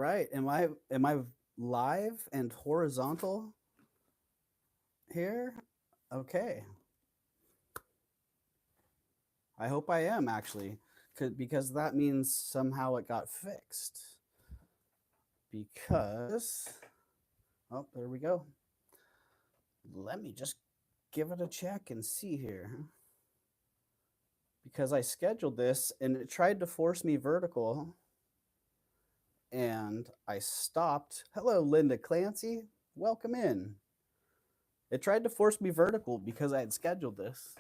right. Am I live and horizontal here? Okay. I hope I am actually, because that means somehow it got fixed. Because oh, there we go. Let me just give it a check and see here. Because I scheduled this and it tried to force me vertical and I stopped. Hello, Linda Clancy. Welcome in. It tried to force me vertical because I had scheduled this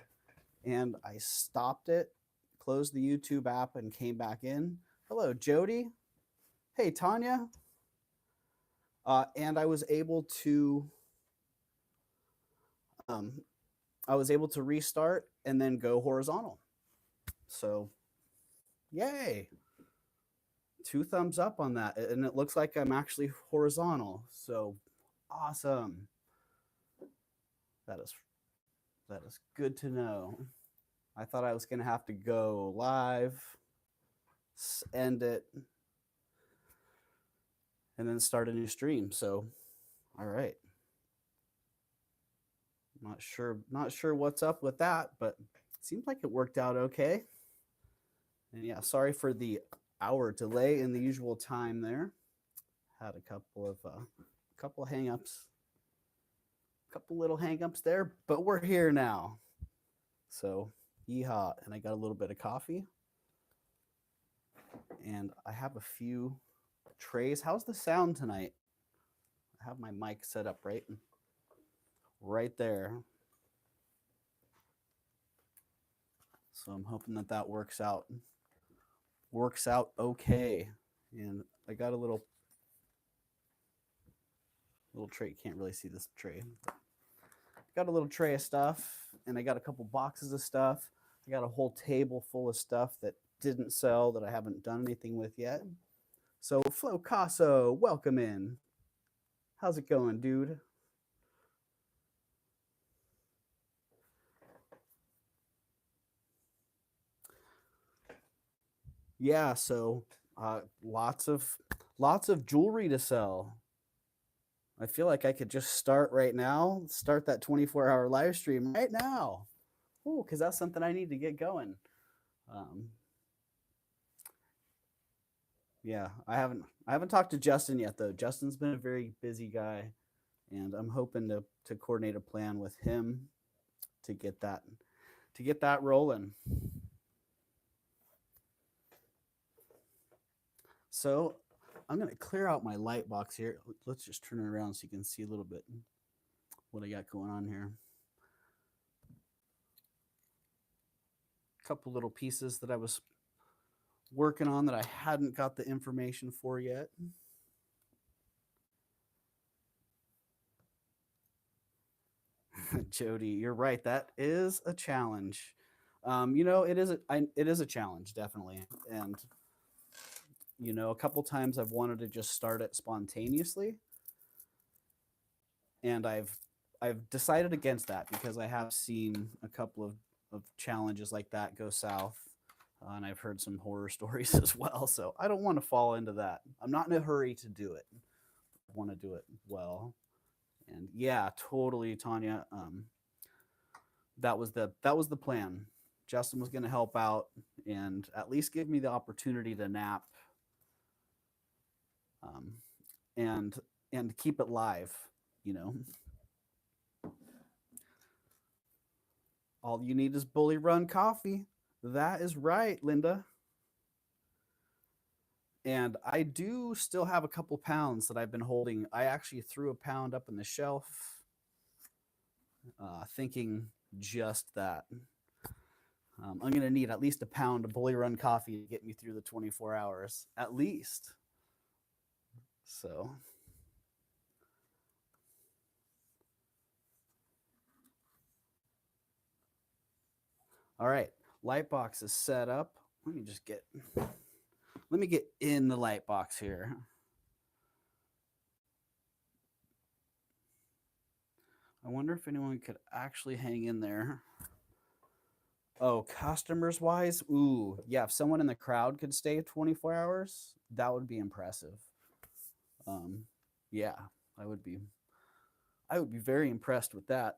and I stopped it, closed the YouTube app, and came back in. Hello, Jody. Hey, Tanya. And I was able to restart and then go horizontal. So, yay! 2 thumbs up on that, and it looks like I'm actually horizontal. So, awesome. That is good to know. I thought I was going to have to go live, end it, and then start a new stream. So, all right. Not sure what's up with that, but it seems like it worked out okay. And yeah, sorry for the hour delay in the usual time there. Had a couple hang-ups. Couple little hang-ups there, but we're here now. So, yeehaw. And I got a little bit of coffee. And I have a few trays. How's the sound tonight? I have my mic set up right there. So I'm hoping that works out okay. And I got a little tray. Can't really see this tray. Got a little tray of stuff, and I got a couple boxes of stuff. I got a whole table full of stuff that didn't sell that I haven't done anything with yet. So Flo Casso, welcome in. How's it going, dude? Yeah, so lots of jewelry to sell. I feel like I could just start right now, start that 24-hour live stream right now. Oh, because that's something I need to get going. Yeah, I haven't talked to Justin yet though. Justin's been a very busy guy, and I'm hoping to coordinate a plan with him to get that rolling. So I'm gonna clear out my light box here. Let's just turn it around so you can see a little bit what I got going on here. A couple little pieces that I was working on that I hadn't got the information for yet. Jody, you're right. That is a challenge. It is a challenge, definitely. And a couple times I've wanted to just start it spontaneously, and I've decided against that because I have seen a couple of challenges like that go south, and I've heard some horror stories as well. So I don't want to fall into that. I'm not in a hurry to do it. I want to do it well. And yeah, totally, Tanya. That was the plan. Justin was going to help out and at least give me the opportunity to nap, and keep it live. All you need is Bully Run coffee. That is right, Linda. And I do still have a couple pounds that I've been holding. I actually threw a pound up in the shelf, thinking just that. I'm going to need at least a pound of Bully Run coffee to get me through the 24 hours, at least. So, all right, light box is set up. Let me get in the light box here. I wonder if anyone could actually hang in there. Oh, customers wise, ooh, yeah. If someone in the crowd could stay 24 hours, that would be impressive. Yeah, I would be very impressed with that.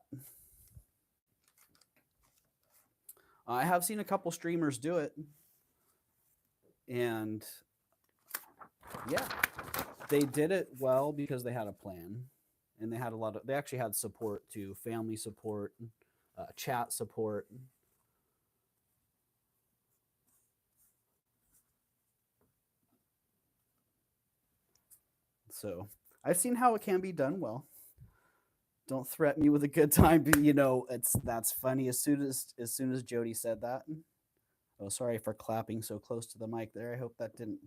I have seen a couple streamers do it, and yeah, they did it well because they had a plan, and they had a lot of. They actually had support too, family support, chat support. So I've seen how it can be done well. Don't threaten me with a good time, but that's funny. As soon as Jody said that. Oh, sorry for clapping so close to the mic there. I hope that didn't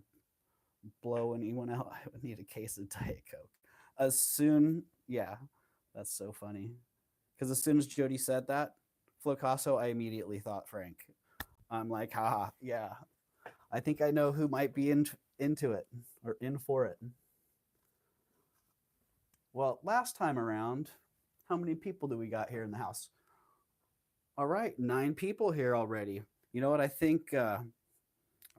blow anyone out. I would need a case of Diet Coke. Yeah, that's so funny. Because as soon as Jody said that, Flocasso, I immediately thought Frank. I'm like, haha, yeah. I think I know who might be into it or in for it. Well, last time around, how many people do we got here in the house? All right, 9 people here already. You know what? I think I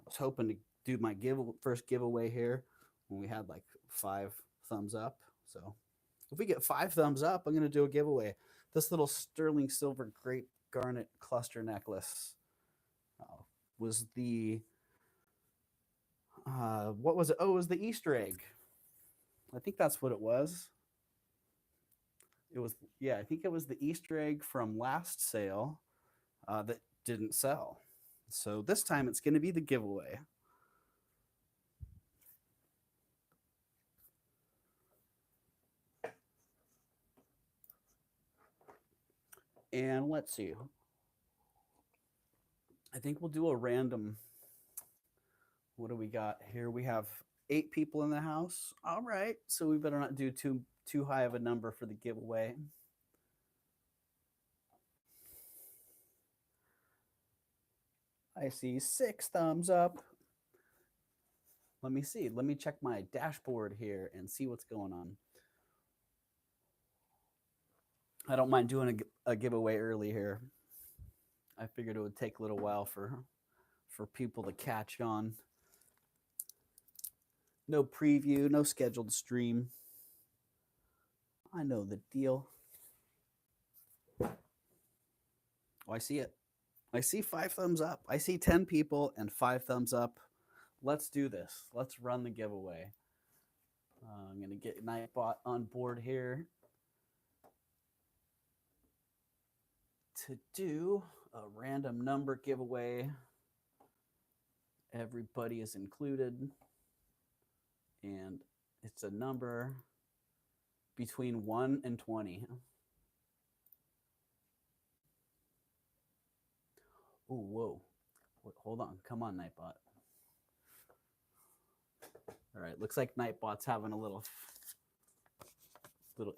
was hoping to do my first giveaway here when we had like 5 thumbs up. So if we get 5 thumbs up, I'm going to do a giveaway. This little sterling silver grape garnet cluster necklace was the what was it? Oh, it was the Easter egg. I think that's what it was. It was, yeah, I think it was the Easter egg from last sale that didn't sell. So this time it's going to be the giveaway. And let's see. I think we'll do a random. What do we got here? We have 8 people in the house. All right. So we better not do too high of a number for the giveaway. I see 6 thumbs up. Let me see. Let me check my dashboard here and see what's going on. I don't mind doing a giveaway early here. I figured it would take a little while for people to catch on. No preview, no scheduled stream. I know the deal. Oh, I see it. I see 5 thumbs up. I see 10 people and 5 thumbs up. Let's do this. Let's run the giveaway. I'm going to get Nightbot on board here to do a random number giveaway. Everybody is included. And it's a number between 1 and 20. Oh, whoa. Hold on. Come on, Nightbot. All right. Looks like Nightbot's having a little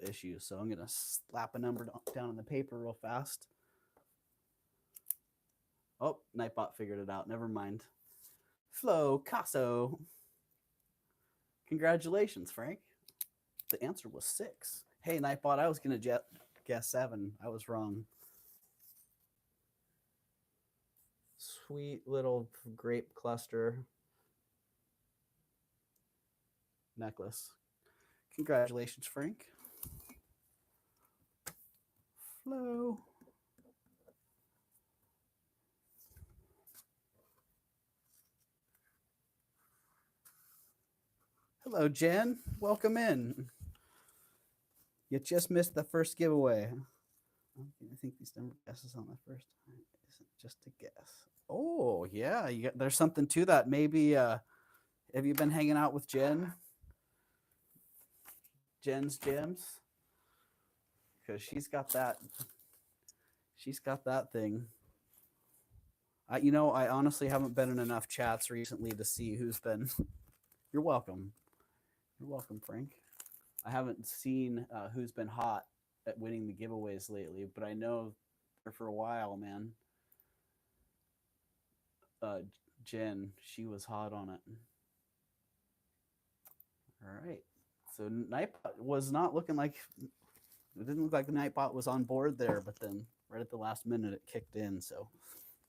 issue. So I'm going to slap a number down on the paper real fast. Oh, Nightbot figured it out. Never mind. Flocasso. Congratulations, Frank. The answer was 6. Hey, Nightbot, I was going to guess 7. I was wrong. Sweet little grape cluster necklace. Congratulations, Frank. Flo. Hello, Jen. Welcome in. You just missed the first giveaway. I think these number guesses on the first time isn't just a guess. Oh, yeah. There's something to that. Maybe have you been hanging out with Jen? Jen's Gems? Because she's got that thing. I honestly haven't been in enough chats recently to see who's been. You're welcome. You're welcome, Frank. I haven't seen who's been hot at winning the giveaways lately, but I know for a while, man. Jen, she was hot on it. All right. So Nightbot was not looking like, it didn't look like the Nightbot was on board there, but then right at the last minute it kicked in. So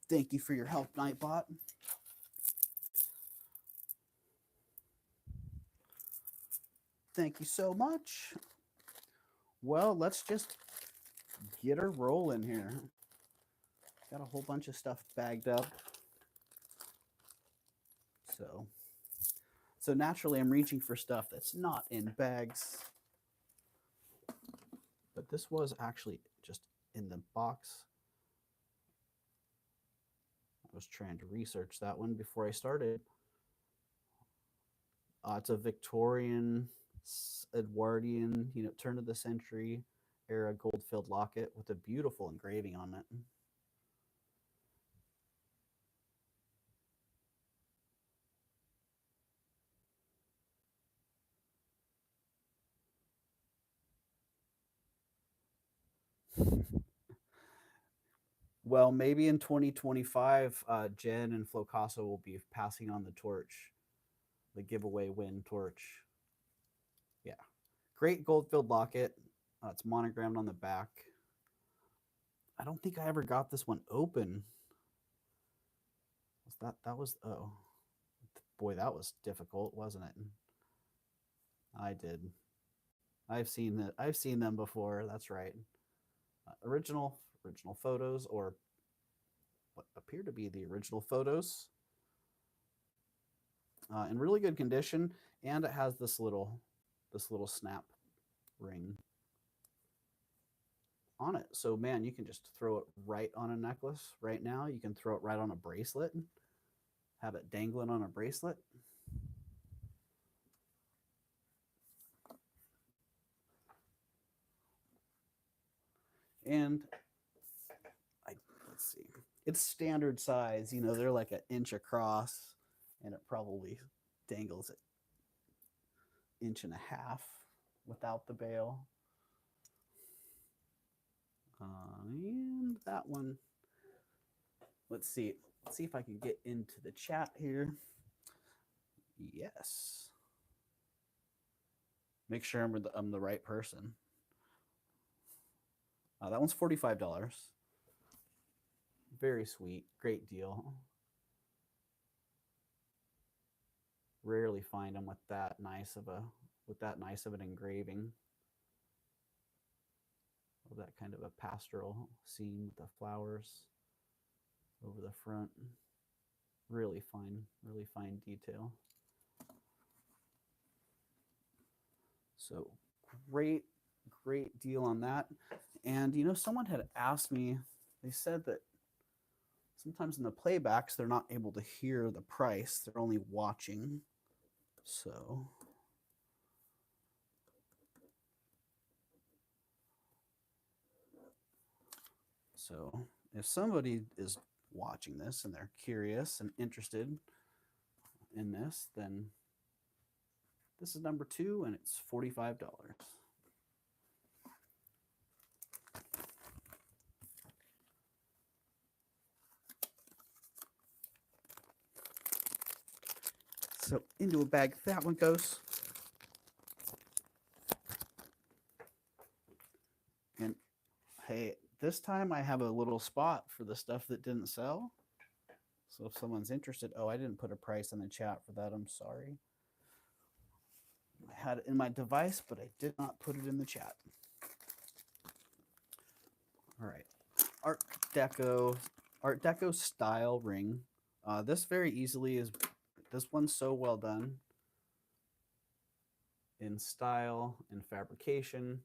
thank you for your help, Nightbot. Thank you so much. Well, let's just get her rolling here. Got a whole bunch of stuff bagged up. So naturally I'm reaching for stuff that's not in bags. But this was actually just in the box. I was trying to research that one before I started. It's a Victorian, Edwardian, turn of the century era Goldfield Locket with a beautiful engraving on it. Well, maybe in 2025, Jen and Flocaso will be passing on the torch, the giveaway win torch. Yeah. Great Goldfield Locket. It's monogrammed on the back. I don't think I ever got this one open. That was, oh, boy, that was difficult, wasn't it? I did. I've seen that. I've seen them before. That's right. Original photos, or what appear to be the original photos, in really good condition, and it has this little snap ring on it. So man, you can just throw it right on a necklace right now. You can throw it right on a bracelet, have it dangling on a bracelet. And let's see, it's standard size. They're like an inch across, and it probably dangles at inch and a half without the bail. And that one, let's see if I can get into the chat here. Yes. Make sure I'm the right person. That one's $45. Very sweet, great deal. Rarely find them with that nice of an engraving. That kind of a pastoral scene with the flowers over the front. Really fine detail. So great deal on that. And someone had asked me, they said that sometimes in the playbacks they're not able to hear the price, they're only watching. So if somebody is watching this and they're curious and interested in this, then this is number 2 and it's $45. So into a bag that one goes. And hey, this time I have a little spot for the stuff that didn't sell. So if someone's interested, oh, I didn't put a price in the chat for that. I'm sorry. I had it in my device, but I did not put it in the chat. All right. Art Deco style ring. This very easily is, this one's so well done in style and fabrication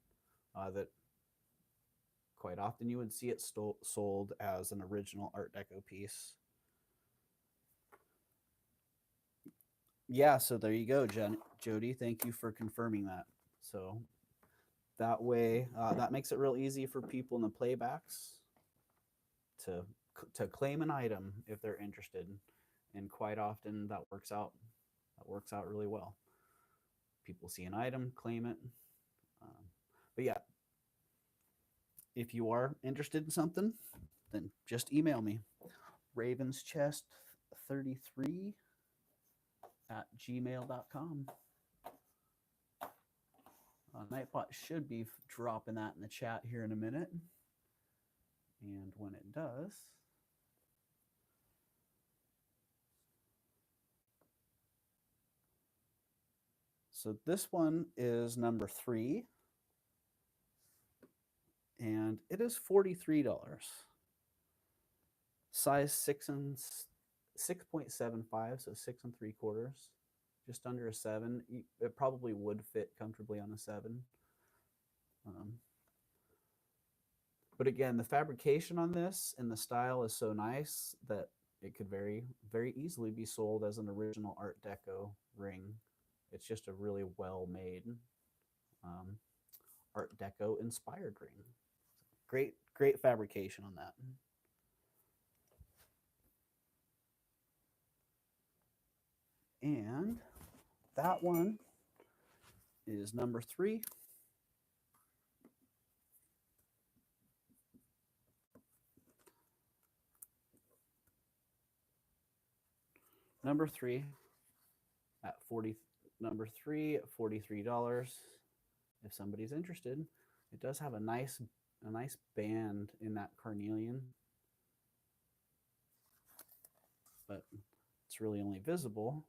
that quite often you would see it sold as an original Art Deco piece. Yeah, so there you go, Jody. Thank you for confirming that. So that way, that makes it real easy for people in the playbacks to claim an item if they're interested, and quite often that works out really well. People see an item, claim it. But yeah, if you are interested in something, then just email me, ravenschest33@gmail.com. Nightbot should be dropping that in the chat here in a minute. And when it does, So this one is number 3, and it is $43. Size 6.75, so 6 3/4, just under a 7. It probably would fit comfortably on a 7. Um, but again, the fabrication on this and the style is so nice that it could very easily be sold as an original Art Deco ring. It's just a really well made um, Art Deco inspired ring. Great fabrication on that. And that one is number 3. Number 3 at $43. If somebody's interested, it does have a nice band in that carnelian, but it's really only visible.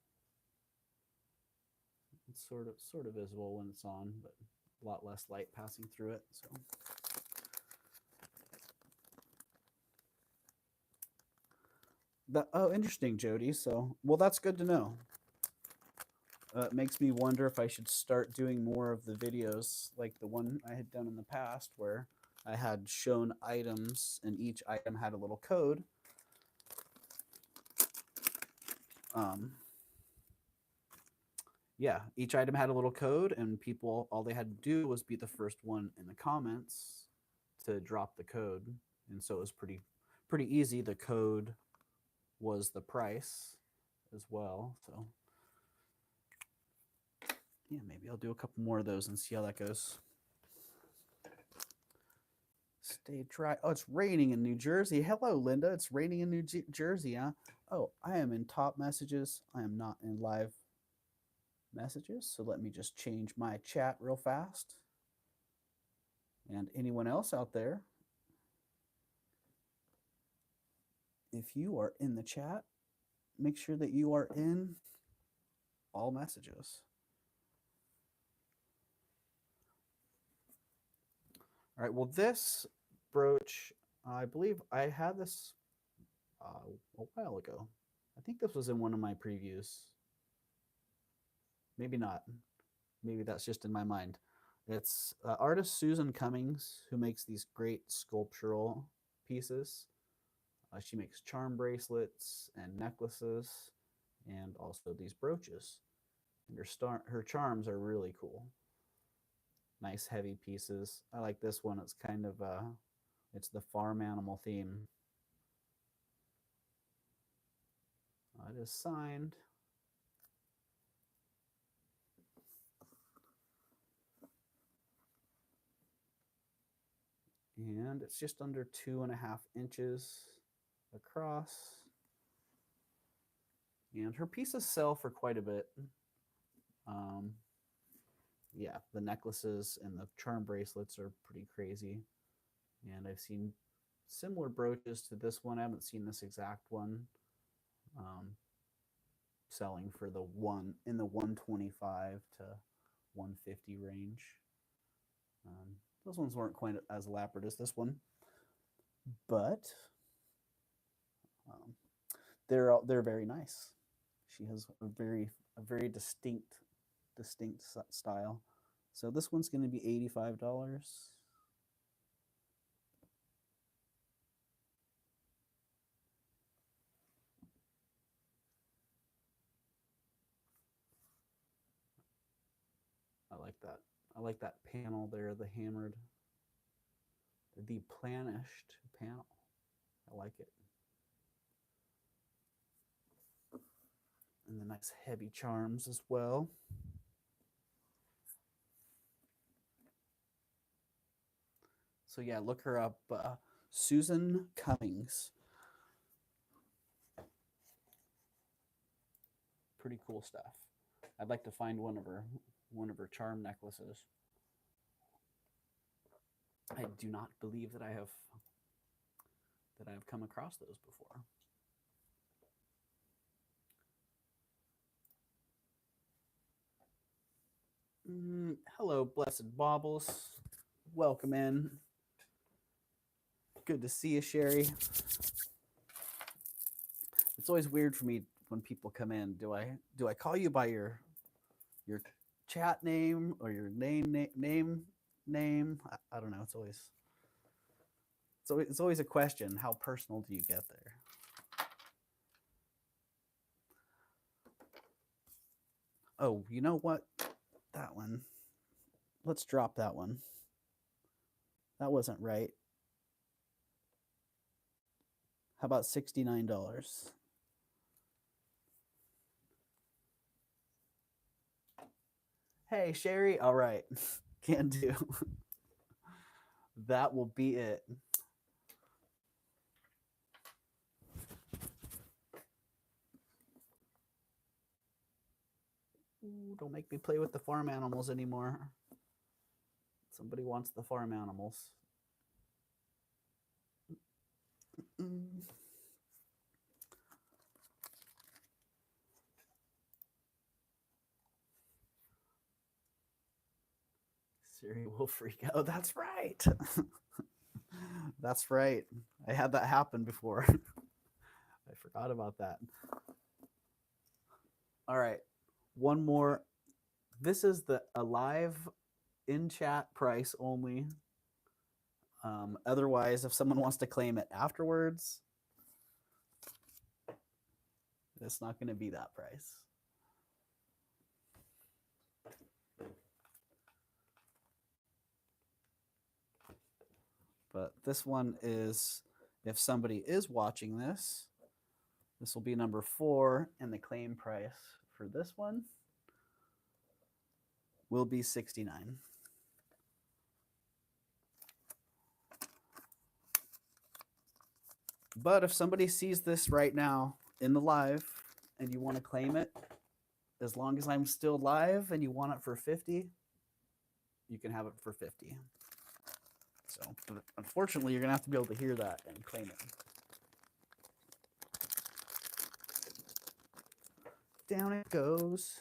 It's sort of visible when it's on, but a lot less light passing through it. So oh, interesting, Jody. So well, that's good to know. It makes me wonder if I should start doing more of the videos like the one I had done in the past, where I had shown items and each item had a little code. Yeah, each item had a little code, and people, all they had to do was be the first one in the comments to drop the code. And so it was pretty easy. The code was the price as well. So yeah, maybe I'll do a couple more of those and see how that goes. Stay dry. Oh, it's raining in New Jersey. Hello, Linda. It's raining in New Jersey, huh? Oh, I am in top messages. I am not in live messages. So let me just change my chat real fast. And anyone else out there, if you are in the chat, make sure that you are in all messages. All right, well, this brooch, I believe I had this a while ago. I think this was in one of my previews. Maybe not. Maybe that's just in my mind. It's artist Susan Cummings, who makes these great sculptural pieces. She makes charm bracelets and necklaces, and also these brooches. And her charms are really cool. Nice heavy pieces. I like this one. It's kind of it's the farm animal theme. It is signed. And it's just under 2.5 inches across. And her pieces sell for quite a bit. Yeah, the necklaces and the charm bracelets are pretty crazy. And I've seen similar brooches to this one. I haven't seen this exact one selling for in the 125 to 150 range. Those ones weren't quite as elaborate as this one, but they're very nice. She has a very distinct style. So this one's going to be $85. I like that. I like that panel there, the hammered, the planished panel. I like it. And the nice heavy charms as well. So yeah, look her up, Susan Cummings. Pretty cool stuff. I'd like to find one of her charm necklaces. I do not believe that I have come across those before. Hello, blessed baubles. Welcome in. Good to see you, Sherry. It's always weird for me when people come in. Do I call you by your chat name or your name? I don't know. It's always a question. How personal do you get there? Oh, you know what? That one. Let's drop that one. That wasn't right. How about $69? Hey, Sherry. All right. Can do. That will be it. Ooh, don't make me play with the farm animals anymore. Somebody wants the farm animals. Siri will freak out. That's right. That's right. I had that happen before. I forgot about that. All right. One more. This is the alive in chat price only. Otherwise, if someone wants to claim it afterwards, it's not going to be that price. But this one is, if somebody is watching this, this will be number 4, and the claim price for this one will be $69. But if somebody sees this right now in the live and you want to claim it, as long as I'm still live and you want it for 50, you can have it for 50. So unfortunately, you're going to have to be able to hear that and claim it. Down it goes.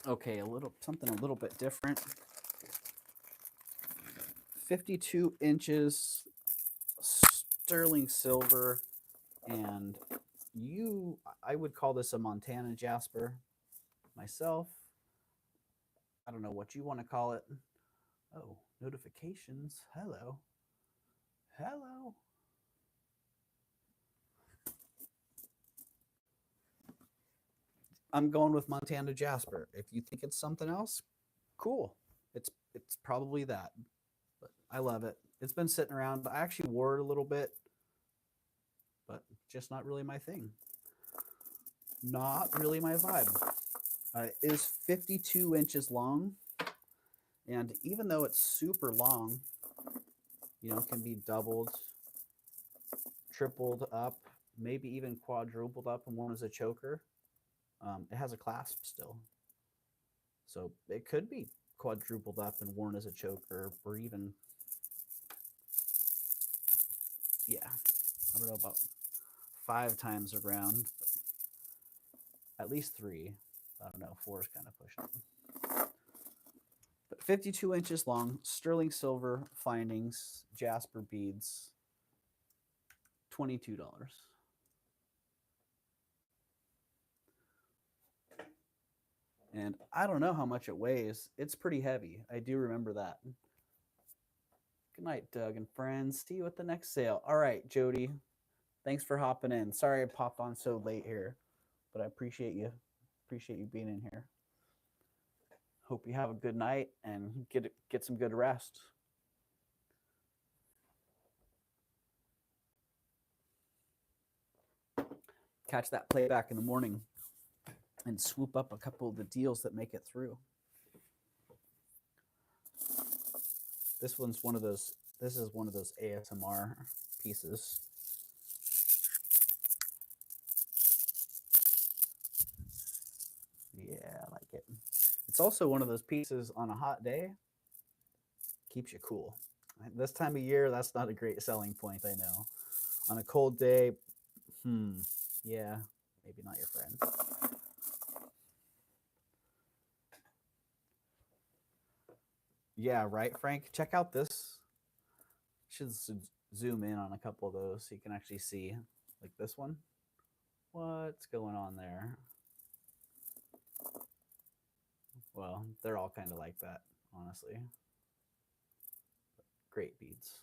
Okay, something a little bit different. 52 inches sterling silver, and I would call this a Montana Jasper myself. I don't know what you want to call it. Oh, notifications. Hello. I'm going with Montana Jasper. If you think it's something else, cool. It's probably that. But I love it. It's been sitting around. I actually wore it a little bit, but just not really my thing. Not really my vibe. It is 52 inches long, and even though it's super long, can be doubled, tripled up, maybe even quadrupled up and worn as a choker. It has a clasp still, so it could be quadrupled up and worn as a choker, or even, I don't know about 5 times around, but at least 3. I don't know, 4 is kind of pushing it. But 52 inches long, sterling silver findings, Jasper beads, $22. And I don't know how much it weighs. It's pretty heavy. I do remember that. Good night, Doug and friends. See you at the next sale. All right, Jody. Thanks for hopping in. Sorry I popped on so late here, but I appreciate you. Appreciate you being in here. Hope you have a good night and get some good rest. Catch that playback in the morning and swoop up a couple of the deals that make it through. This is one of those ASMR pieces. Yeah, I like it. It's also one of those pieces on a hot day, keeps you cool. This time of year, that's not a great selling point, I know. On a cold day, yeah, maybe not your friend. Yeah, right, Frank. Check out this. Should zoom in on a couple of those so you can actually see, like this one. What's going on there? Well, they're all kind of like that, honestly. Great beads.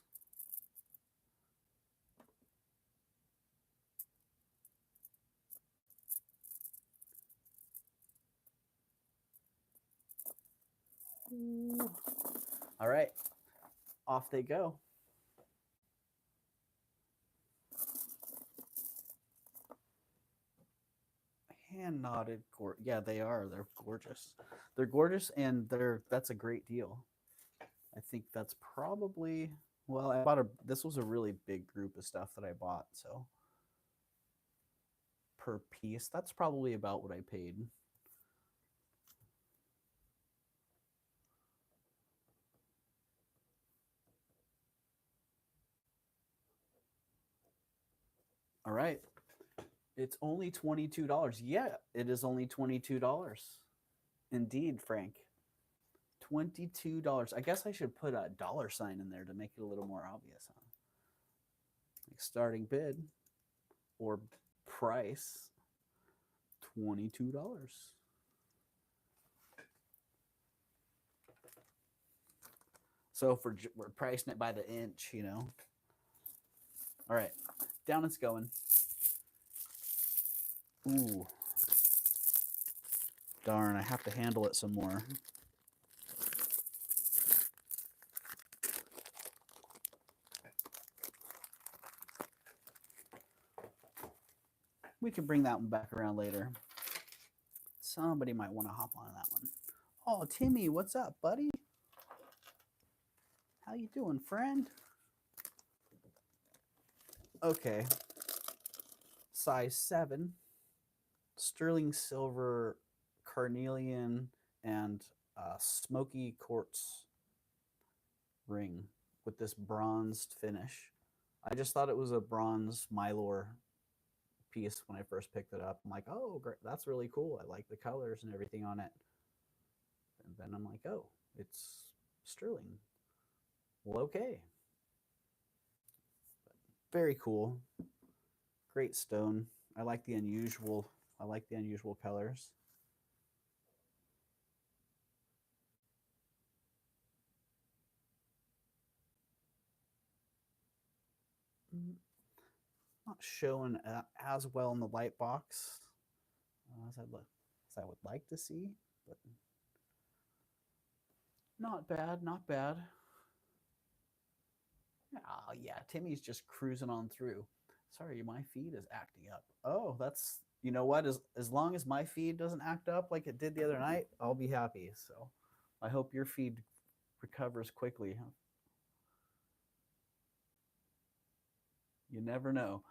Ooh. All right, off they go. Hand knotted yeah, they are. They're gorgeous. They're gorgeous, and that's a great deal. I think that's probably, well, I bought a this was a really big group of stuff that I bought, so per piece, that's probably about what I paid. All right. It's only $22. Yeah, it is only $22. Indeed, Frank. $22. I guess I should put a dollar sign in there to make it a little more obvious, huh? Like starting bid or price, $22. So for we're pricing it by the inch, you know. All right, down it's going. Ooh, darn! I have to handle it some more. We can bring that one back around later. Somebody might want to hop on that one. Oh, Timmy, what's up, buddy? How you doing, friend? Okay. Size 7. Sterling silver, carnelian, and smoky quartz ring with this bronzed finish. I just thought it was a bronze Mylor piece when I first picked it up. I'm like, oh, great, that's really cool. I like the colors and everything on it. And then I'm like, oh, it's sterling. Well, okay. Very cool. Great stone. I like the unusual. I like the unusual colors. Not showing as well in the light box as I would like to see, but not bad, not bad. Oh yeah, Timmy's just cruising on through. Sorry, my feed is acting up. Oh, that's, you know what? As long as my feed doesn't act up like it did the other night, I'll be happy. So I hope your feed recovers quickly. You never know.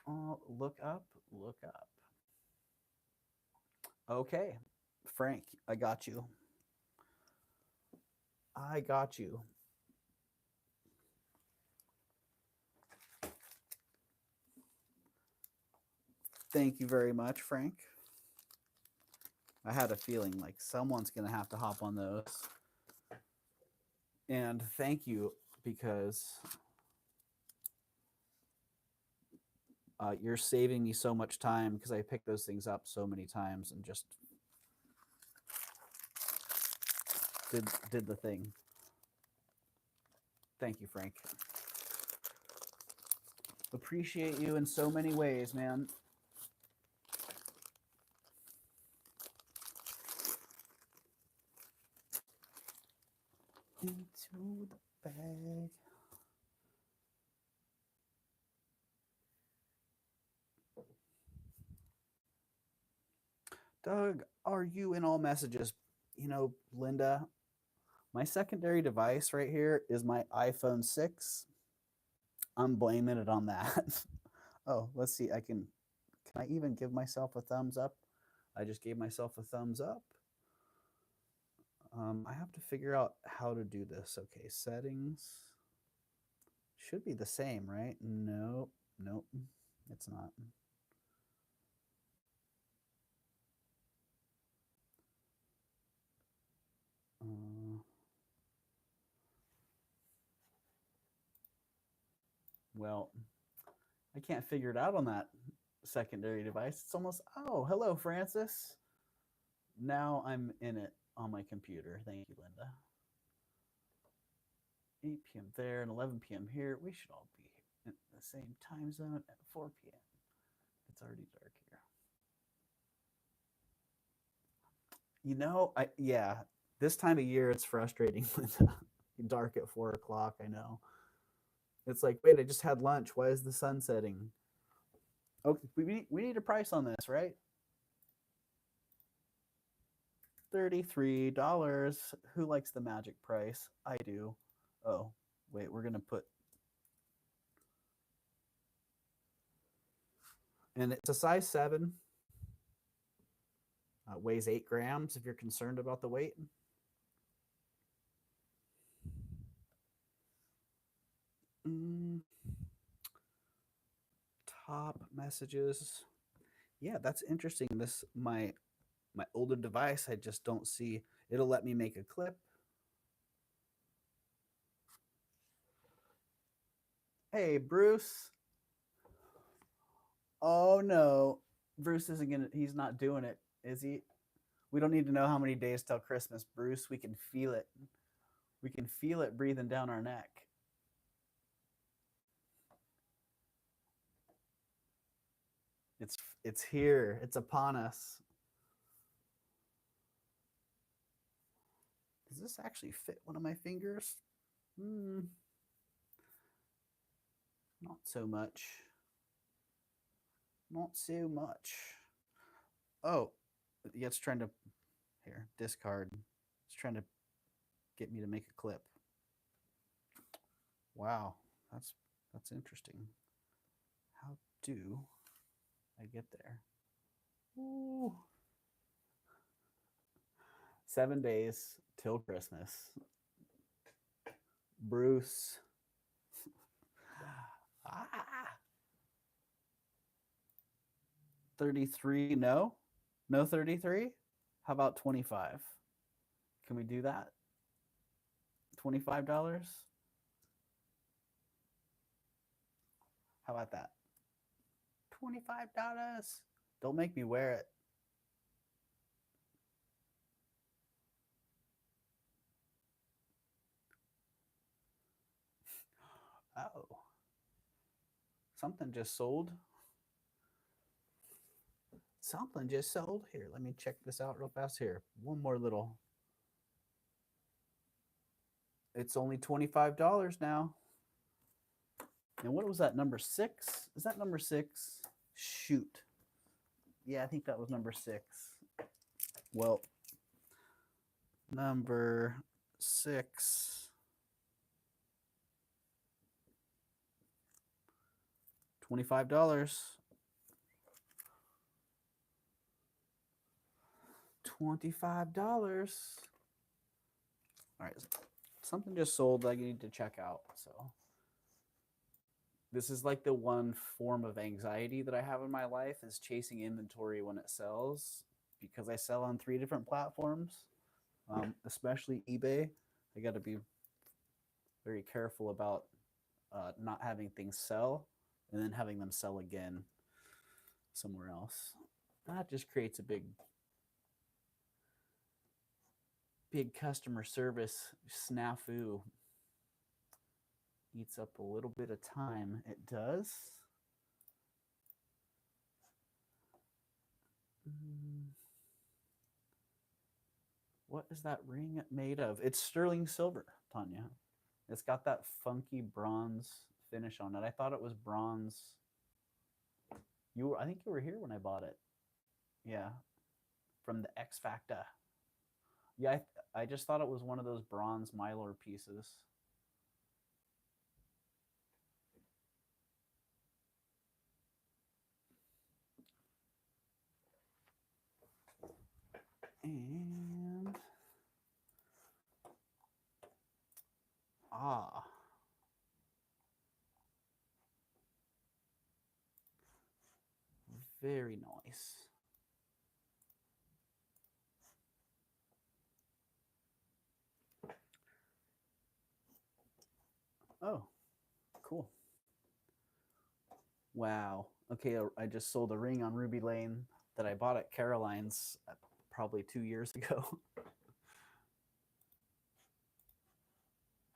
Oh, look up, look up. Okay, Frank, I got you. I got you. Thank you very much, Frank. I had a feeling like someone's going to have to hop on those. And thank you because you're saving me so much time because I picked those things up so many times and just did the thing. Thank you, Frank. Appreciate you in so many ways, man. Into the bag. Doug, are you in all messages? You know, Linda, my secondary device right here is my iPhone 6. I'm blaming it on that. Oh, let's see. Can I even give myself a thumbs up? I just gave myself a thumbs up. I have to figure out how to do this. Okay, settings should be the same, right? Nope, nope, it's not. Uh, Well, I can't figure it out on that secondary device. It's almost, oh, hello, Francis. Now I'm in it on my computer. Thank you, Linda. 8 p.m. there and 11 p.m. here. We should all be in the same time zone at 4 p.m. It's already dark here. You know, yeah, this time of year it's frustrating. Dark at 4 o'clock. I know. It's like, wait, I just had lunch. Why is the sun setting? Okay, we need a price on this, right? $33. Who likes the magic price? I do. Oh, wait, we're gonna put, and it's a size 7. Weighs 8 grams if you're concerned about the weight. Top messages. Yeah, that's interesting. This my older device, I just don't see. It'll let me make a clip. Hey, Bruce. Oh no, Bruce isn't gonna. He's not doing it, is he? We don't need to know how many days till Christmas, Bruce. We can feel it. We can feel it breathing down our neck. It's here. It's upon us. Does this actually fit one of my fingers? Not so much. Not so much. Oh, yeah, it's trying to, here, discard. It's trying to get me to make a clip. Wow, that's interesting. How do I get there? Ooh. 7 days till Christmas. Bruce. Ah. 33, no? No 33? How about 25? Can we do that? $25? How about that? $25. Don't make me wear it. Oh. Something just sold. Something just sold. Here, let me check this out real fast here. One more little. It's only $25 now. And what was that, number 6? Is that number 6? Shoot. Yeah, I think that was number 6. Well, number 6. $25. $25. All right, something just sold that I need to check out. So this is like the one form of anxiety that I have in my life, is chasing inventory when it sells, because I sell on 3 different platforms, especially eBay. I got to be very careful about not having things sell and then having them sell again somewhere else. That just creates a big customer service snafu. Eats up a little bit of time. It does. What is that ring made of? It's sterling silver, Tanya. It's got that funky bronze finish on it. I thought it was bronze. I think you were here when I bought it. Yeah, from the X Factor. Yeah, I just thought it was one of those bronze mylar pieces. And very nice. Oh, cool. Wow. Okay, I just sold a ring on Ruby Lane that I bought at Caroline's probably 2 years ago.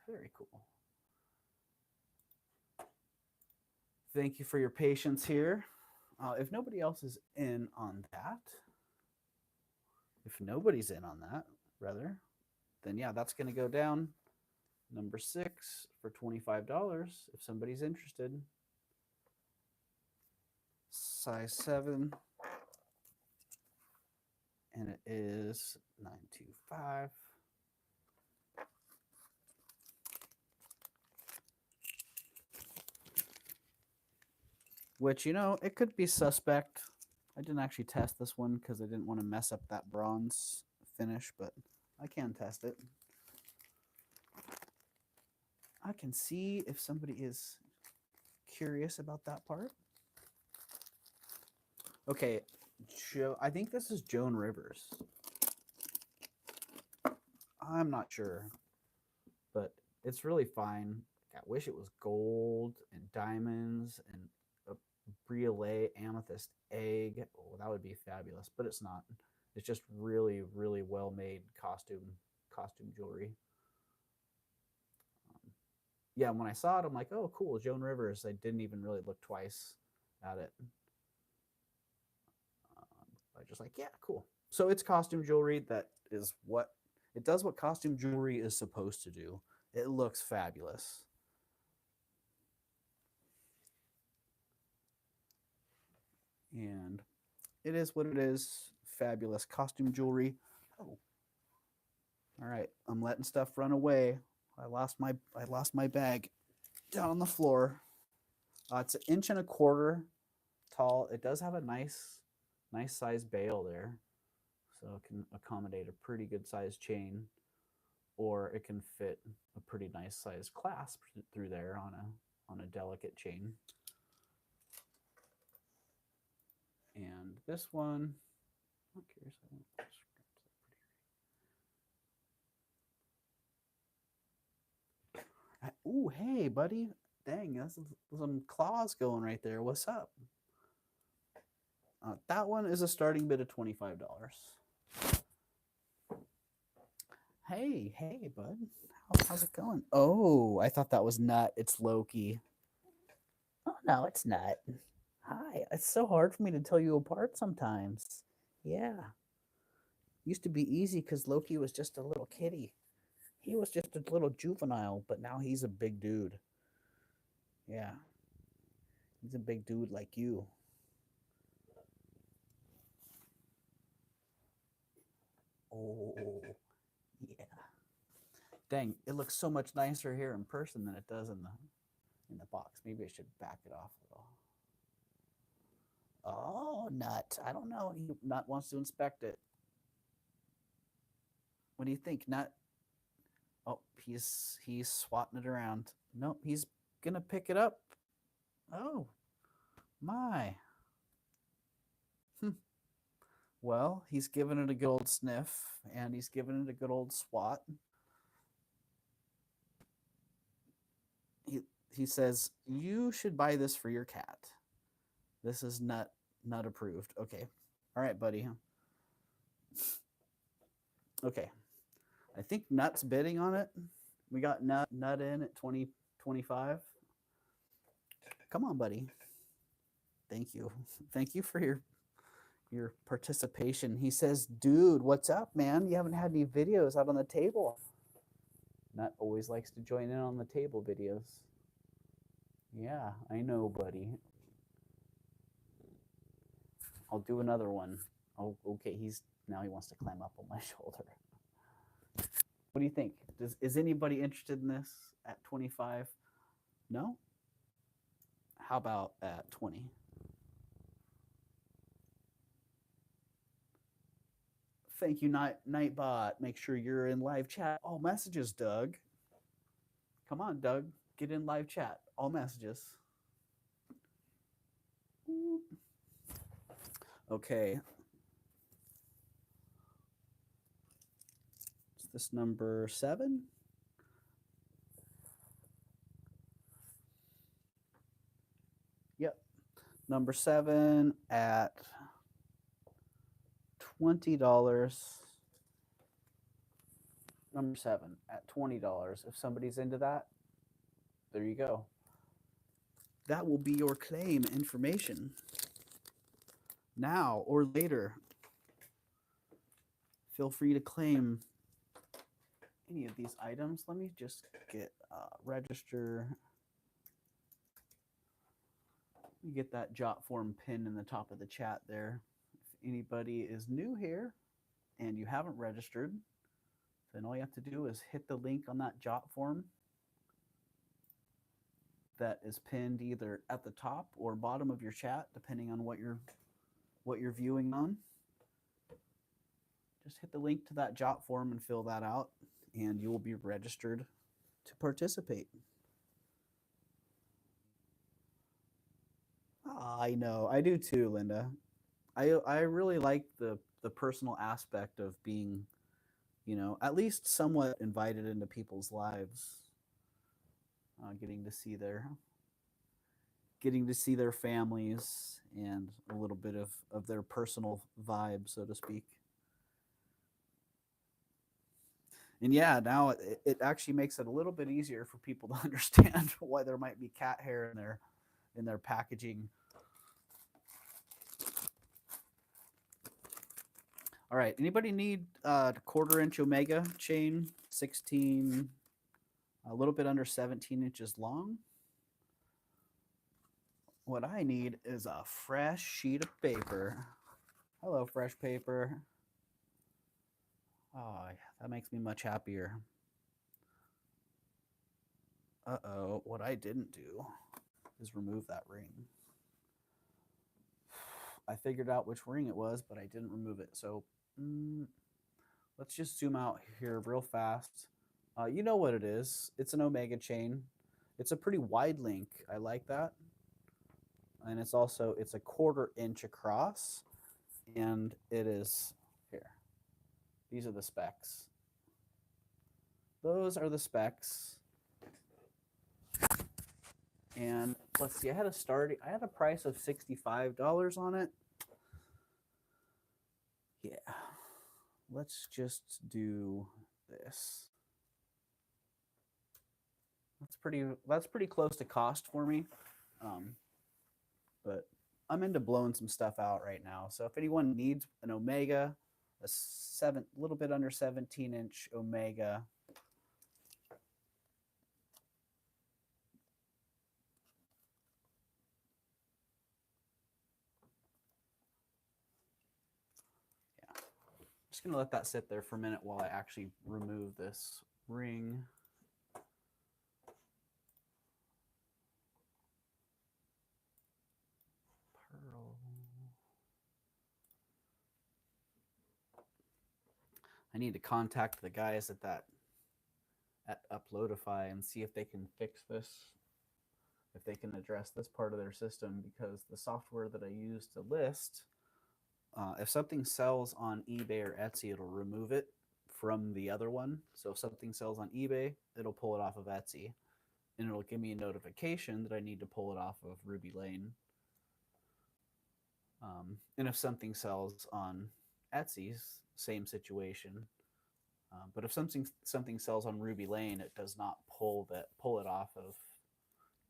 Very cool. Thank you for your patience here. If nobody else is in on that, if nobody's in on that, rather, then yeah, that's going to go down. Number 6 for $25 if somebody's interested. Size 7. And it is 925. Which, you know, it could be suspect. I didn't actually test this one because I didn't want to mess up that bronze finish, but I can test it. I can see if somebody is curious about that part. Okay, I think this is Joan Rivers. I'm not sure, but it's really fine. I wish it was gold and diamonds and a briolet amethyst egg. Oh, that would be fabulous, but it's not. It's just really, really well made costume jewelry. Yeah, when I saw it, I'm like, oh, cool, Joan Rivers. I didn't even really look twice at it. I just like, yeah, cool. So it's costume jewelry that is what it does. What costume jewelry is supposed to do. It looks fabulous. And it is what it is. Fabulous costume jewelry. Oh, all right. I'm letting stuff run away. I lost my bag down on the floor. It's 1.25 inches tall. It does have a nice size bail there, so it can accommodate a pretty good sized chain, or it can fit a pretty nice sized clasp through there on a delicate chain. And this one, I'm curious. Ooh, hey, buddy. Dang, that's some claws going right there. What's up? That one is a starting bid of $25. Hey, bud. How's it going? Oh, I thought that was Nut. It's Loki. Oh, no, it's Nut. Hi. It's so hard for me to tell you apart sometimes. Yeah. Used to be easy because Loki was just a little kitty. He was just a little juvenile, but now he's a big dude. Yeah. He's a big dude like you. Oh, yeah. Dang, it looks so much nicer here in person than it does in the box. Maybe I should back it off a little. Oh, Nut. I don't know. Nut wants to inspect it. What do you think, Nut? Oh, he's swatting it around. Nope, he's gonna pick it up. Oh, my. Well, he's giving it a good old sniff, and he's giving it a good old swat. He says, you should buy this for your cat. This is Nut approved. Okay. All right, buddy. Okay. I think Nut's bidding on it. We got Nut in at 2025. Come on, buddy. Thank you. Thank you for your participation. He says, dude, what's up, man? You haven't had any videos out on the table. Nut always likes to join in on the table videos. Yeah, I know, buddy. I'll do another one. Oh, okay, now he wants to climb up on my shoulder. What do you think? Is anybody interested in this at 25? No? How about at 20? Thank you, Nightbot. Make sure you're in live chat. All messages, Doug. Come on, Doug. Get in live chat. All messages. Okay. Is this number 7? Yep. Number 7 at $20. Number 7 at $20. If somebody's into that, there you go. That will be your claim information. Now or later, feel free to claim any of these items. Let me just get register. Let me get that jot form pinned in the top of the chat there. If anybody is new here and you haven't registered, then all you have to do is hit the link on that jot form that is pinned either at the top or bottom of your chat, depending on what you're viewing on. Just hit the link to that jot form and fill that out, and you will be registered to participate. I know, I do too, Linda. I really like the personal aspect of being, at least somewhat invited into people's lives. Getting to see their families and a little bit of their personal vibe, so to speak. And yeah, now it actually makes it a little bit easier for people to understand why there might be cat hair in their packaging. All right, anybody need a 1/4 inch Omega chain, 16, a little bit under 17 inches long? What I need is a fresh sheet of paper. Hello, fresh paper. Oh, that makes me much happier. Uh-oh, what I didn't do is remove that ring. I figured out which ring it was, but I didn't remove it. So let's just zoom out here real fast. You know what it is. It's an Omega chain. It's a pretty wide link. I like that. And it's a 1/4 inch across. And it is, here. These are the specs. Those are the specs. And let's see, I had a price of $65 on it. Yeah. Let's just do this. That's pretty close to cost for me. But I'm into blowing some stuff out right now. So if anyone needs an Omega, a little bit under 17-inch Omega, yeah. Just gonna let that sit there for a minute while I actually remove this ring. Pearl. I need to contact the guys at Uploadify and see if they can fix this, if they can address this part of their system, because the software that I use to list, if something sells on eBay or Etsy, it'll remove it from the other one. So if something sells on eBay, it'll pull it off of Etsy, and it'll give me a notification that I need to pull it off of Ruby Lane. And if something sells on Etsy's, same situation. But if something sells on Ruby Lane, it does not pull it off of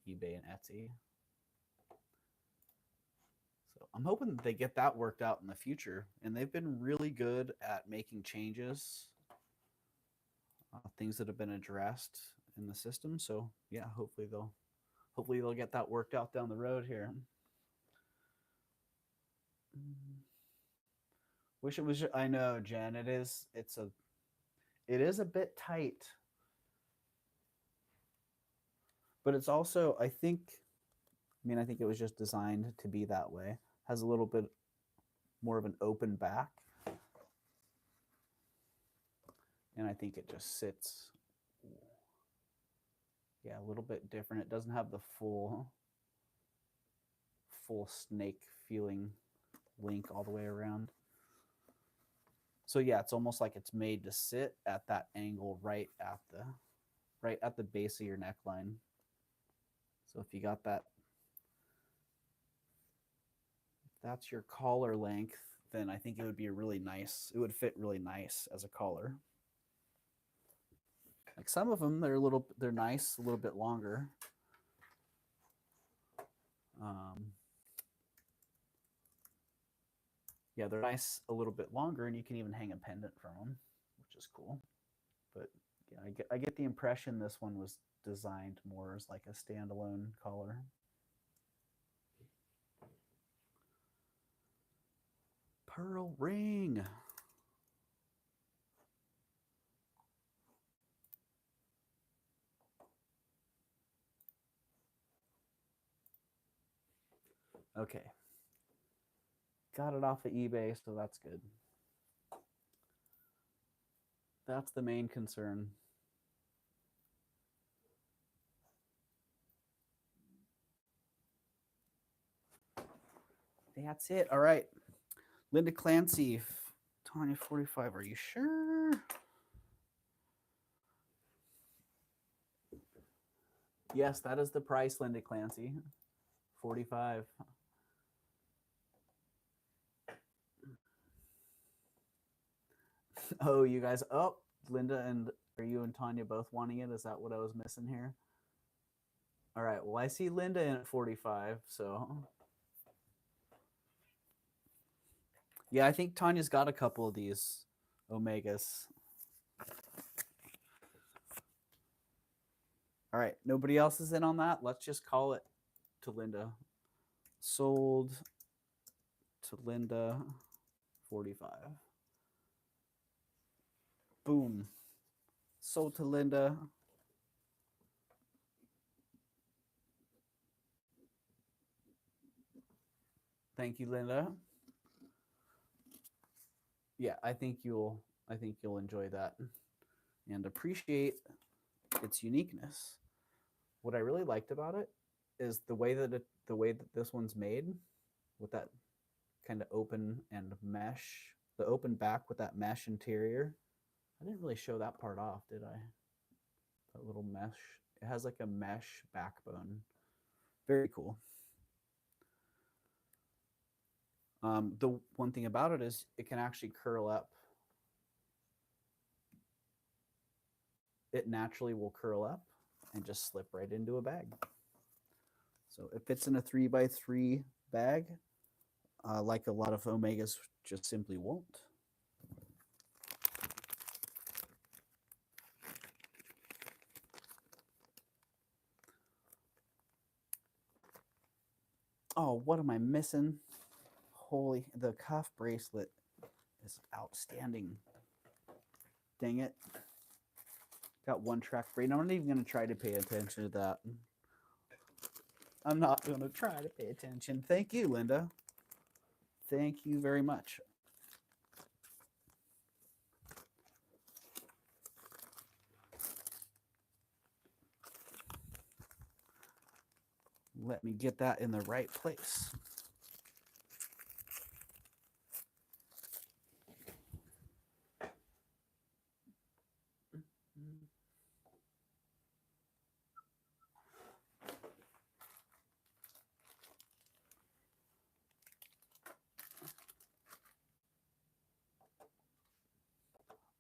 eBay and Etsy. So I'm hoping that they get that worked out in the future. And they've been really good at making changes, things that have been addressed in the system. So yeah, hopefully they'll get that worked out down the road here. Wish it was. I know, Jen. It is a bit tight, but it's also, I think it was just designed to be that way. Has a little bit more of an open back, and I think it just sits, a little bit different. It doesn't have the full snake feeling link all the way around. So yeah, it's almost like it's made to sit at that angle right at the base of your neckline. So if you got that that's your collar length, then I think it would be a really nice, it would fit really nice as a collar. Like some of them, they're nice, a little bit longer. Yeah, they're nice, a little bit longer, and you can even hang a pendant from them, which is cool. But yeah, I get the impression this one was designed more as like a standalone collar. Pearl ring. Okay. Got it off of eBay, so that's good. That's the main concern. That's it. All right. Linda Clancy, Tanya 45. Are you sure? Yes, that is the price, Linda Clancy. 45. Oh, you guys. Oh, Linda, and are you and Tanya both wanting it? Is that what I was missing here? All right. Well, I see Linda in at 45, so. Yeah, I think Tanya's got a couple of these Omegas. All right. Nobody else is in on that. Let's just call it to Linda. Sold to Linda, 45. Boom. Sold to Linda. Thank you, Linda. Yeah, I think you'll enjoy that and appreciate its uniqueness. What I really liked about it is the way that this one's made, with that kind of open and mesh, the open back with that mesh interior. I didn't really show that part off, did I? That little mesh. It has like a mesh backbone. Very cool. The one thing about it is it can actually curl up. It naturally will curl up and just slip right into a bag. So it fits in a 3x3 bag, like a lot of Omegas just simply won't. Oh, what am I missing? Holy, the cuff bracelet is outstanding. Dang it. Got one track braid. I'm not even going to try to pay attention to that. I'm not going to try to pay attention. Thank you, Linda. Thank you very much. Let me get that in the right place.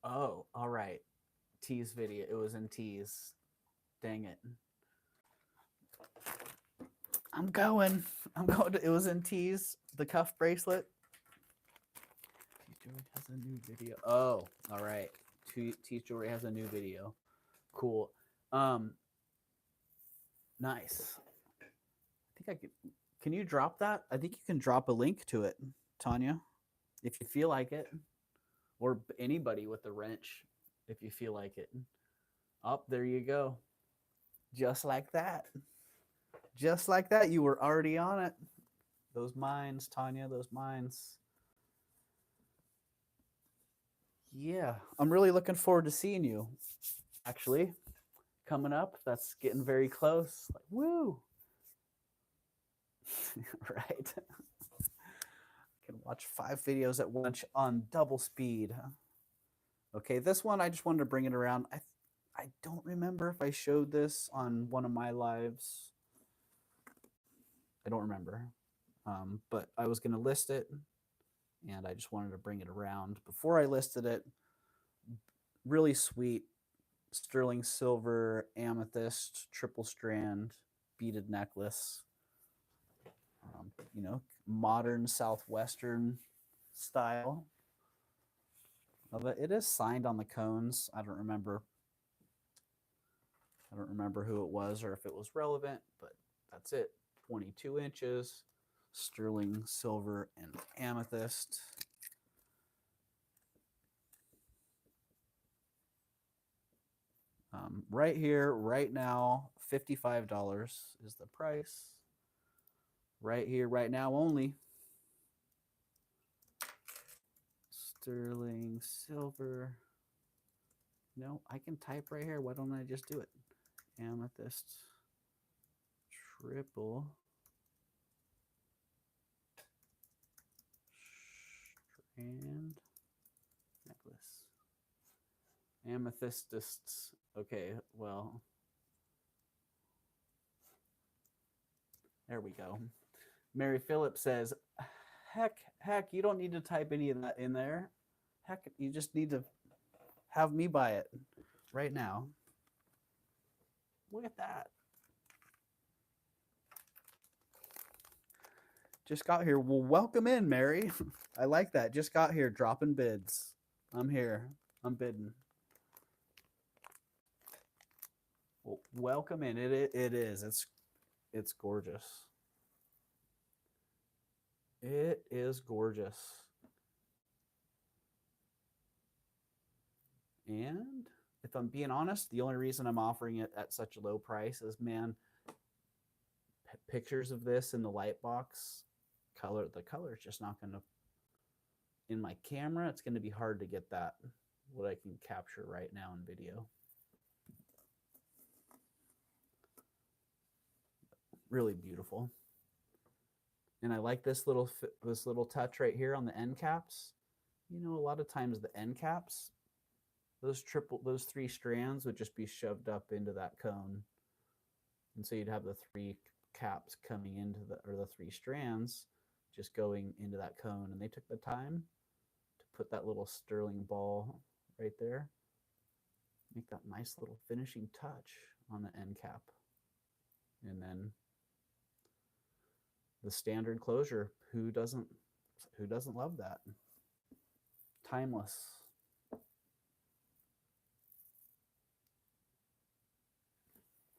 Oh, all right. T's video. It was in T's. Dang it. I'm going. It was in T's. The cuff bracelet. T's Jewelry has a new video. Oh, all right. T's Jewelry has a new video. Cool. Nice. I think I could. Can you drop that? I think you can drop a link to it, Tanya, if you feel like it, or anybody with the wrench, if you feel like it. Up there you go. Just like that. Just like that. You were already on it. Those mines, Tanya, those mines. Yeah, I'm really looking forward to seeing you. Actually, coming up, that's getting very close. Like, woo. Right. I can watch 5 videos at once on double speed. Okay, this one, I just wanted to bring it around. I don't remember if I showed this on one of my lives. I don't remember. But I was going to list it, and I just wanted to bring it around. Before I listed it, really sweet sterling silver amethyst triple strand beaded necklace. You know, modern southwestern style. It is signed on the cones. I don't remember who it was or if it was relevant, but that's it. 22 inches, sterling silver and amethyst. Right here, right now, $55 is the price. Right here, right now only. Sterling silver. No, I can type right here. Why don't I just do it? Amethyst triple strand necklace. Amethysts. Okay, well, there we go. Mary Phillips says, heck, you don't need to type any of that in there. Heck, you just need to have me buy it right now. Look at that. Just got here. Well, welcome in, Mary. I like that. Just got here, dropping bids. I'm here. I'm bidding. Well, welcome in. It is. It's gorgeous. It is gorgeous. And if I'm being honest, the only reason I'm offering it at such a low price is, man, pictures of this in the light box, the color is just not going to, in my camera, it's going to be hard to get that, what I can capture right now in video. Really beautiful. And I like this little touch right here on the end caps. You know, a lot of times the end caps, those 3 strands would just be shoved up into that cone. And so you'd have the 3 caps coming into the 3 strands just going into that cone. And they took the time to put that little sterling ball right there. Make that nice little finishing touch on the end cap. And then the standard closure. Who doesn't love that? Timeless.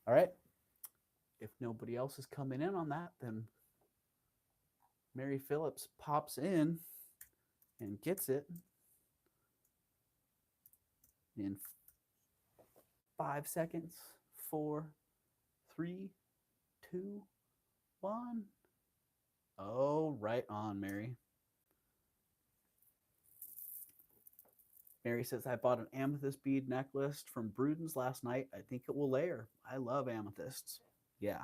All right. If nobody else is coming in on that, then Mary Phillips pops in and gets it in 5 seconds. 4, 3, 2, 1. Oh, right on, Mary. Mary says, I bought an amethyst bead necklace from Bruden's last night. I think it will layer. I love amethysts. Yeah.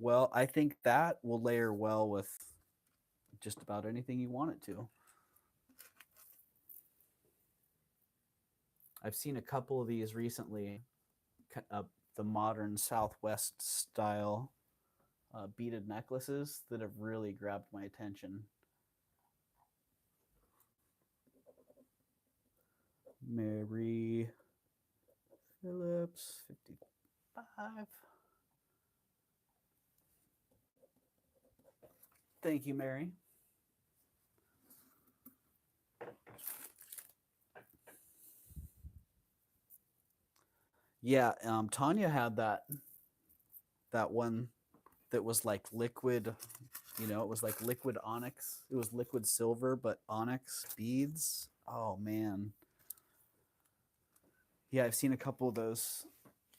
Well, I think that will layer well with just about anything you want it to. I've seen a couple of these recently, the modern Southwest style beaded necklaces that have really grabbed my attention. Mary Phillips, 55. Thank you, Mary. Yeah, Tanya had that one that was like liquid, you know, it was like liquid onyx. It was liquid silver, but onyx beads. Oh, man. Yeah, I've seen a couple of those.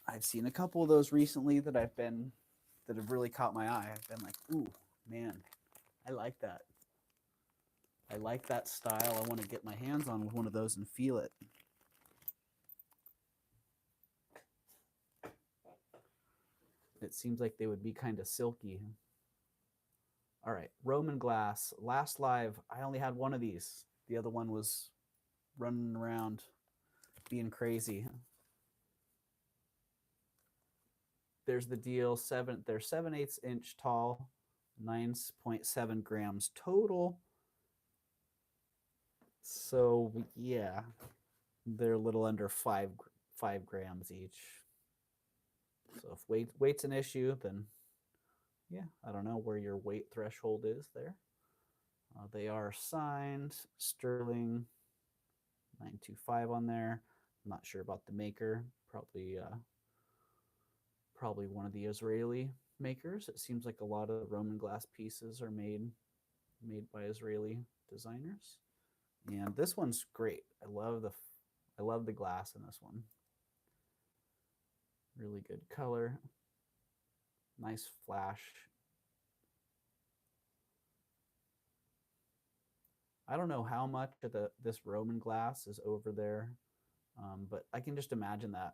I've seen a couple of those recently that have really caught my eye. I've been like, ooh, man, I like that. I like that style. I want to get my hands on one of those and feel it. It seems like they would be kind of silky. All right, Roman glass. Last live, I only had one of these. The other one was running around being crazy. There's the deal. They're 7/8 inch tall, 9.7 grams total. So yeah, they're a little under 5 grams each. So if weight's an issue, then yeah, I don't know where your weight threshold is there. They are signed sterling 925 on there. I'm not sure about the maker. Probably one of the Israeli makers. It seems like a lot of Roman glass pieces are made by Israeli designers. And this one's great. I love the glass in this one. Really good color. Nice flash. I don't know how much of this Roman glass is over there, but I can just imagine that,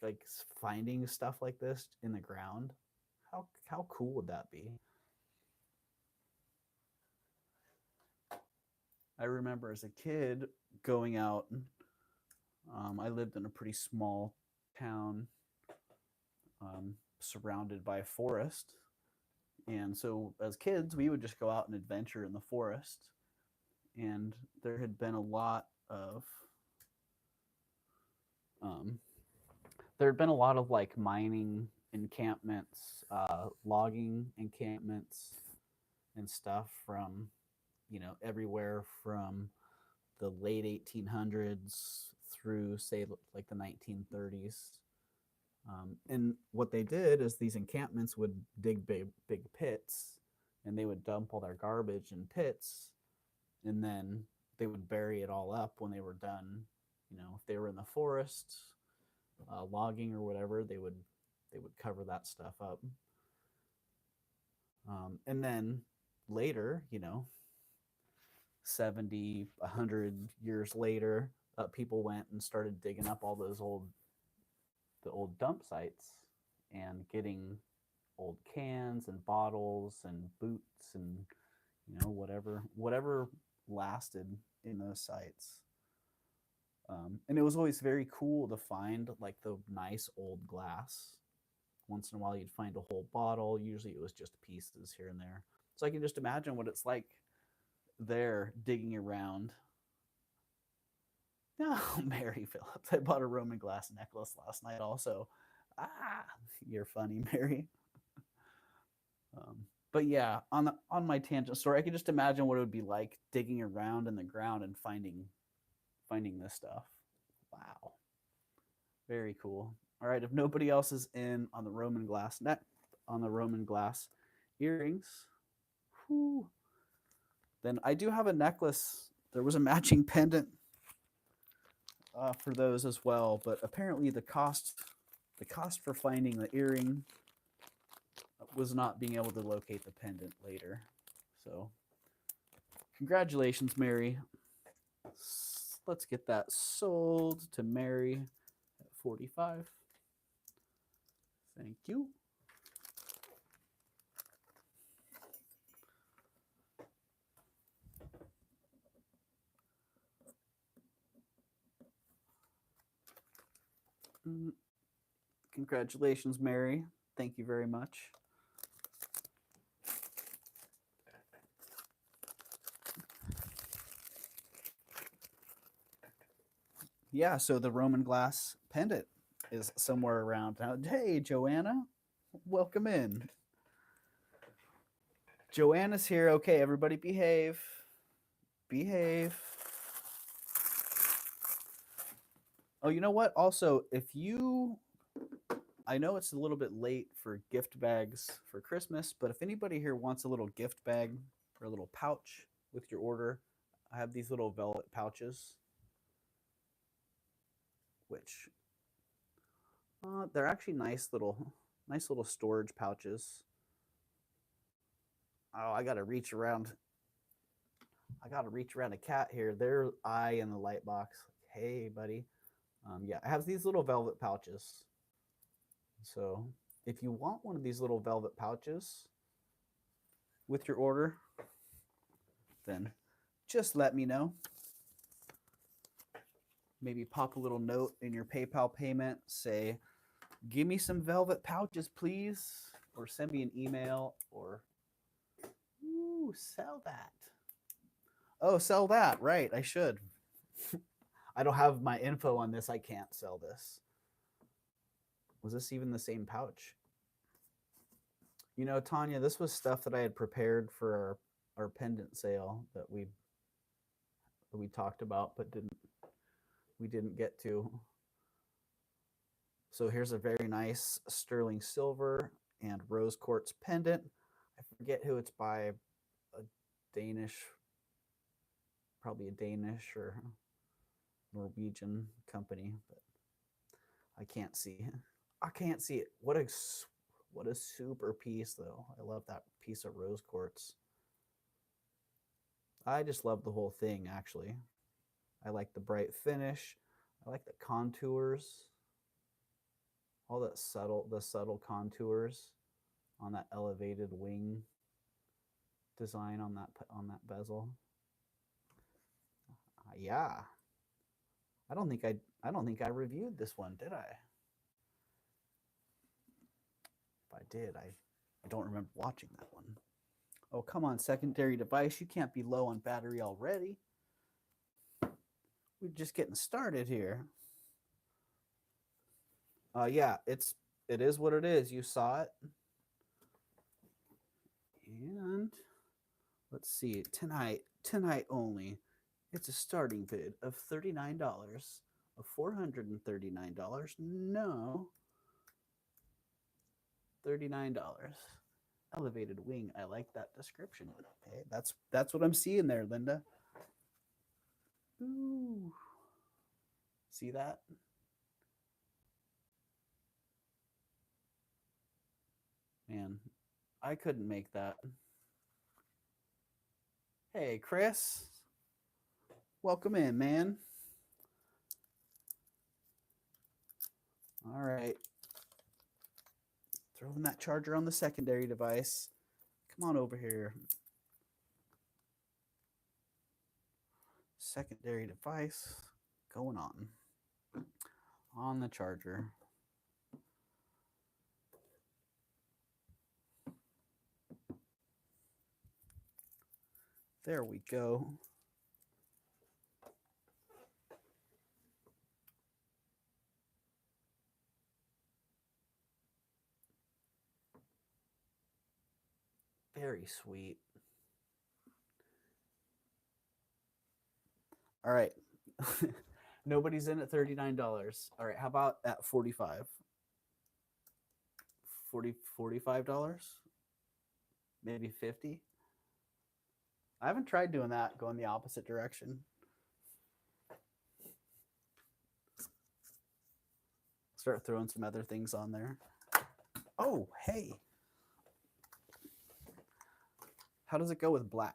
like finding stuff like this in the ground. How cool would that be? I remember as a kid going out. I lived in a pretty small town, surrounded by a forest, and so as kids, we would just go out and adventure in the forest. And there had been a lot of um, like mining encampments, logging encampments, and stuff from everywhere from the late 1800s through say like the 1930s. And what they did is these encampments would dig big pits, and they would dump all their garbage in pits, and then they would bury it all up when they were done. If they were in the forest, logging or whatever, they would cover that stuff up. And then later, 70, 100 years later, people went and started digging up all those the old dump sites and getting old cans and bottles and boots and whatever lasted in those sites. And it was always very cool to find like the nice old glass. Once in a while you'd find a whole bottle. Usually it was just pieces here and there. So I can just imagine what it's like there digging around. Oh, Mary Phillips. I bought a Roman glass necklace last night also. You're funny, Mary. But yeah, on my tangent story, I can just imagine what it would be like digging around in the ground and finding this stuff. Wow. Very cool. All right, if nobody else is in on the Roman glass earrings, whew, then I do have a necklace. There was a matching pendant for those as well, but apparently the cost for finding the earring was not being able to locate the pendant later. So congratulations, Mary. Let's get that sold to Mary at 45. Thank you. Congratulations, Mary. Thank you very much. Yeah, so the Roman glass pendant is somewhere around now. Hey, Joanna, welcome in. Joanna's here. Okay, everybody behave. Behave. Oh, you know what? Also, I know it's a little bit late for gift bags for Christmas, but if anybody here wants a little gift bag or a little pouch with your order, I have these little velvet pouches, which they're actually nice little storage pouches. Oh, I gotta reach around a cat here. Their eye in the light box. Hey, buddy. Yeah, I have these little velvet pouches. So if you want one of these little velvet pouches with your order, then just let me know. Maybe pop a little note in your PayPal payment. Say, give me some velvet pouches, please. Or send me an email or Ooh, sell that. Oh, sell that. Right, I should. I don't have my info on this. I can't sell this. Was this even the same pouch? You know, Tanya, this was stuff that I had prepared for our pendant sale that we talked about, but we didn't get to. So here's a very nice sterling silver and rose quartz pendant. I forget who it's by, a Danish, probably a Danish or Norwegian company, but I can't see. I can't see it. What a super piece though. I love that piece of rose quartz. I just love the whole thing actually. I like the bright finish. I like the contours. All that subtle contours on that elevated wing design on that bezel. Yeah. I don't think I reviewed this one, did I? If I did, I don't remember watching that one. Oh, come on, secondary device. You can't be low on battery already. We're just getting started here. Yeah, it is what it is. You saw it. And let's see, tonight only, it's a starting bid of $39, of $439. No, $39. Elevated wing. I like that description. Okay, that's what I'm seeing there, Linda. Ooh. See that? Man, I couldn't make that. Hey, Chris. Welcome in, man. All right. Throwing that charger on the secondary device. Come on over here. Secondary device going on the charger. There we go. Very sweet. All right. Nobody's in at $39. All right, how about at $45? $45? Maybe 50? I haven't tried doing that, going the opposite direction. Start throwing some other things on there. Oh, hey. How does it go with black?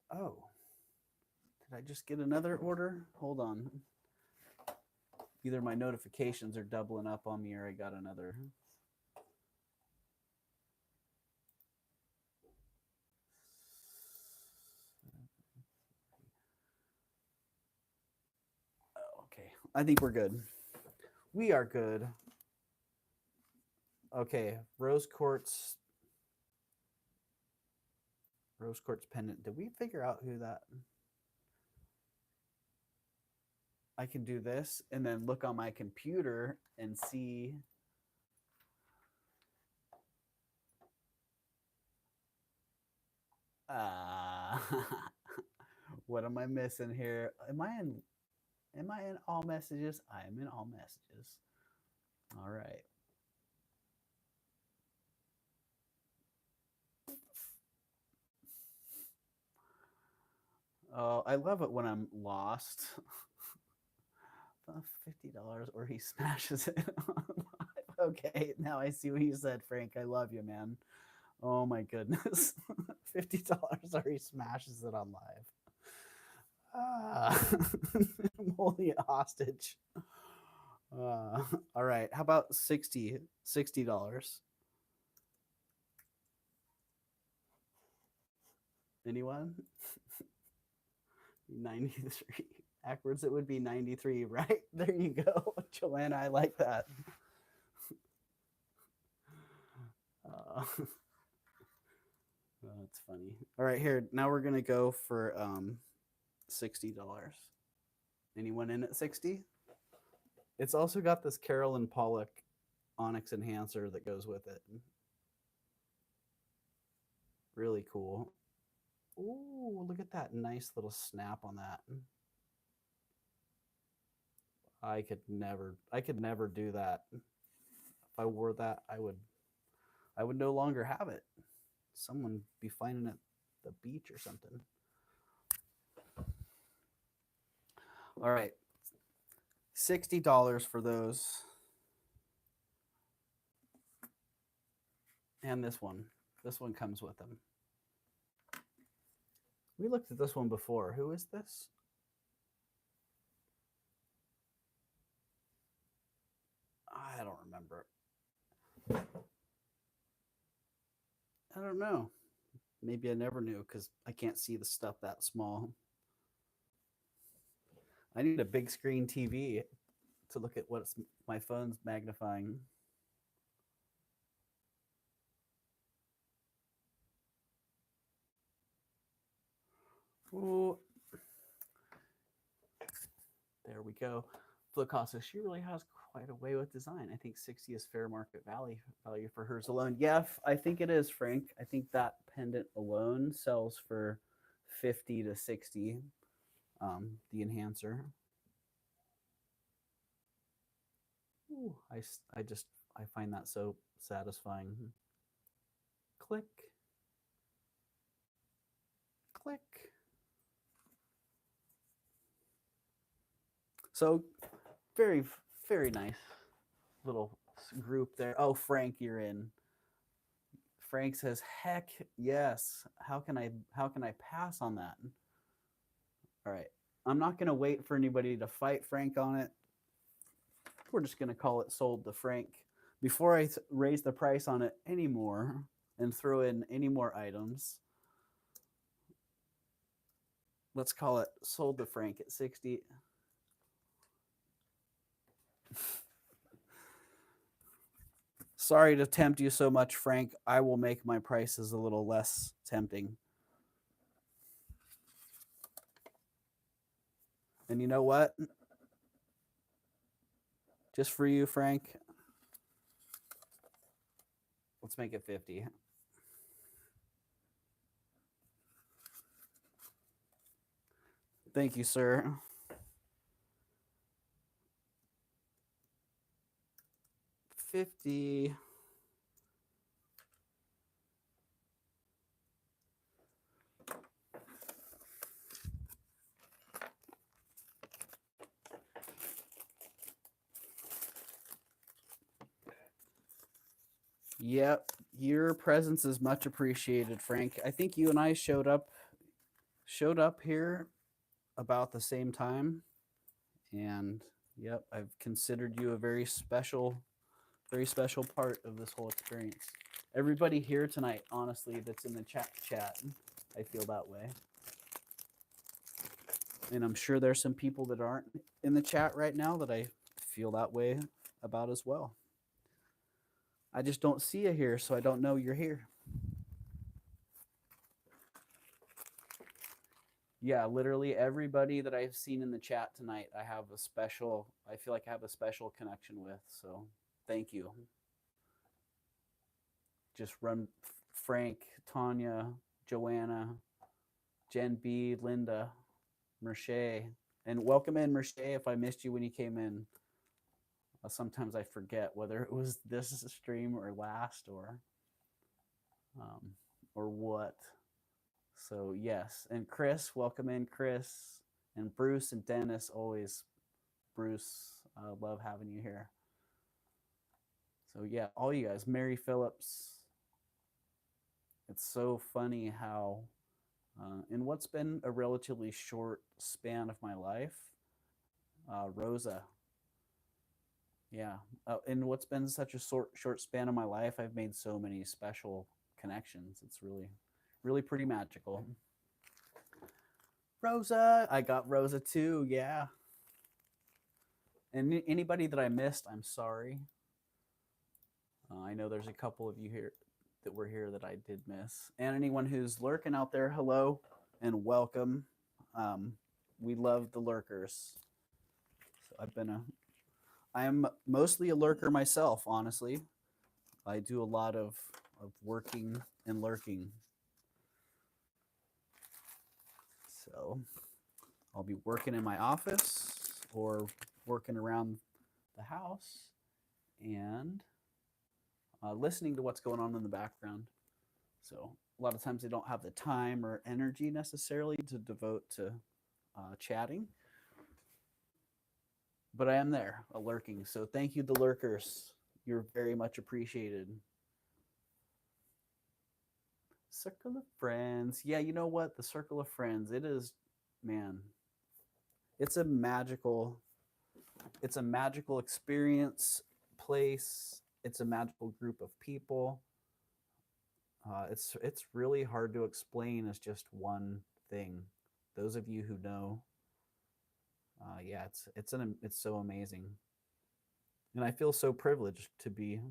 Oh, did I just get another order? Hold on. Either my notifications are doubling up on me or I got another. Oh, okay, I think we're good. We are good. Okay, rose quartz pendant. Did we figure out who that? I can do this and then look on my computer and see. What am I missing here? Am I in all messages? I am in all messages. All right. Oh, I love it when I'm lost. $50 or he smashes it on live. Okay, now I see what you said, Frank. I love you, man. Oh my goodness. $50 or he smashes it on live. I'm holding it hostage. All right, how about $60? Anyone? 93. Backwards, it would be 93, right? There you go. Joanna, I like that. Oh, that's funny. All right, here. Now we're gonna go for $60. Anyone in at 60? It's also got this Carolyn Pollock onyx enhancer that goes with it. Really cool. Ooh, look at that nice little snap on that. I could never do that. If I wore that, I would no longer have it. Someone be finding it at the beach or something. All right. $60 for those. And this one. This one comes with them. We looked at this one before. Who is this? I don't remember. I don't know. Maybe I never knew because I can't see the stuff that small. I need a big screen TV to look at what my phone's magnifying. Ooh. There we go. Flicosta, she really has quite a way with design. I think 60 is fair market value for hers alone. Yeah, I think it is, Frank. I think that pendant alone sells for 50 to 60. The enhancer. Ooh, I find that so satisfying. Click. Click. So very, very nice little group there. Oh, Frank, you're in. Frank says, heck yes. How can I pass on that? All right. I'm not going to wait for anybody to fight Frank on it. We're just going to call it sold to Frank. Before I raise the price on it anymore and throw in any more items, let's call it sold to Frank at 60. Sorry to tempt you so much, Frank. I will make my prices a little less tempting. And you know what? Just for you, Frank, let's make it 50. Thank you, sir. $50. Yep, your presence is much appreciated, Frank. I think you and I showed up here about the same time, and yep, I've considered you a very special part of this whole experience. Everybody here tonight, honestly, that's in the chat, I feel that way. And I'm sure there's some people that aren't in the chat right now that I feel that way about as well. I just don't see you here, so I don't know you're here. Yeah, literally everybody that I've seen in the chat tonight, I feel like I have a special connection with, so thank you. Just run Frank, Tanya, Joanna, Jen B, Linda, Merche, and welcome in, Merche, if I missed you when you came in. Sometimes I forget whether it was this stream or last or what. So yes, and Chris, welcome in, Chris, and Bruce and Dennis, always. Bruce, love having you here. So yeah, all you guys, Mary Phillips. It's so funny how, in what's been a relatively short span of my life, Rosa. Yeah, in what's been such a short span of my life, I've made so many special connections. It's really pretty magical. Rosa, I got Rosa too. Yeah. And anybody that I missed, I'm sorry. I know there's a couple of you here that were here that I did miss. And anyone who's lurking out there, hello and welcome. Um, we love the lurkers. So I'm mostly a lurker myself, honestly. I do a lot of working and lurking. So I'll be working in my office or working around the house and listening to what's going on in the background. So a lot of times I don't have the time or energy necessarily to devote to chatting, but I am there, lurking. So thank you, the lurkers. You're very much appreciated. Circle of friends. Yeah, you know what? The circle of friends. It is, man. It's a magical experience, place. It's a magical group of people. It's really hard to explain as just one thing. Those of you who know, yeah, it's so amazing, and I feel so privileged to be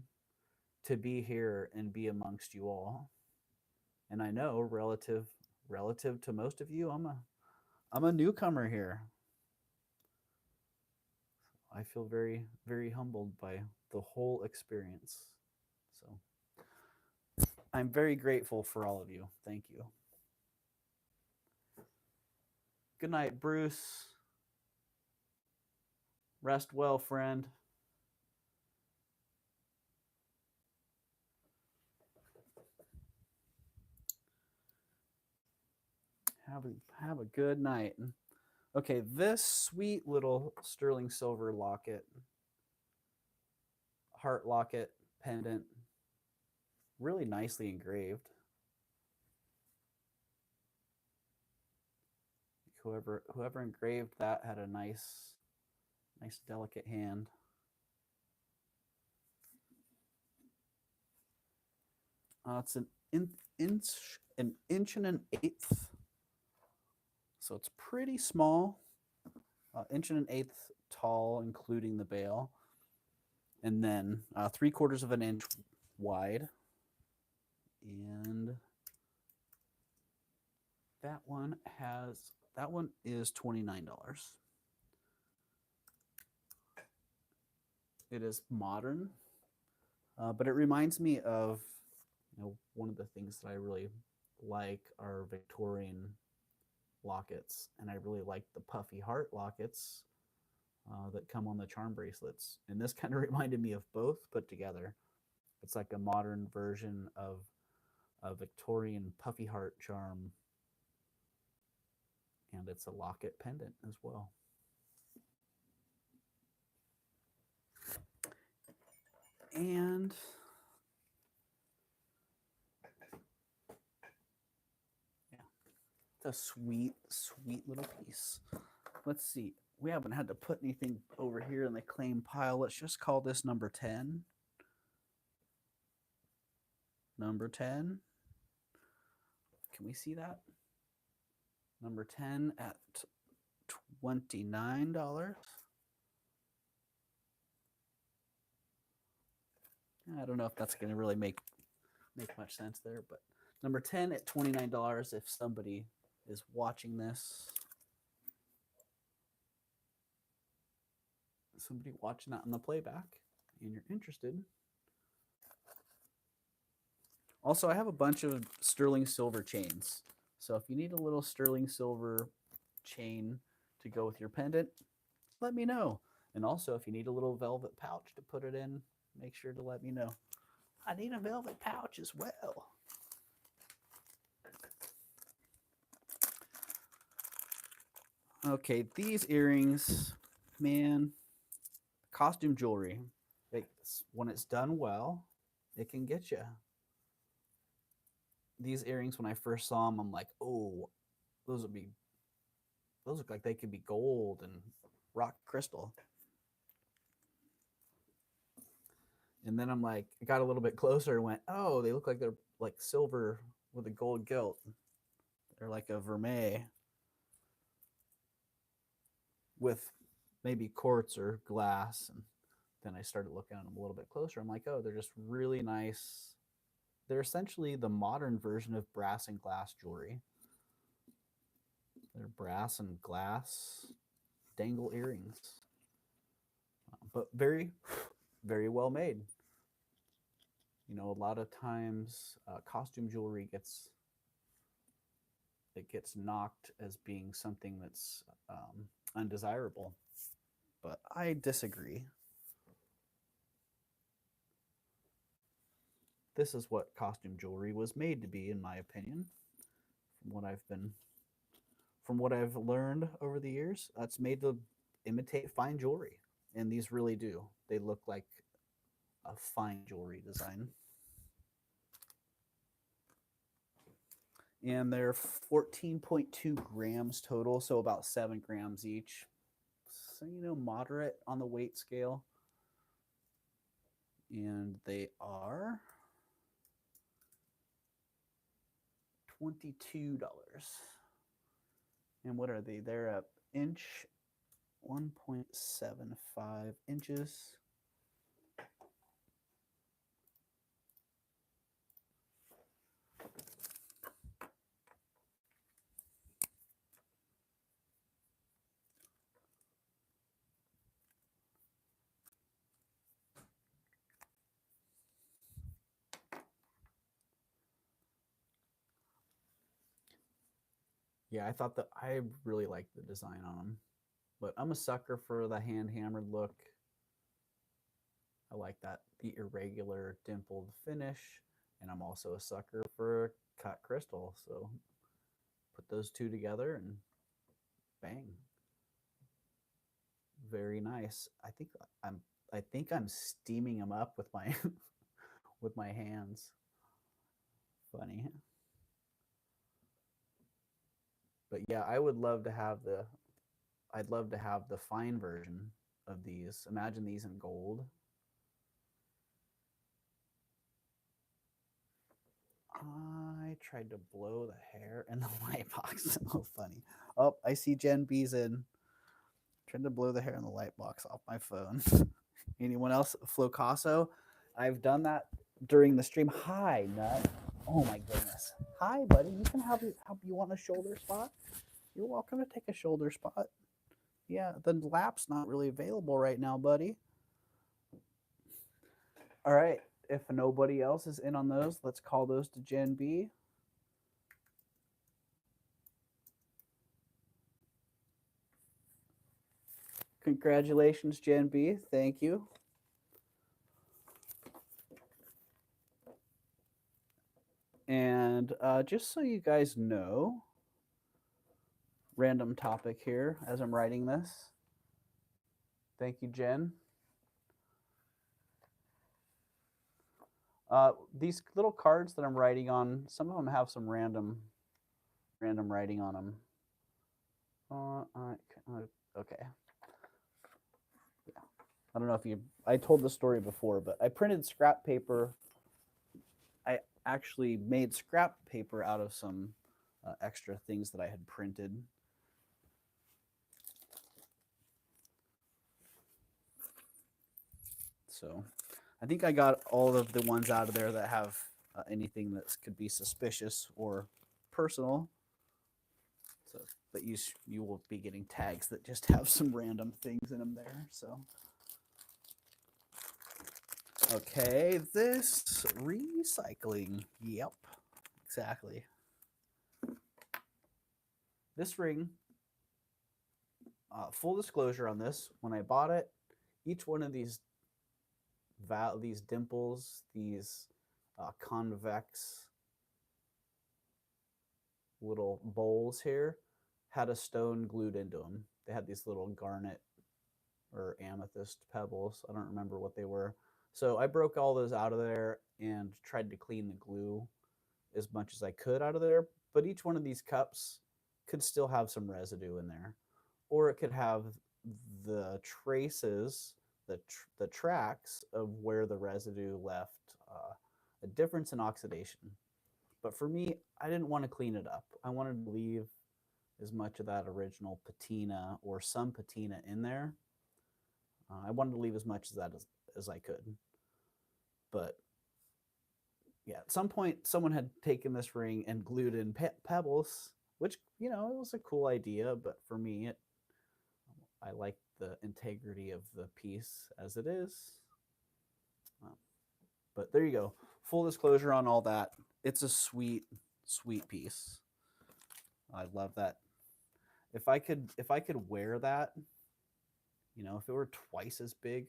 here and be amongst you all. And I know relative to most of you, I'm a newcomer here. I feel very, very humbled by the whole experience. So I'm very grateful for all of you. Thank you. Good night, Bruce. Rest well, friend. Have a good night. Okay, this sweet little sterling silver locket, heart locket pendant, really nicely engraved. Whoever engraved that had a nice delicate hand. It's an inch and an eighth, so it's pretty small. Inch and an eighth tall, including the bail, and then 3/4 of an inch wide. And that one is $29. It is modern, but it reminds me of, one of the things that I really like are Victorian lockets, and I really like the puffy heart lockets that come on the charm bracelets. And this kind of reminded me of both put together. It's like a modern version of a Victorian puffy heart charm, and it's a locket pendant as well. And yeah, it's a sweet little piece. Let's see. We haven't had to put anything over here in the claim pile. Let's just call this number 10. Number 10. Can we see that? Number 10 at $29. I don't know if that's going to really make much sense there, but number 10 at $29 if somebody is watching this. Somebody watching that on the playback and you're interested. Also, I have a bunch of sterling silver chains. So if you need a little sterling silver chain to go with your pendant, let me know. And also, if you need a little velvet pouch to put it in, make sure to let me know. I need a velvet pouch as well. Okay, these earrings, man, costume jewelry. When it's done well, it can get you. These earrings, when I first saw them, I'm like, oh, those look like they could be gold and rock crystal. And then I'm like, I got a little bit closer and went, oh, they look like they're like silver with a gold gilt. They're like a vermeil with maybe quartz or glass. And then I started looking at them a little bit closer. I'm like, oh, they're just really nice They're essentially the modern version of brass and glass jewelry. They're brass and glass dangle earrings, but very, very well made. You know, a lot of times costume jewelry gets knocked as being something that's undesirable, but I disagree. This is what costume jewelry was made to be, in my opinion. From what I've learned over the years, that's made to imitate fine jewelry, and these really do. They look like a fine jewelry design. And they're 14.2 grams total, so about 7 grams each. So, you know, moderate on the weight scale. And they are $22. And what are they? They're a inch, 1.75 inches. Yeah, I really like the design on them, but I'm a sucker for the hand hammered look. I like that the irregular dimpled finish, and I'm also a sucker for cut crystal. So put those two together and bang, very nice. I'm I think I'm steaming them up with my with my hands. Funny, but yeah, I'd love to have the fine version of these. Imagine these in gold. I tried to blow the hair in the light box. Oh, funny. Oh, I see Gen B's in. Trying to blow the hair in the light box off my phone. Anyone else? Flocasso? I've done that during the stream. Hi, Nut. Oh my goodness. Hi, buddy. You can have you want a shoulder spot? You're welcome to take a shoulder spot. Yeah, the lap's not really available right now, buddy. All right. If nobody else is in on those, let's call those to Gen B. Congratulations, Gen B. Thank you. And just so you guys know, random topic here as I'm writing this. Thank you, Jen. These little cards that I'm writing on, some of them have some random writing on them. Okay. Yeah. I don't know if I told the story before, but I printed scrap paper. I actually made scrap paper out of some extra things that I had printed. So I think I got all of the ones out of there that have anything that could be suspicious or personal. So, but you will be getting tags that just have some random things in them there. So, okay, this recycling. Yep, exactly. This ring. Full disclosure on this: when I bought it, each one of these dimples, these convex little bowls here, had a stone glued into them. They had these little garnet or amethyst pebbles. I don't remember what they were. So I broke all those out of there and tried to clean the glue as much as I could out of there. But each one of these cups could still have some residue in there, or it could have the traces, the tracks of where the residue left a difference in oxidation. But for me, I didn't want to clean it up. I wanted to leave as much of that original patina or some patina in there. I wanted to leave as much of that as I could. But yeah, at some point someone had taken this ring and glued in pebbles, which, you know, it was a cool idea, but for me, I like the integrity of the piece as it is. But there you go. Full disclosure on all that. It's a sweet, sweet piece. I love that. If I could wear that, you know, if it were twice as big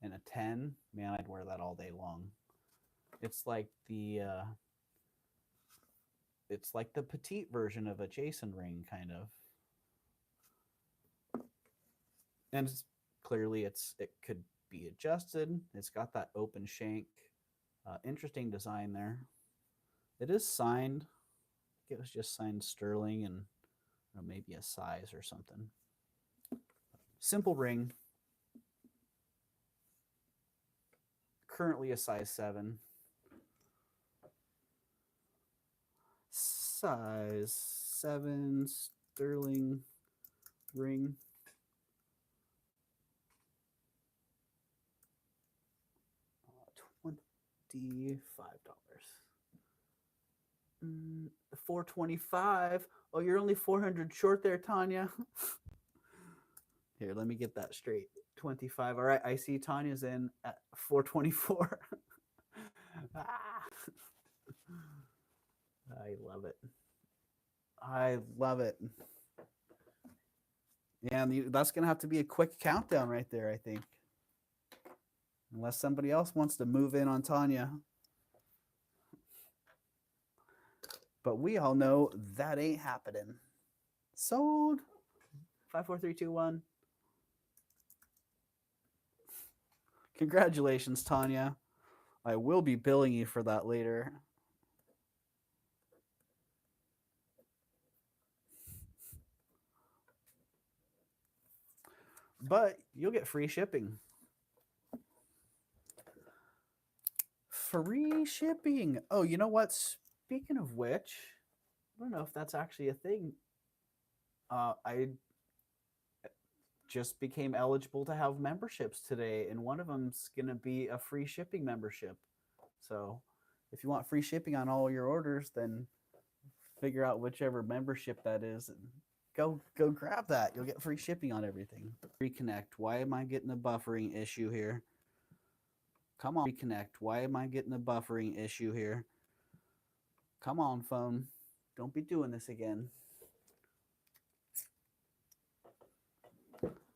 and a 10, man, I'd wear that all day long. It's like the petite version of a Jason ring, kind of. And clearly it could be adjusted. It's got that open shank. Interesting design there. It is signed. It was just signed sterling and maybe a size or something. Simple ring. Currently a size 7. Size 7 sterling ring. $25. $425. Oh, you're only 400 short there, Tanya. Here, let me get that straight. 25. All right, I see Tanya's in at 424. I love it. I love it. Yeah, and that's going to have to be a quick countdown right there, I think. Unless somebody else wants to move in on Tanya. But we all know that ain't happening. Sold. 5, 4, 3, 2, 1. Congratulations, Tanya. I will be billing you for that later. But you'll get free shipping. Free shipping. Oh, you know what? Speaking of which, I don't know if that's actually a thing. I just became eligible to have memberships today, and one of them's going to be a free shipping membership. So if you want free shipping on all your orders, then figure out whichever membership that is and go grab that. You'll get free shipping on everything. Reconnect. Why am I getting a buffering issue here? Come on, reconnect. Why am I getting a buffering issue here? Come on, phone. Don't be doing this again.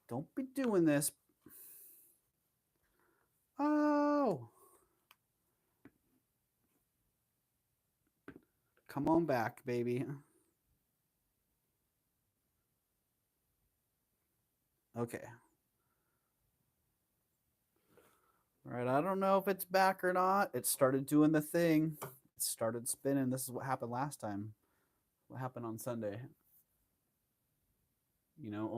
Don't be doing this. Oh. Come on back, baby. Okay. All right, I don't know if it's back or not. It started doing the thing. It started spinning. This is what happened last time. What happened on Sunday? You know,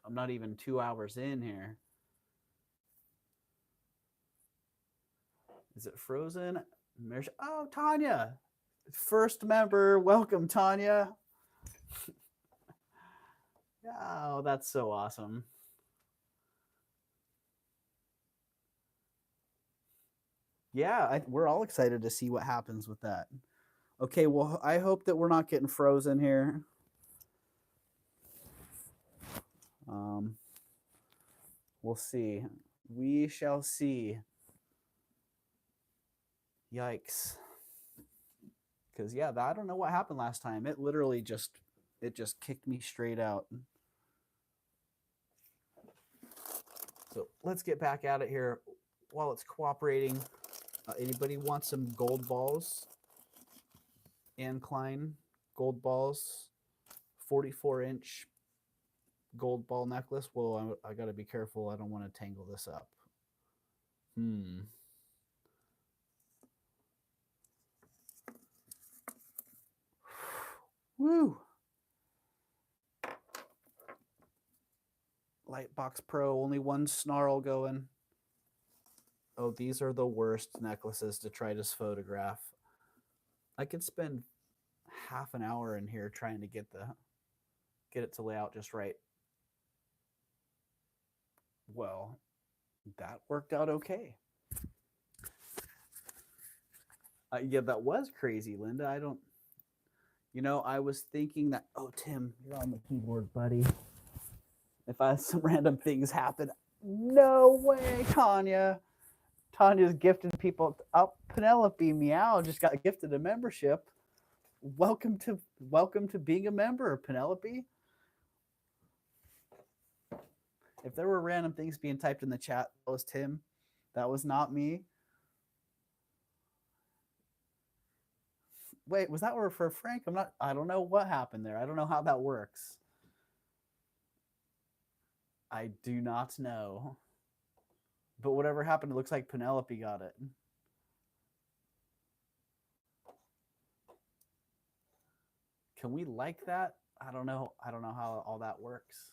I'm not even 2 hours in here. Is it frozen? Oh, Tanya. First member. Welcome, Tanya. Oh, that's so awesome. Yeah, we're all excited to see what happens with that. Okay, well, I hope that we're not getting frozen here. We'll see. We shall see. Yikes. Because, yeah, I don't know what happened last time. It literally just kicked me straight out. So let's get back at it here while it's cooperating. Anybody want some gold balls? Anne Klein gold balls, 44-inch gold ball necklace. Whoa, I got to be careful. I don't want to tangle this up. Woo. Lightbox Pro, only one snarl going. Oh, these are the worst necklaces to try to photograph. I could spend half an hour in here trying to get it to lay out just right. Well, that worked out okay. Yeah, that was crazy, Linda. I don't, I was thinking that, oh, Tim, you're on the keyboard, buddy. If some random things happen, no way, Tanya. Tanya's gifting people. Oh, Penelope Meow just got gifted a membership. Welcome to being a member, Penelope. If there were random things being typed in the chat, that was Tim. That was not me. Wait, was that for Frank? I don't know what happened there. I don't know how that works. I do not know. But whatever happened, it looks like Penelope got it. Can we like that? I don't know. I don't know how all that works.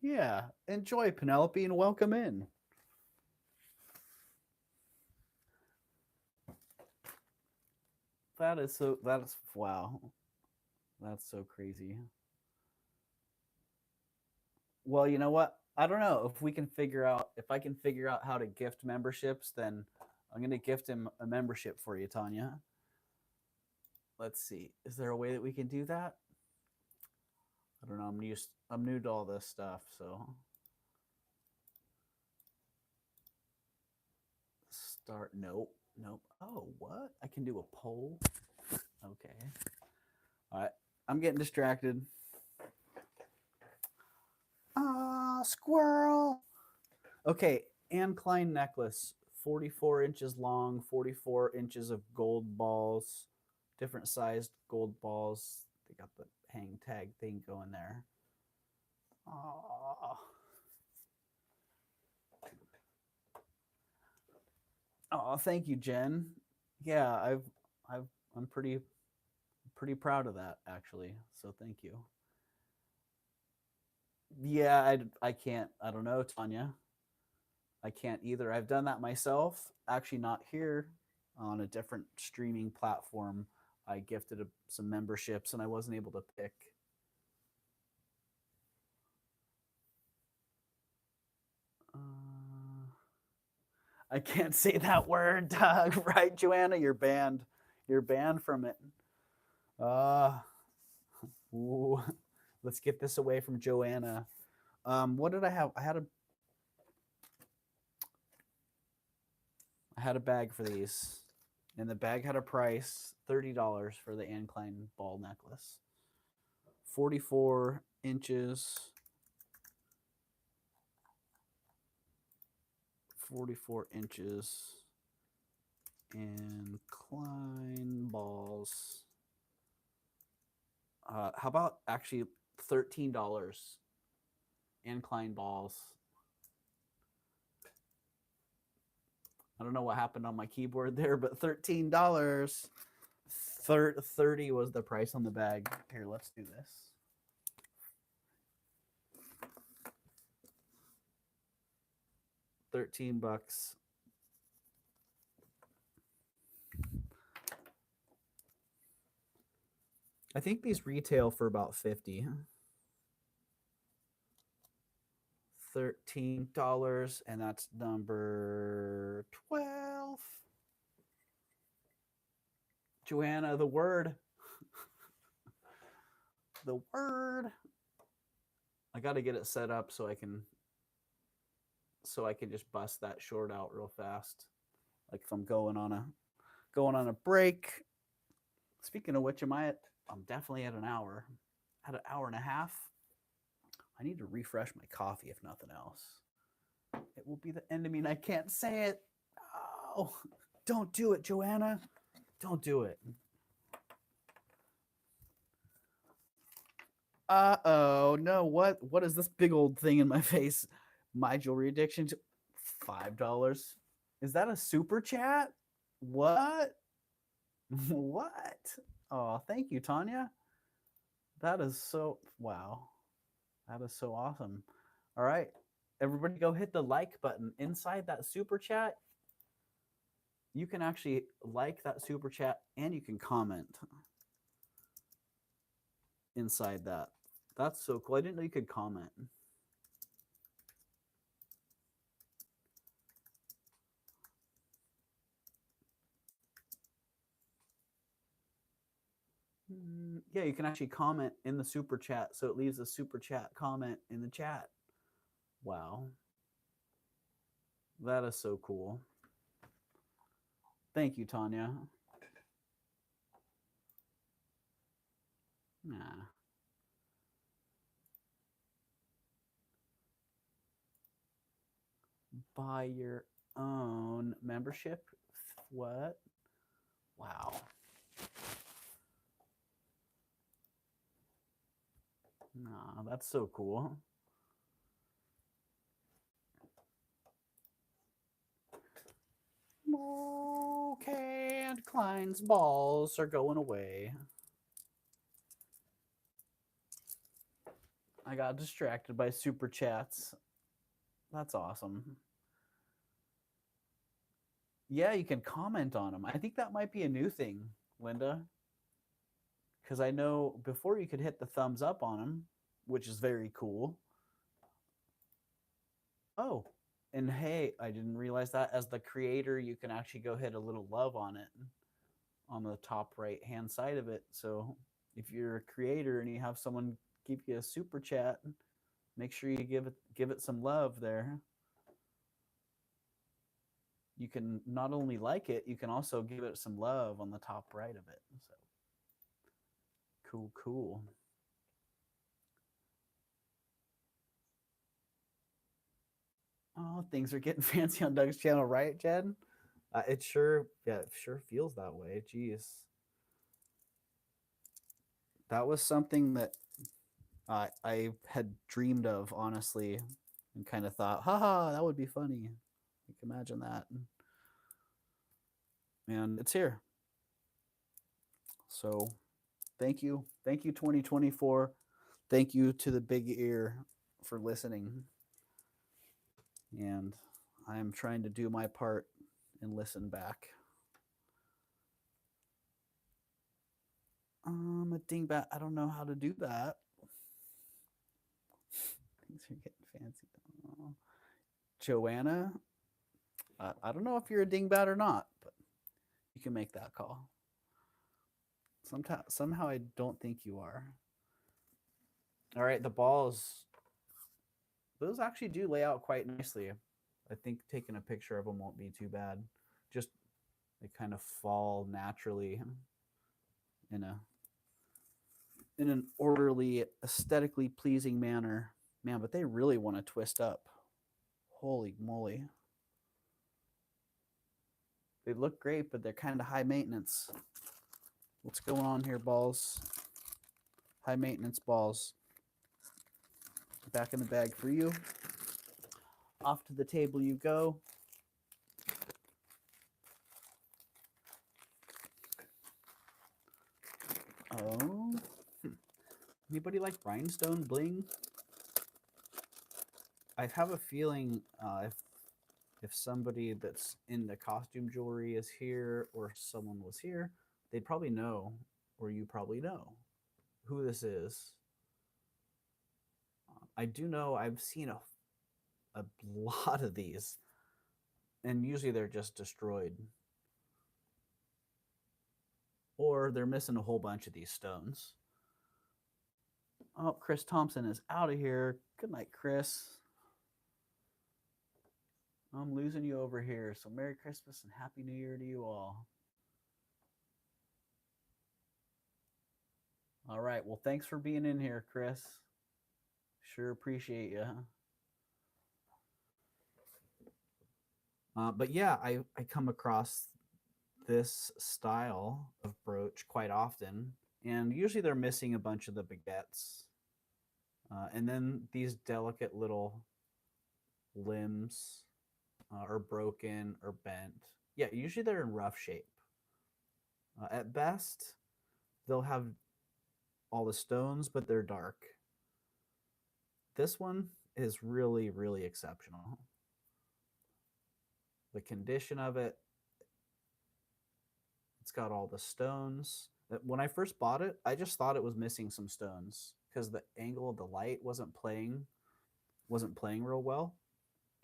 Yeah, enjoy, Penelope, and welcome in. That is wow. That's so crazy. Well, you know what? I don't know if I can figure out how to gift memberships, then I'm going to gift him a membership for you, Tanya. Let's see. Is there a way that we can do that? I don't know. I'm new to all this stuff, so start. Nope. Oh, what? I can do a poll. Okay. All right. I'm getting distracted. Squirrel. Okay, Anne Klein necklace, 44 inches long, 44 inches of gold balls, different sized gold balls. They got the hang tag thing going there. Oh, thank you, Jen. Yeah, I'm pretty proud of that actually. So thank you. Yeah, I can't. I don't know, Tanya. I can't either. I've done that myself. Actually, not here, on a different streaming platform. I gifted some memberships and I wasn't able to pick. I can't say that word, Doug. Right, Joanna? You're banned. You're banned from it. Ooh. Let's get this away from Joanna. What did I have? I had a bag for these, and the bag had a price, $30 for the Anne Klein ball necklace. 44 inches. 44 inches. Anne Klein balls. How about actually $13? Anne Klein balls. I don't know what happened on my keyboard there, but $13. 30 was the price on the bag. Here, let's do this. $13. I think these retail for about 50. $13, and that's number 12. Joanna, the word. The word. I got to get it set up so I can just bust that short out real fast. Like if I'm going on a break. Speaking of which, I'm definitely at an hour. At an hour and a half. I need to refresh my coffee if nothing else. It will be the end of me and I can't say it. Oh, don't do it, Joanna. Don't do it. Uh-oh, no, what is this big old thing in my face? My jewelry addiction, $5. Is that a super chat? What? What? Oh, thank you, Tanya. That is so, wow. That is so awesome. All right, everybody go hit the like button. Inside that super chat, you can actually like that super chat and you can comment inside that. That's so cool. I didn't know you could comment. Yeah, you can actually comment in the super chat. So it leaves a super chat comment in the chat. Wow. That is so cool. Thank you, Tanya. Nah. Buy your own membership? What? Wow. Nah, that's so cool. Okay, and Klein's balls are going away. I got distracted by super chats. That's awesome. Yeah, you can comment on them. I think that might be a new thing, Linda. Because I know before you could hit the thumbs up on them, which is very cool. Oh, and hey, I didn't realize that as the creator, you can actually go hit a little love on it on the top right hand side of it. So if you're a creator and you have someone give you a super chat, make sure you give it some love there. You can not only like it, you can also give it some love on the top right of it. So cool, cool. Oh, things are getting fancy on Doug's channel, right, Jed? It sure, yeah, it sure feels that way. Jeez, that was something that I had dreamed of, honestly, and kind of thought, haha, that would be funny. You can imagine that. And it's here. So thank you. Thank you, 2024. Thank you to the big ear for listening. And I am trying to do my part and listen back. A dingbat. I don't know how to do that. Things are getting fancy. Oh. Joanna, I don't know if you're a dingbat or not, but you can make that call. Somehow I don't think you are. All right, the balls. Those actually do lay out quite nicely. I think taking a picture of them won't be too bad. Just they kind of fall naturally in an orderly, aesthetically pleasing manner. Man, but they really want to twist up. Holy moly. They look great, but they're kind of high maintenance. What's going on here, balls? High maintenance balls. Back in the bag for you. Off to the table you go. Oh. Anybody like rhinestone bling? I have a feeling if somebody that's into costume jewelry is here or someone was here, they'd probably know, or you probably know, who this is. I do know I've seen a lot of these, and usually they're just destroyed. Or they're missing a whole bunch of these stones. Oh, Chris Thompson is out of here. Good night, Chris. I'm losing you over here. So Merry Christmas and Happy New Year to you all. All right. Well, thanks for being in here, Chris. Sure appreciate you. But yeah, I come across this style of brooch quite often. And usually they're missing a bunch of the baguettes. And then these delicate little limbs are broken or bent. Yeah, usually they're in rough shape. At best, they'll have all the stones, but they're dark. This one is really, really exceptional. The condition of it, it's got all the stones. When I first bought it, I just thought it was missing some stones because the angle of the light wasn't playing real well.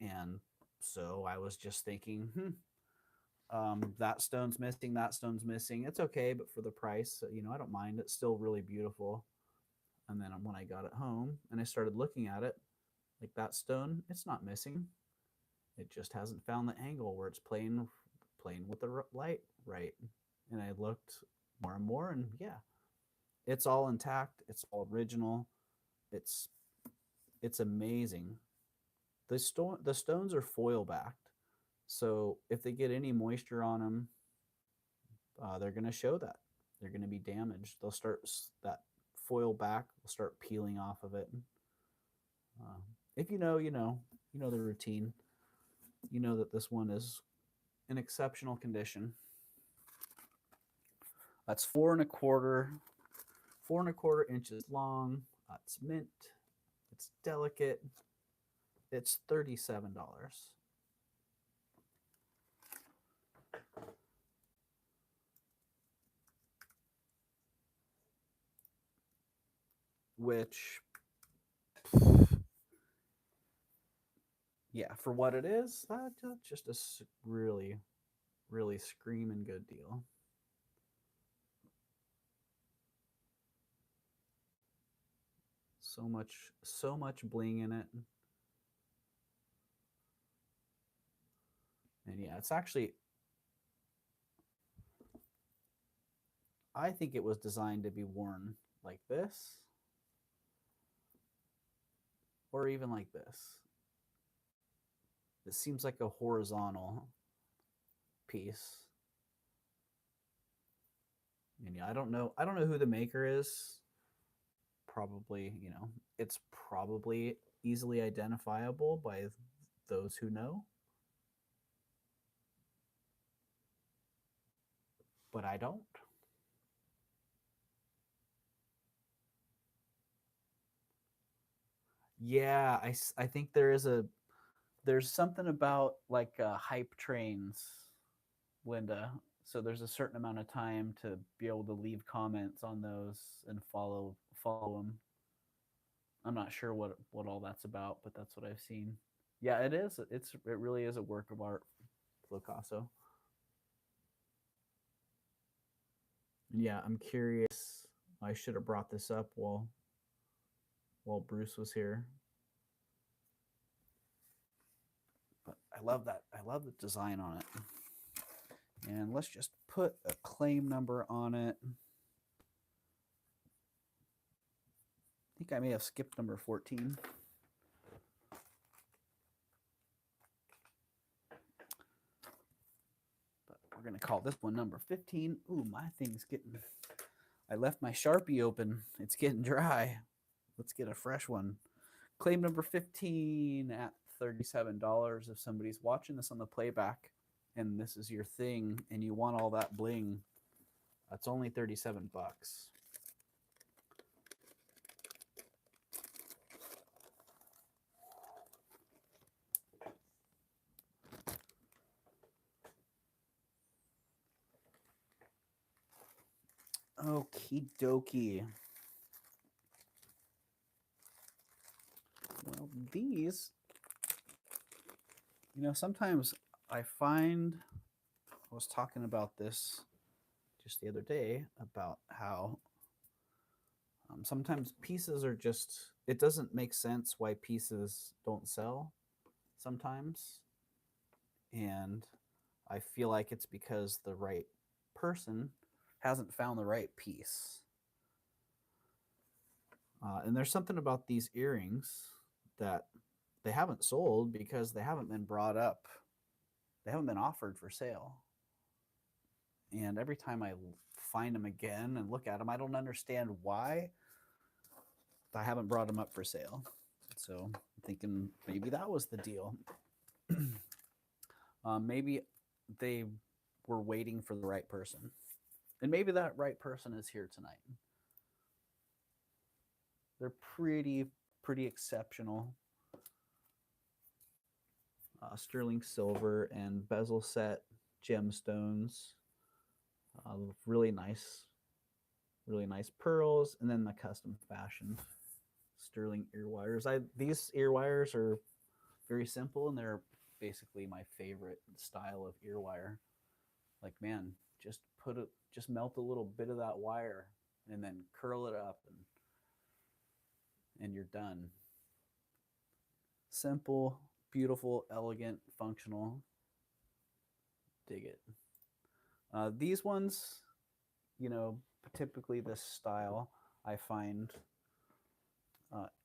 And so I was just thinking, That stone's missing, that stone's missing. It's okay, but for the price, you know, I don't mind. It's still really beautiful. And then when I got it home and I started looking at it, like that stone, it's not missing. It just hasn't found the angle where it's playing with the light right. And I looked more and more, and yeah, it's all intact. It's all original. It's it's amazing. The stones are foil backed, so if they get any moisture on them, they're going to show that. They're going to be damaged. They'll start that foil back will start peeling off of it. Uh, if you know, you know, you know the routine. You know that this one is in exceptional condition. That's 4.25 inches long. It's mint. It's delicate. It's $37. Which, yeah, for what it is, that's just a really, really screaming good deal. So much bling in it. And yeah, it's actually, I think it was designed to be worn like this or even like this. It seems like a horizontal piece. And yeah, I don't know who the maker is. Probably, you know, it's probably easily identifiable by those who know. But I don't. Yeah, I think there's something about like hype trains, Linda. So there's a certain amount of time to be able to leave comments on those and follow them. I'm not sure what all that's about, but that's what I've seen. Yeah, it is. It really is a work of art, Picasso. Yeah, I'm curious. I should have brought this up while Bruce was here. But I love that. I love the design on it. And let's just put a claim number on it. I think I may have skipped number 14. But we're going to call this one number 15. Ooh, my thing's getting... I left my Sharpie open. It's getting dry. Let's get a fresh one. Claim number 15 at $37. If somebody's watching this on the playback and this is your thing and you want all that bling, that's only 37 bucks. Okie dokie. Well, these, you know, sometimes I find, I was talking about this just the other day about how sometimes pieces are just, it doesn't make sense why pieces don't sell sometimes. And I feel like it's because the right person hasn't found the right piece. And there's something about these earrings that they haven't sold because they haven't been brought up. They haven't been offered for sale. And every time I find them again and look at them, I don't understand why I haven't brought them up for sale. So I'm thinking maybe that was the deal. Maybe they were waiting for the right person. And maybe that right person is here tonight. They're pretty exceptional. Sterling silver and bezel set gemstones. Really nice pearls, and then the custom fashioned sterling ear wires. These ear wires are very simple, and they're basically my favorite style of ear wire. Like, man, just melt a little bit of that wire and then curl it up and you're done. Simple, beautiful, elegant, functional. Dig it. These ones, typically this style, I find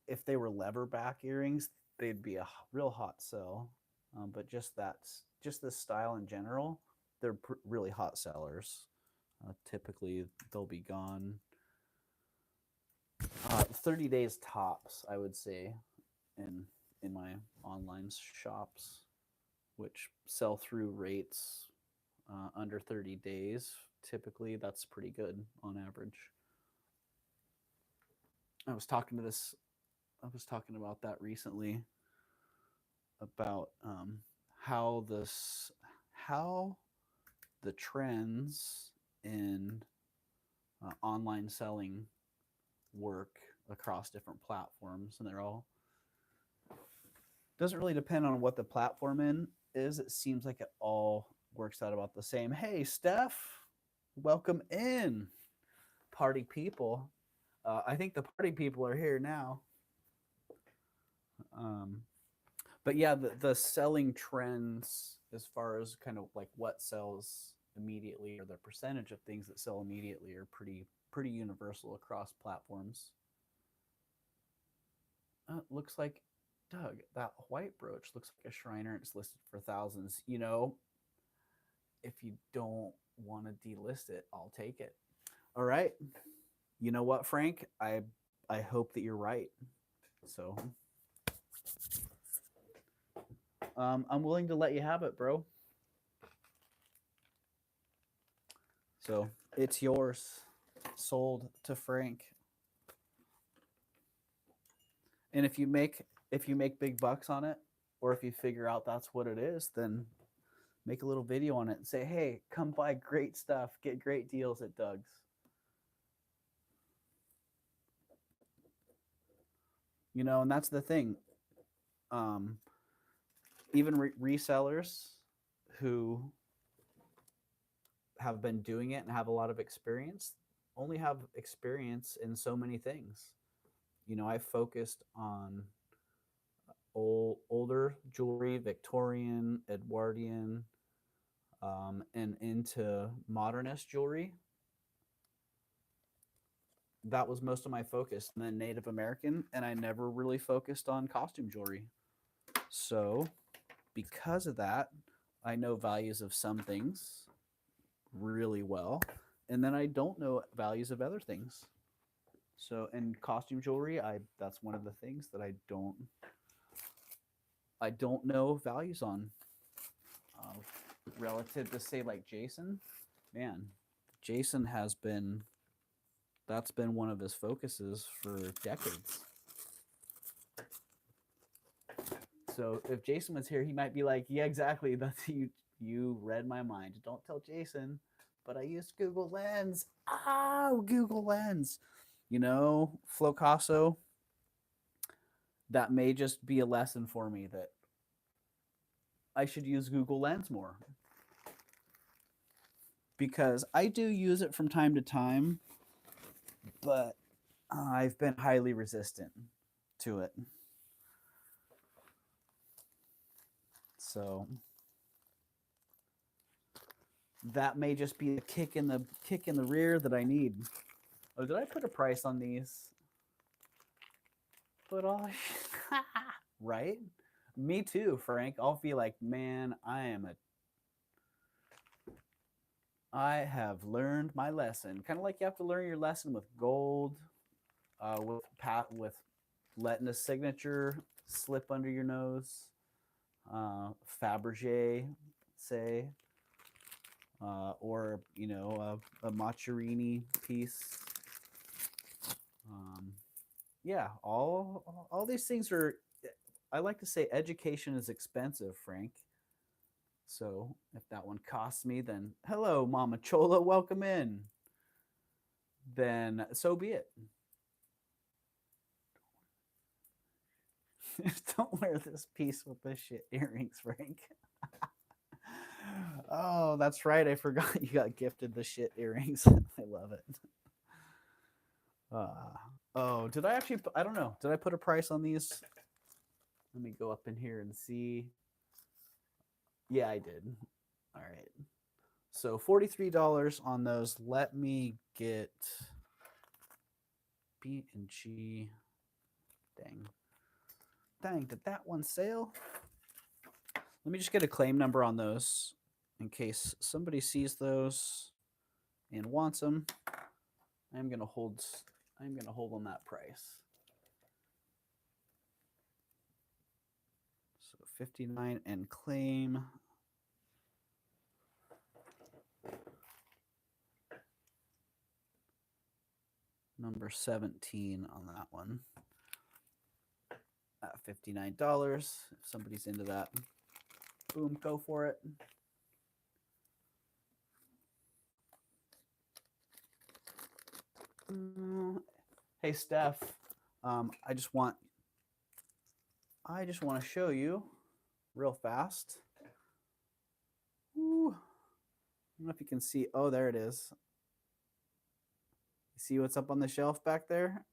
if they were lever back earrings, they'd be a real hot sell. But just this style in general, they're really hot sellers. Typically, they'll be gone 30 days tops, I would say, in my online shops, which sell through rates under 30 days. Typically, that's pretty good on average. I was talking about that recently about how the trends in online selling work across different platforms, and they're all doesn't really depend on what the platform is. It seems like it all works out about the same. Hey, Steph, welcome in, party people. I think the party people are here now. But yeah, the selling trends as far as kind of like what sells immediately or the percentage of things that sell immediately are pretty universal across platforms. Looks like, Doug, that white brooch looks like a Shriner. It's listed for thousands. If you don't want to delist it, I'll take it. All right. You know what, Frank? I hope that you're right. So I'm willing to let you have it, bro. So it's yours, sold to Frank. And if you make big bucks on it, or if you figure out that's what it is, then make a little video on it and say, hey, come buy great stuff, get great deals at Doug's. And that's the thing. Even resellers who have been doing it and have a lot of experience only have experience in so many things. I focused on older jewelry, Victorian, Edwardian, and into modernist jewelry. That was most of my focus. And then Native American, and I never really focused on costume jewelry. So because of that, I know values of some things really well, and then I don't know values of other things. So in costume jewelry, that's one of the things that I don't know values on. Relative to, say, like Jason, man, Jason that's been one of his focuses for decades. So if Jason was here, he might be like, yeah, exactly. That's you read my mind. Don't tell Jason, but I used Google Lens. Oh, Google Lens. Flocasso, that may just be a lesson for me that I should use Google Lens more. Because I do use it from time to time, but I've been highly resistant to it. So that may just be a kick in the rear that I need. Oh, did I put a price on these? But all right? Me too, Frank. I'll feel like, man, I have learned my lesson. Kind of like you have to learn your lesson with gold, with letting a signature slip under your nose, Fabergé, say, or a Machiarini piece. Yeah, all these things are. I like to say education is expensive, Frank. So if that one costs me, then hello, Mama Chola, welcome in. Then so be it. Don't wear this piece with this shit earrings, Frank. Oh, that's right. I forgot you got gifted the shit earrings. I love it. Uh, oh, did I actually? I don't know. Did I put a price on these? Let me go up in here and see. Yeah, I did. All right. So $43 on those. Let me get B and G. Dang. Dang, did that one sale? Let me just get a claim number on those in case somebody sees those and wants them. I'm gonna hold on that price. So 59 and claim. Number 17 on that one. At $59. If somebody's into that, boom, go for it. Hey Steph, I just want to show you real fast. Ooh. I don't know if you can see. Oh, there it is. You see what's up on the shelf back there?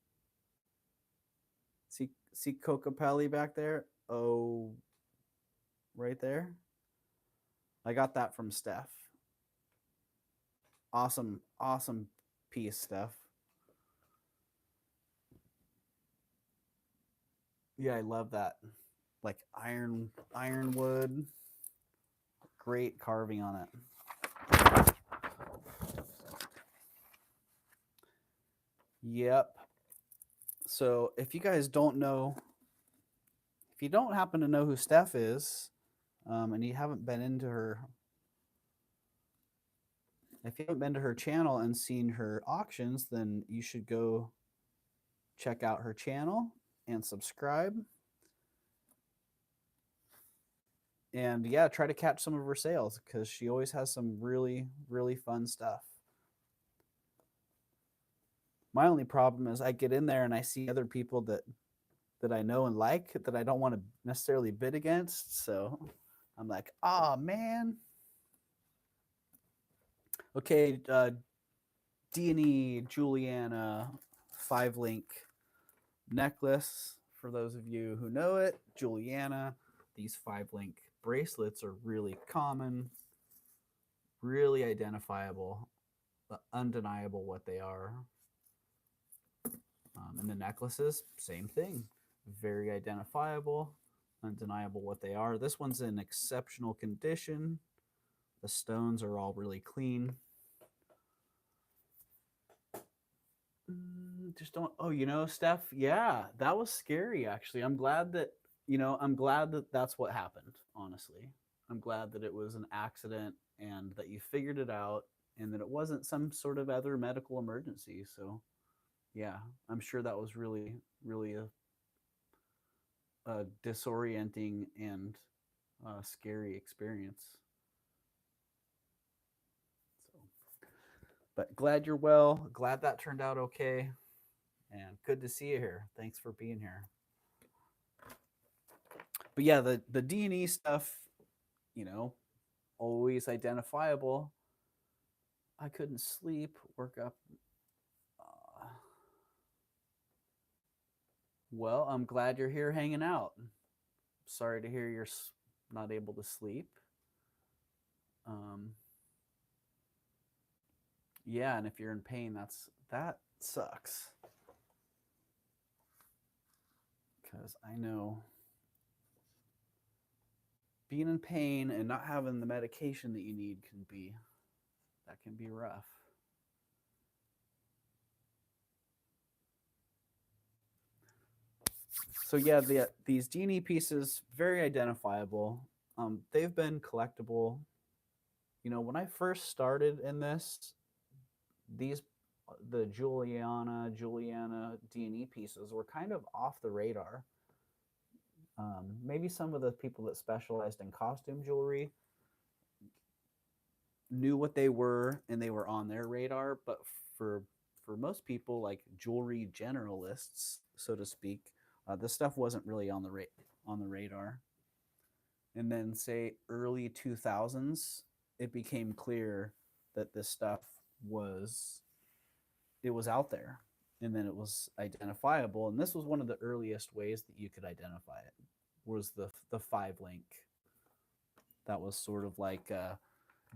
See Cocapelli back there? Oh, right there. I got that from Steph. Awesome piece, Steph. Yeah, I love that. Like ironwood. Great carving on it. Yep. So if you guys don't know, if you don't happen to know who Steph is, and you haven't been into her, if you haven't been to her channel and seen her auctions, then you should go check out her channel and subscribe. And yeah, try to catch some of her sales because she always has some really, really fun stuff. My only problem is I get in there and I see other people that I know and like that I don't want to necessarily bid against. So I'm like, oh man. Okay, D&E Juliana 5-link necklace. For those of you who know it, Juliana, these 5-link bracelets are really common, really identifiable, undeniable what they are. And the necklaces, same thing, very identifiable, undeniable what they are. This one's in exceptional condition. The stones are all really clean. Just don't. Oh, you know, Steph. Yeah, that was scary. Actually, I'm glad that that's what happened. Honestly, I'm glad that it was an accident and that you figured it out and that it wasn't some sort of other medical emergency. So, yeah, I'm sure that was really, really a disorienting and scary experience. So, but glad you're well. Glad that turned out okay. And good to see you here. Thanks for being here. But yeah, the D&E stuff, you know, always identifiable. I couldn't sleep, work up. Well, I'm glad you're here hanging out. Sorry to hear you're not able to sleep. Yeah, and if you're in pain, that sucks. Because I know being in pain and not having the medication that you need can be rough. So yeah, these D&E pieces, very identifiable. They've been collectible. You know, when I first started in this, the Juliana D&E pieces were kind of off the radar. Maybe some of the people that specialized in costume jewelry knew what they were and they were on their radar, but for most people, like jewelry generalists, so to speak, this stuff wasn't really on the radar. And then say early 2000s, it became clear that this stuff was it was out there, and then it was identifiable. And this was one of the earliest ways that you could identify it, was the 5 link. That was sort of like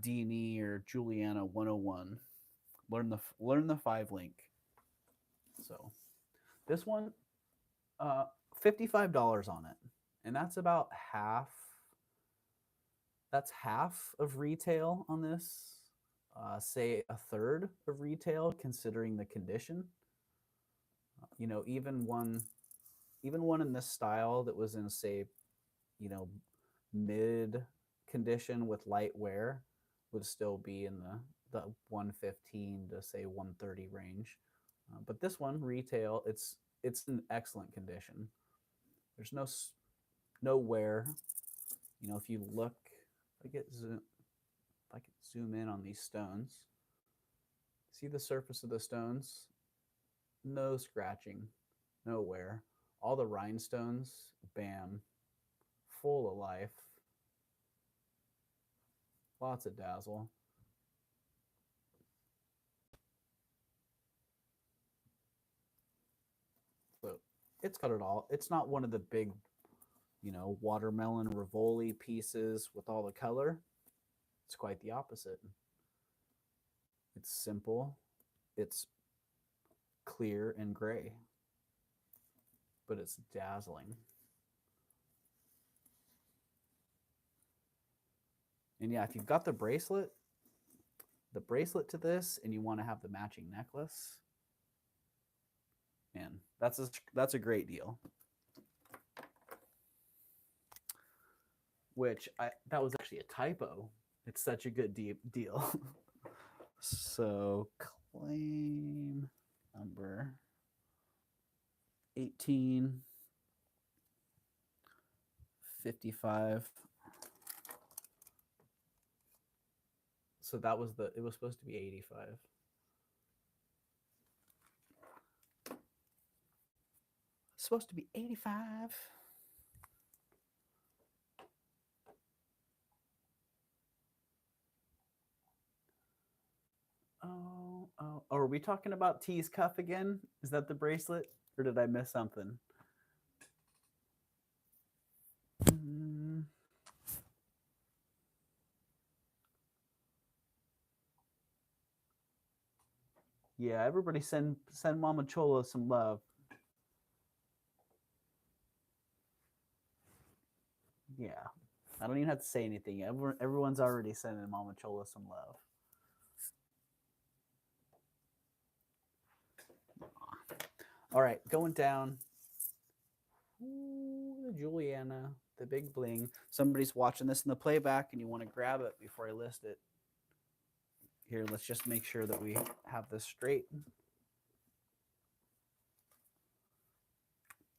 D&E or Juliana 101. Learn the 5 link. So this one, $55 on it, and that's about half. That's half of retail on this. Say a third of retail, considering the condition. Even one in this style that was in, say, mid condition with light wear would still be in the 115 to say 130 range. But this one retail, it's in excellent condition. There's no wear. If you look, if I could zoom in on these stones, see the surface of the stones? No scratching, no wear. All the rhinestones, bam, full of life. Lots of dazzle. So it's got it all. It's not one of the big, watermelon Rivoli pieces with all the color. It's quite the opposite. It's simple. It's clear and gray, but it's dazzling. And yeah, if you've got the bracelet to this, and you want to have the matching necklace, man, that's a great deal. Which that was actually a typo. It's such a good deal. So claim number 1855. So that was it was supposed to be 85. It's supposed to be 85. Oh, are we talking about T's cuff again? Is that the bracelet, or did I miss something? Yeah, everybody send Mama Chola some love. Yeah, I don't even have to say anything. Everyone's already sending Mama Chola some love. All right, going down. Ooh, the Juliana, the big bling. Somebody's watching this in the playback, and you want to grab it before I list it. Here, let's just make sure that we have this straight.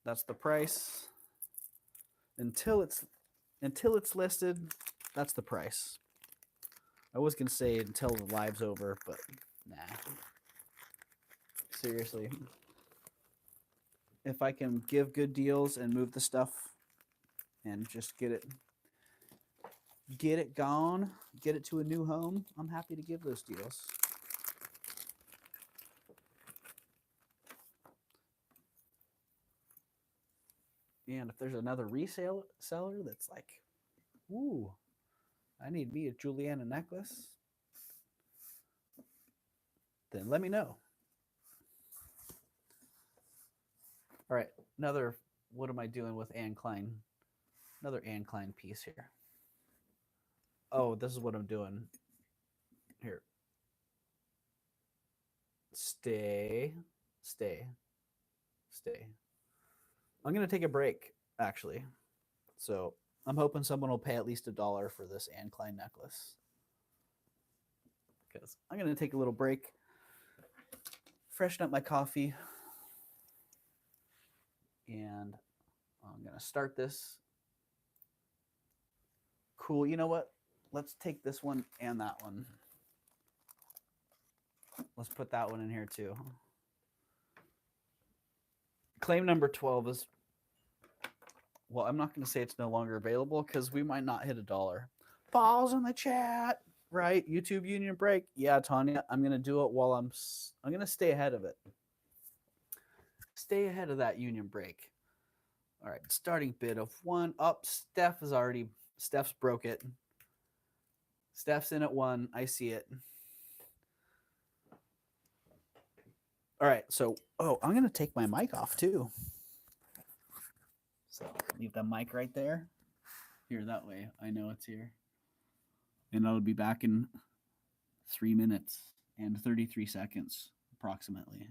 That's the price. Until it's listed, that's the price. I was gonna say until the live's over, but nah. Seriously. If I can give good deals and move the stuff and just get it gone, get it to a new home, I'm happy to give those deals. And if there's another seller that's like, ooh, I need me a Juliana necklace, then let me know. All right, what am I doing with Anne Klein? Another Anne Klein piece here. Oh, this is what I'm doing. Here. Stay. I'm going to take a break, actually. So I'm hoping someone will pay at least $1 for this Anne Klein necklace. Because I'm going to take a little break, freshen up my coffee, and I'm going to start this. Cool. You know what? Let's take this one and that one. Let's put that one in here too. Claim number 12 is Well, I'm not going to say it's no longer available because we might not hit $1. Balls in the chat, right? YouTube Union break. Yeah, Tanya, I'm going to do it while I'm going to stay ahead of it. Stay ahead of that Union break. All right, starting bid of 1 up. Steph's broke it. Steph's in at 1. I see it. All right, so, I'm going to take my mic off too. So leave the mic right there. Here, that way I know it's here. And I'll be back in 3 minutes and 33 seconds, approximately.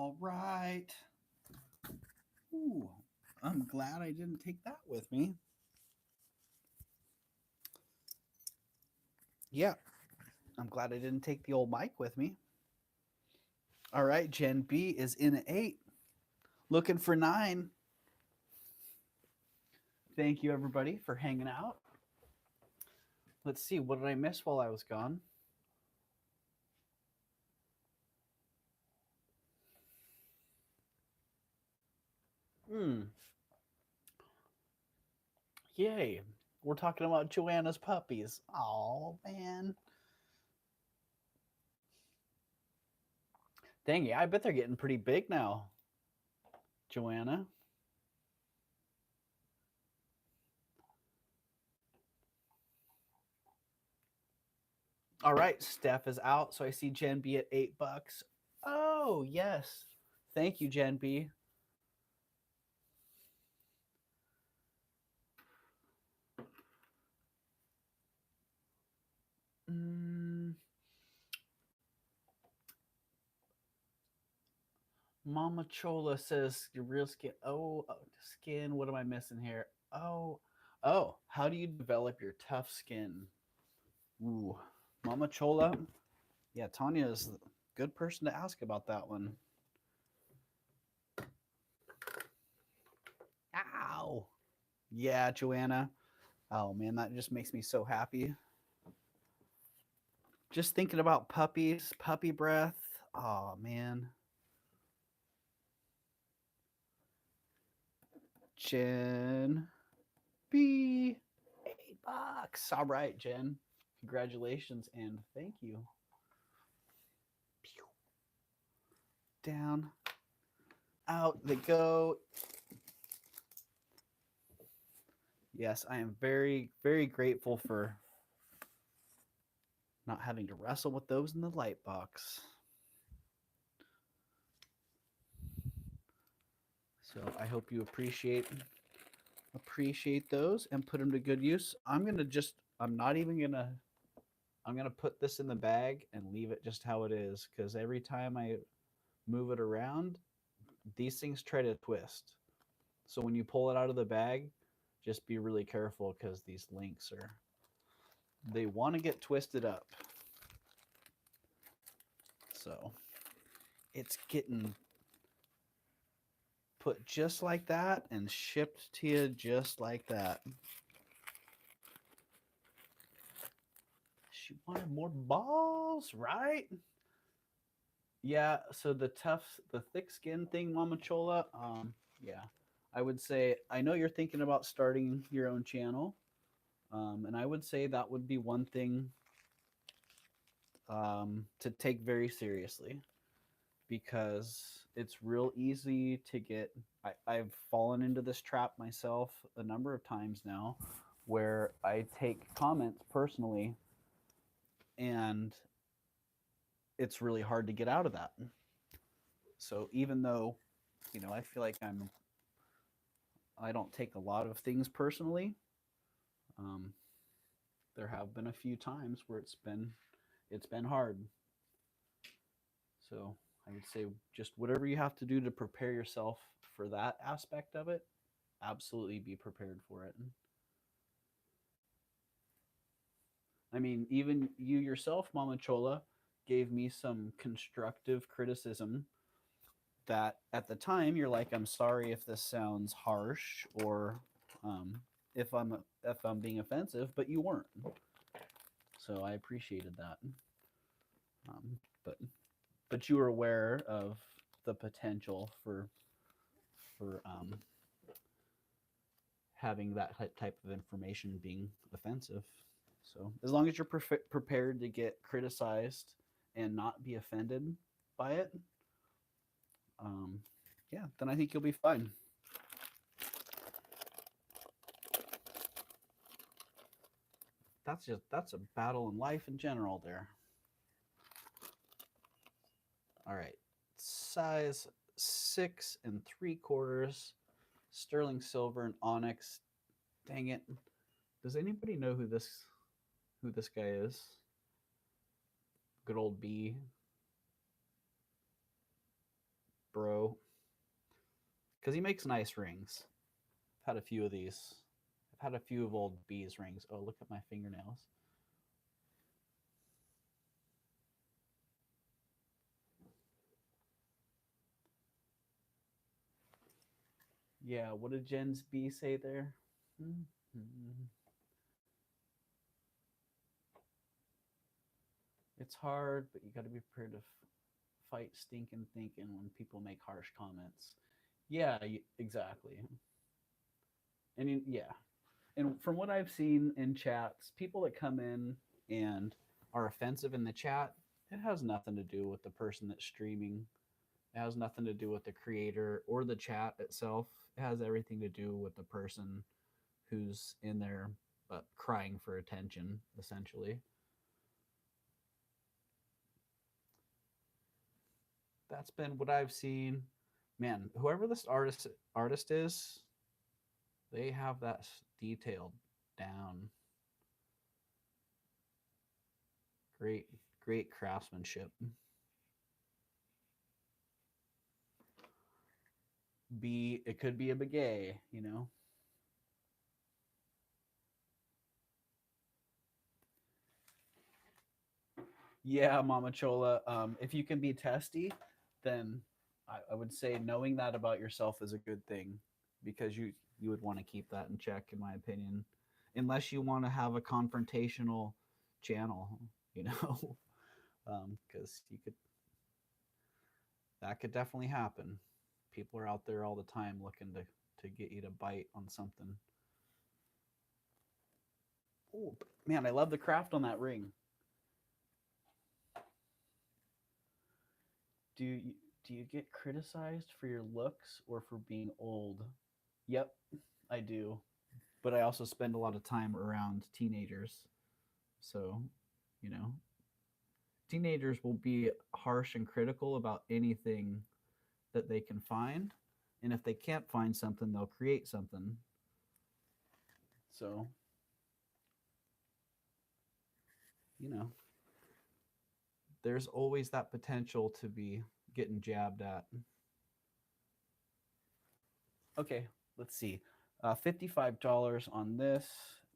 All right. Ooh, I'm glad I didn't take that with me. Yeah, I'm glad I didn't take the old mic with me. All right, Gen B is in at 8. Looking for 9. Thank you, everybody, for hanging out. Let's see, what did I miss while I was gone? Yay. We're talking about Joanna's puppies. Oh, man. Dang it, I bet they're getting pretty big now, Joanna. All right, Steph is out, so I see Gen B at $8. Oh, yes. Thank you, Gen B. Mama Chola says your real skin. Oh, skin. What am I missing here? Oh, how do you develop your tough skin? Ooh, Mama Chola. Yeah, Tanya is a good person to ask about that one. Ow. Yeah, Joanna. Oh man, that just makes me so happy. Just thinking about puppies, puppy breath. Oh man. Jen B. $8. All right, Jen. Congratulations and thank you. Down. Out they go. Yes, I am very, very grateful for not having to wrestle with those in the light box. So I hope you appreciate those and put them to good use. I'm gonna put this in the bag and leave it just how it is, because every time I move it around, these things try to twist. So when you pull it out of the bag, just be really careful, because these links they want to get twisted up. So it's getting put just like that and shipped to you just like that. She wanted more balls, right? Yeah, so the thick skin thing, Mama Chola, yeah. I would say, I know you're thinking about starting your own channel, and I would say that would be one thing to take very seriously, because it's real easy to get. I've fallen into this trap myself a number of times now, where I take comments personally, and it's really hard to get out of that. So even though, I feel like I don't take a lot of things personally, there have been a few times where it's been hard. So I would say, just whatever you have to do to prepare yourself for that aspect of it, absolutely be prepared for it. I mean, even you yourself, Mama Chola, gave me some constructive criticism that at the time you're like, I'm sorry if this sounds harsh, or if I'm being offensive, but you weren't. So I appreciated that. But you were aware of the potential for having that type of information being offensive. So as long as you're prepared to get criticized and not be offended by it, yeah, then I think you'll be fine. That's a battle in life in general there. All right, size 6 3/4, sterling silver and onyx. Dang it! Does anybody know who this guy is? Good old B. bro, because he makes nice rings. I've had a few of these. I've had a few of old B's rings. Oh, look at my fingernails. Yeah, what did Jen's B say there? Mm-hmm. It's hard, but you got to be prepared to fight stinking thinking when people make harsh comments. Yeah, exactly. And yeah, and from what I've seen in chats, people that come in and are offensive in the chat, it has nothing to do with the person that's streaming. It has nothing to do with the creator or the chat itself. It has everything to do with the person who's in there crying for attention, essentially. That's been what I've seen. Man, whoever this artist is, they have that detailed down. Great, great craftsmanship. It could be a bagay, you know. Yeah, Mama Chola. If you can be testy, then I would say knowing that about yourself is a good thing, because you would want to keep that in check, in my opinion, unless you want to have a confrontational channel, you know, because you could that could definitely happen. People are out there all the time looking to get you to bite on something. Oh man, I love the craft on that ring. Do you do you get criticized for your looks or for being old? Yep, I do. But I also spend a lot of time around teenagers. So, you know, teenagers will be harsh and critical about anything that they can find. And if they can't find something, they'll create something. So, you know, there's always that potential to be getting jabbed at. Okay, let's see. $55 on this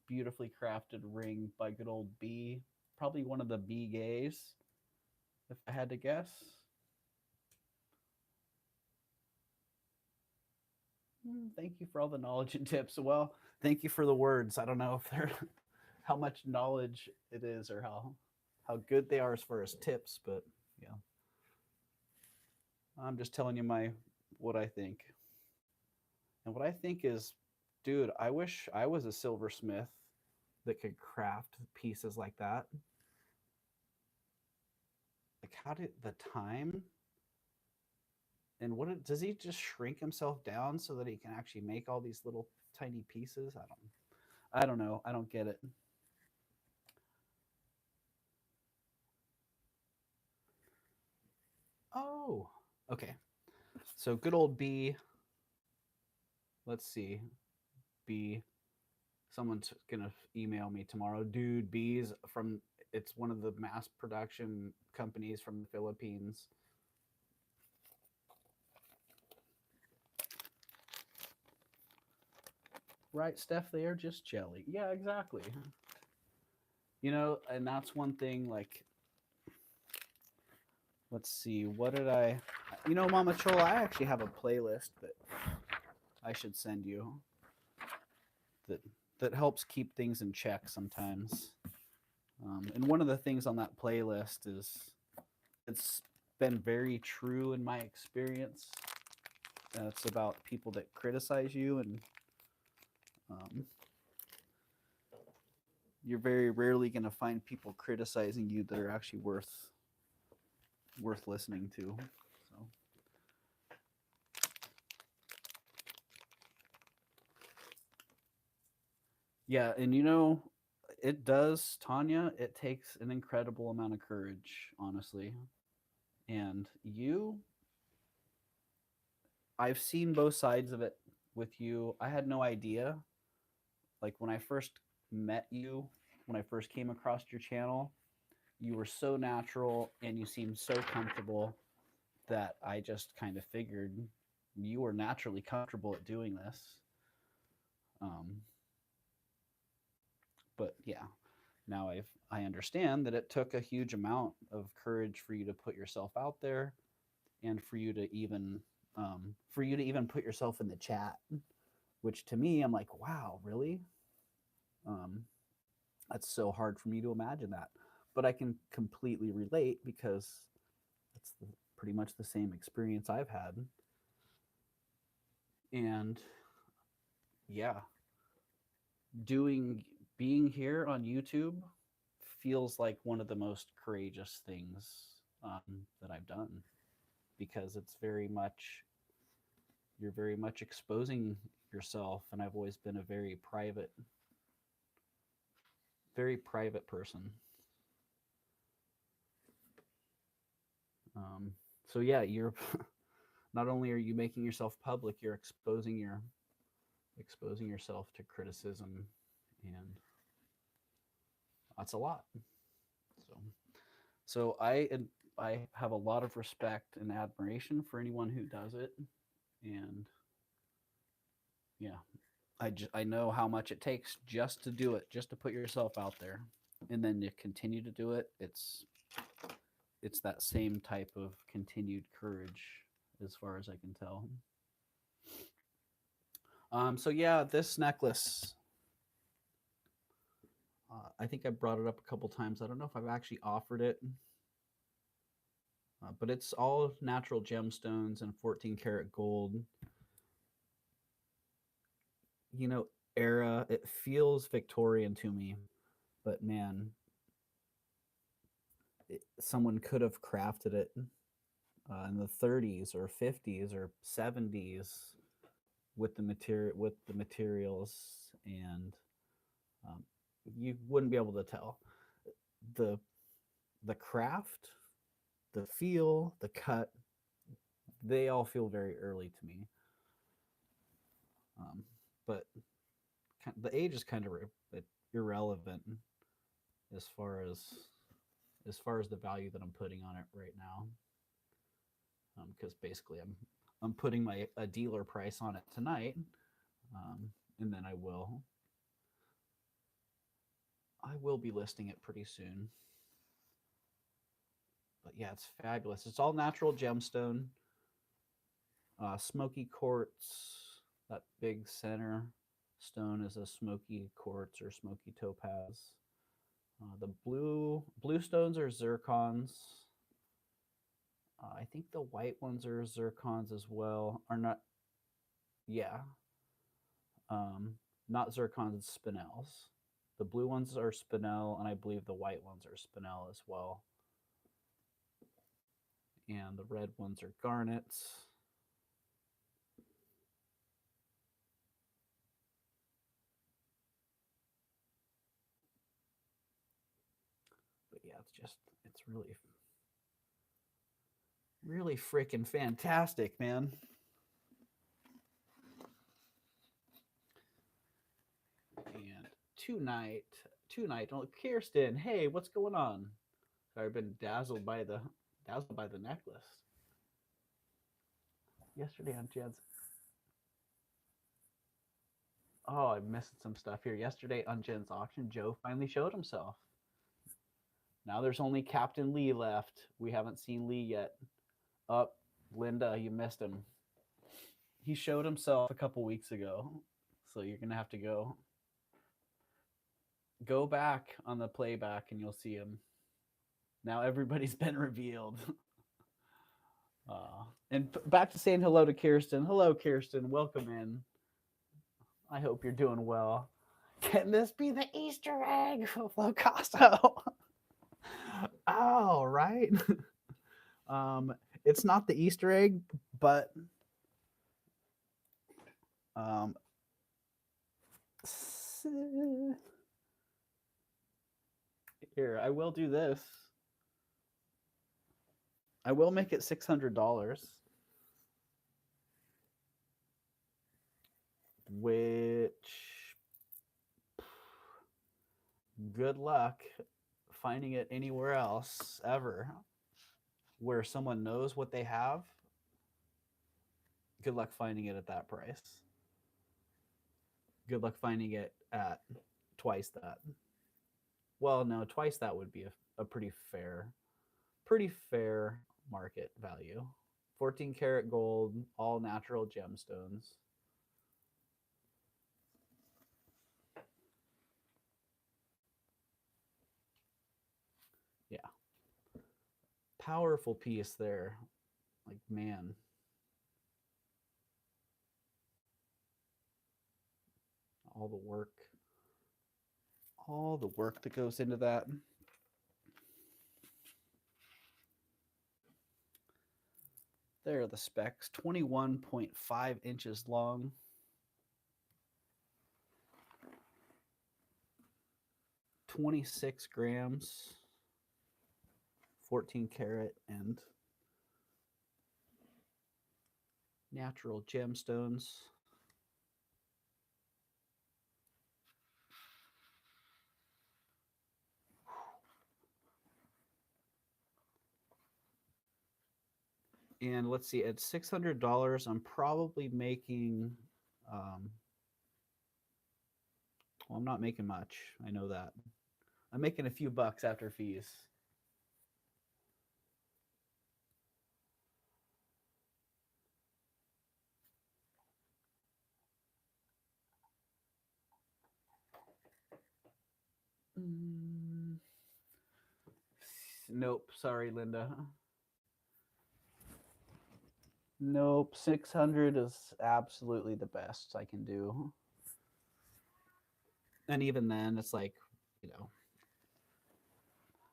beautifully crafted ring by good old B. Probably one of the B gays, if I had to guess. Thank you for all the knowledge and tips. Well, thank you for the words. I don't know if they're how much knowledge it is or how good they are as far as tips, but yeah, I'm just telling you my what I think. And what I think is, dude, I wish I was a silversmith that could craft pieces like that. Like, how did the time and does he just shrink himself down so that he can actually make all these little tiny pieces? I don't know. I don't get it. Oh, okay. So good old B. Let's see. B. Someone's gonna email me tomorrow. Dude, B's from it's one of the mass production companies from the Philippines. Right, Steph, they are just jelly. Yeah, exactly. You know, and that's one thing, like, let's see, what did you know, Mama Chola, I actually have a playlist that I should send you that that helps keep things in check sometimes. And one of the things on that playlist is it's been very true in my experience. It's about people that criticize you, and you're very rarely going to find people criticizing you that are actually worth listening to. So. Yeah, and you know, it does, Tanya, it takes an incredible amount of courage, honestly. And I've seen both sides of it with you. I had no idea. Like when I first met you, when I first came across your channel, you were so natural and you seemed so comfortable that I just kind of figured you were naturally comfortable at doing this. Um, but yeah, now I understand that it took a huge amount of courage for you to put yourself out there, and for you to even put yourself in the chat, which to me, I'm like, wow, really? Um, that's so hard for me to imagine that. But I can completely relate because it's pretty much the same experience I've had. And yeah, doing being here on YouTube feels like one of the most courageous things that I've done, because it's very much you're very much exposing yourself, and I've always been a very private person. Um, so yeah, you're not only are you making yourself public, you're exposing yourself to criticism, and that's a lot. So I have a lot of respect and admiration for anyone who does it, and yeah, I know how much it takes just to do it, just to put yourself out there, and then to continue to do it. It's that same type of continued courage, as far as I can tell. So yeah, this necklace. I think I brought it up a couple times. I don't know if I've actually offered it, but it's all natural gemstones and 14 karat gold. You know, era. It feels Victorian to me, but man, someone could have crafted it in the 30s or 50s or 70s with the materials, and you wouldn't be able to tell the the craft, the feel, the cut. They all feel very early to me, but the age is kind of irrelevant as far as the value that I'm putting on it right now, because basically I'm putting a dealer price on it tonight, and then I will be listing it pretty soon. But yeah, it's fabulous. It's all natural gemstone, smoky quartz. That big center stone is a smoky quartz or smoky topaz. The blue stones are zircons. I think the white ones are zircons as well. Are not, yeah, not zircons, it's spinels. The blue ones are spinel, and I believe the white ones are spinel as well. And the red ones are garnets. But yeah, it's really freaking fantastic, man. And tonight, oh, Kirsten, hey, what's going on? I've been dazzled by the necklace. Yesterday on Jen's. Oh, I missed some stuff here. Yesterday on Jen's auction, Joe finally showed himself. Now there's only Captain Lee left. We haven't seen Lee yet. Up, Linda, you missed him. He showed himself a couple weeks ago, so you're gonna have to go back on the playback and you'll see him. Now everybody's been revealed. And back to saying hello to Kirsten. Hello, Kirsten. Welcome in. I hope you're doing well. Can this be the Easter egg of Locasto? Oh, right. It's not the Easter egg, but here, I will do this. I will make it $600, which good luck finding it anywhere else ever. where someone knows what they have, good luck finding it at that price. Good luck finding it at twice that. Well, no, twice that would be a pretty fair market value. 14 karat gold, all natural gemstones. Yeah. Powerful piece there. Like, man. All the work. All the work that goes into that. There are the specs. 21.5 inches long. $26 grams. 14 karat and natural gemstones. And let's see, at $600, I'm probably making, well, I'm not making much. I know that. I'm making a few bucks after fees. Nope. Sorry, Linda. Nope. 600 is absolutely the best I can do. And even then, it's like, you know,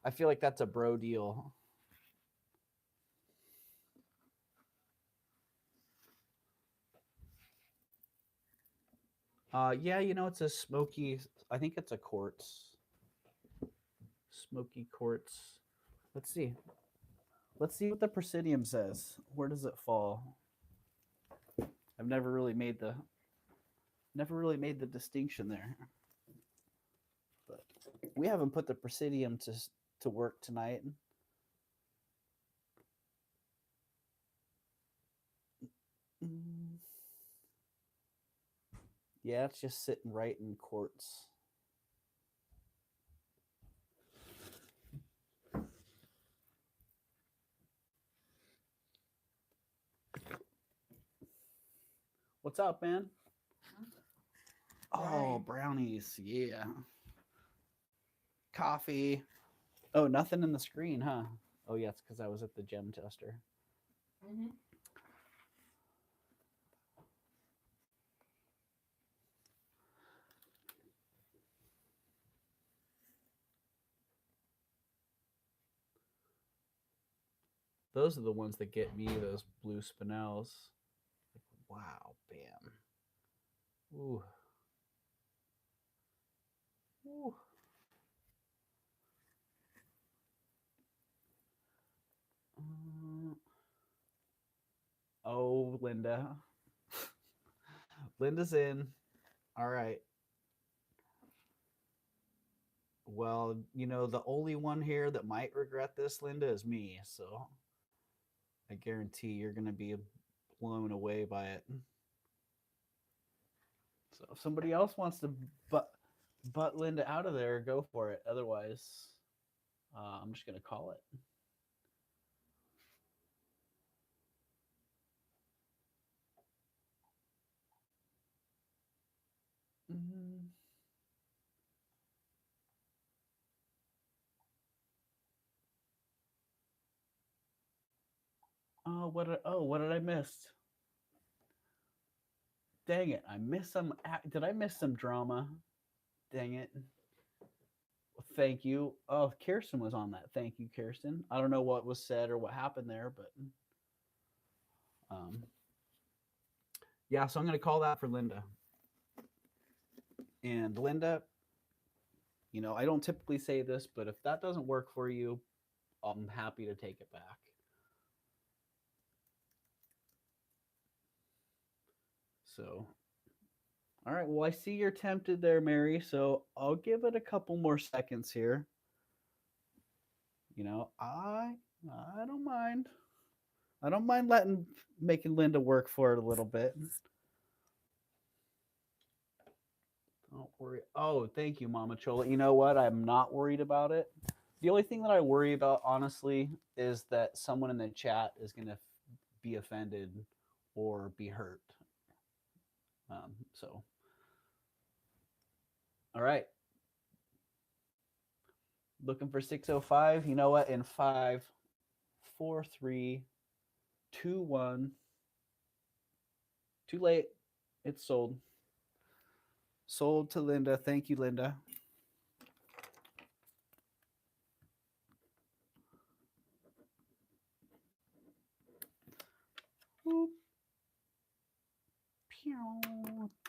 I feel like that's a bro deal. Yeah, you know, it's a smoky, I think it's a quartz. Smoky quartz. Let's see. Let's see what the Presidium says. Where does it fall? I've never really made the distinction there. But we haven't put the Presidium to work tonight. Yeah, it's just sitting right in quartz. What's up, man? Oh, brownies. Yeah. Coffee. Oh, nothing in the screen, huh? Oh, yeah, it's because I was at the gem tester. Mm-hmm. Those are the ones that get me, those blue spinels. Wow, bam. Ooh. Ooh. Oh, Linda. Linda's in. All right. Well, you know, the only one here that might regret this, Linda, is me. So I guarantee you're going to be blown away by it. So if somebody else wants to butt Linda out of there, go for it. Otherwise, I'm just going to call it. Mm-hmm. What did I miss? Dang it! I missed some. Did I miss some drama? Dang it! Thank you. Oh, Kirsten was on that. Thank you, Kirsten. I don't know what was said or what happened there, but yeah. So I'm going to call that for Linda. And Linda, you know, I don't typically say this, but if that doesn't work for you, I'm happy to take it back. So, all right. Well, I see you're tempted there, Mary. So I'll give it a couple more seconds here. You know, I don't mind. I don't mind making Linda work for it a little bit. Don't worry. Oh, thank you, Mama Chola. You know what? I'm not worried about it. The only thing that I worry about, honestly, is that someone in the chat is going to be offended or be hurt. So, all right. Looking for 605. You know what? In 5, 4, 3, 2, 1. Too late. It's sold. Sold to Linda. Thank you, Linda. Boop.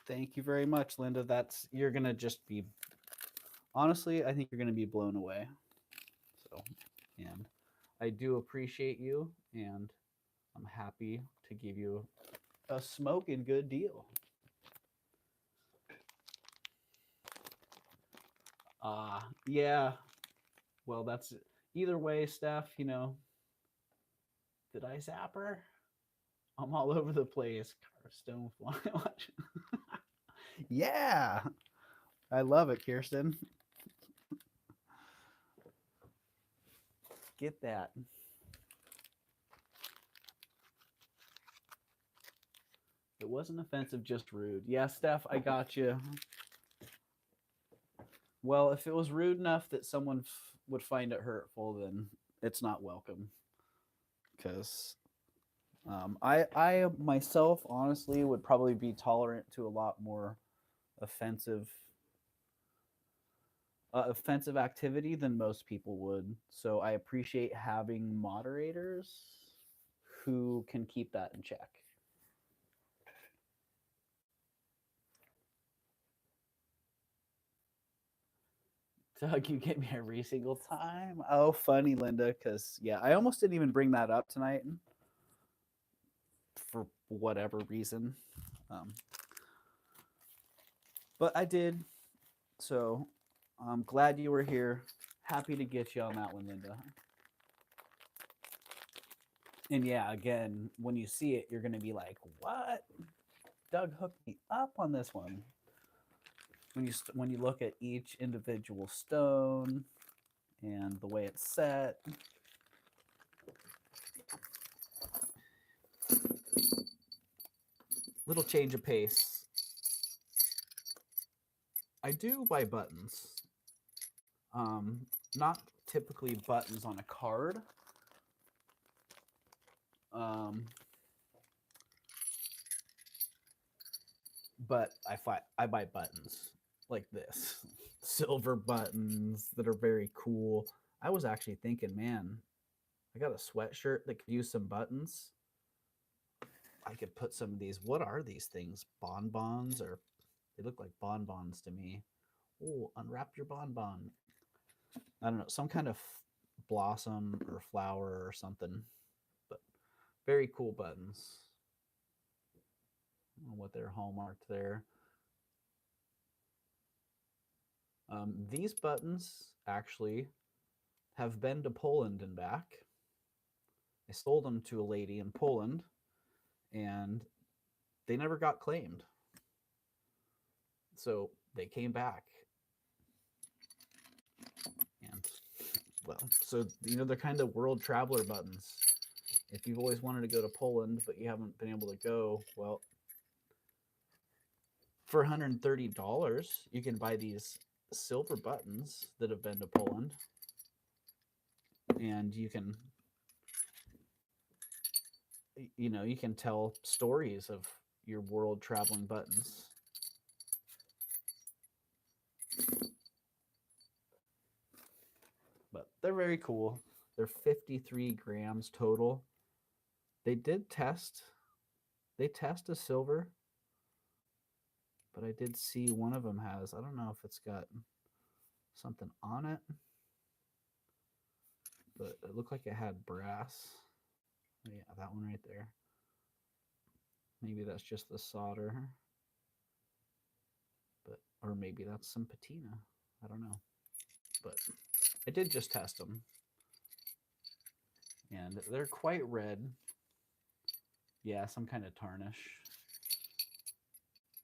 Thank you very much, Linda. You're gonna just be honestly, I think you're gonna be blown away. So, and I do appreciate you, and I'm happy to give you a smoking good deal. Yeah. Well, that's either way, Steph. You know, did I zap her? I'm all over the place. Stone fly. Yeah, I love it, Kirsten. Get that. It wasn't offensive, just rude. Yeah, Steph, I got you. Well, if it was rude enough that someone would find it hurtful, then it's not welcome. Because I myself, honestly, would probably be tolerant to a lot more offensive offensive activity than most people would. So I appreciate having moderators who can keep that in check. Doug, you get me every single time. Oh, funny, Linda, because yeah, I almost didn't even bring that up tonight for whatever reason. But I did. So I'm glad you were here. Happy to get you on that one, Linda. And yeah, again, when you see it, you're going to be like, what? Doug hooked me up on this one. When you look at each individual stone and the way it's set. Little change of pace. I do buy buttons. Not typically buttons on a card. But I buy buttons like this. Silver buttons that are very cool. I was actually thinking, man, I got a sweatshirt that could use some buttons. I could put some of these. What are these things? Bonbons, or they look like bonbons to me. Oh, unwrap your bonbon. I don't know, some kind of blossom or flower or something. But very cool buttons. I don't know what they're hallmarked there. These buttons actually have been to Poland and back. I sold them to a lady in Poland, and they never got claimed. So they came back. And, well, so, you know, they're kind of world traveler buttons. If you've always wanted to go to Poland, but you haven't been able to go, well, for $130, you can buy these silver buttons that have been to Poland. And you can, you know, you can tell stories of your world traveling buttons. But they're very cool. They're 53 grams total. They test a silver, but I did see one of them has, I don't know if it's got something on it, but it looked like it had brass. Yeah, that one right there. Maybe that's just the solder, but or maybe that's some patina. I don't know, but I did just test them. and they're quite red. Yeah, some kind of tarnish,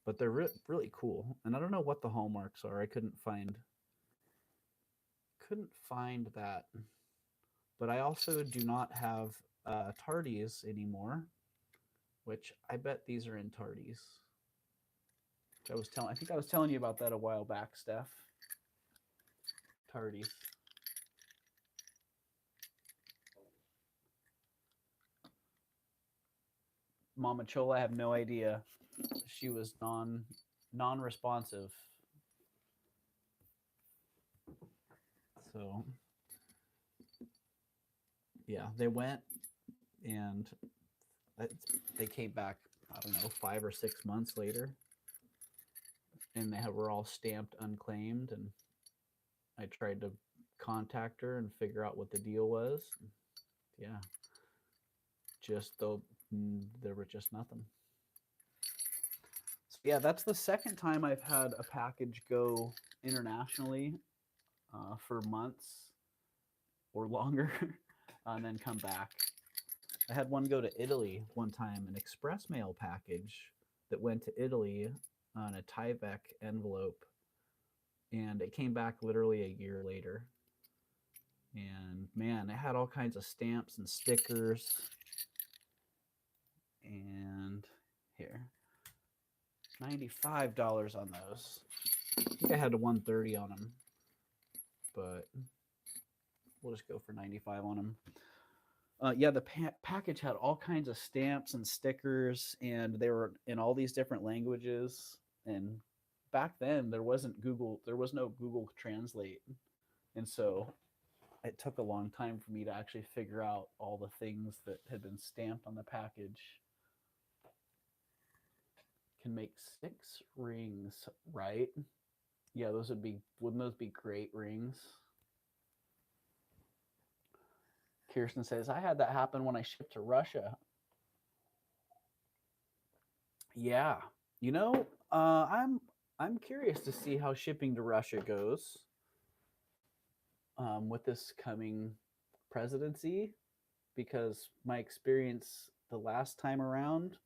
but they're really cool. And I don't know what the hallmarks are. I couldn't find that. But I also do not have tardies anymore, which I bet these are in tardies. I think I was telling you about that a while back, Steph. Tardies. Mama Chola, I have no idea. She was non-responsive. So yeah, they went and they came back. I don't know, 5 or 6 months later, and were all stamped unclaimed. And I tried to contact her and figure out what the deal was. Yeah, just though there was just nothing. So yeah, that's the second time I've had a package go internationally for months or longer and then come back. I had one go to Italy one time, an express mail package that went to Italy on a Tyvek envelope, and it came back literally a year later. And man, it had all kinds of stamps and stickers. And here, $95 on those. I think I had a 130 on them, but we'll just go for 95 on them. Yeah, the package had all kinds of stamps and stickers, and they were in all these different languages. And back then, there was no Google Translate, and so it took a long time for me to actually figure out all the things that had been stamped on the package. Can make 6 rings, right? Yeah, wouldn't those be great rings? Kirsten says, I had that happen when I shipped to Russia. Yeah. You know, I'm curious to see how shipping to Russia goes with this coming presidency, because my experience the last time around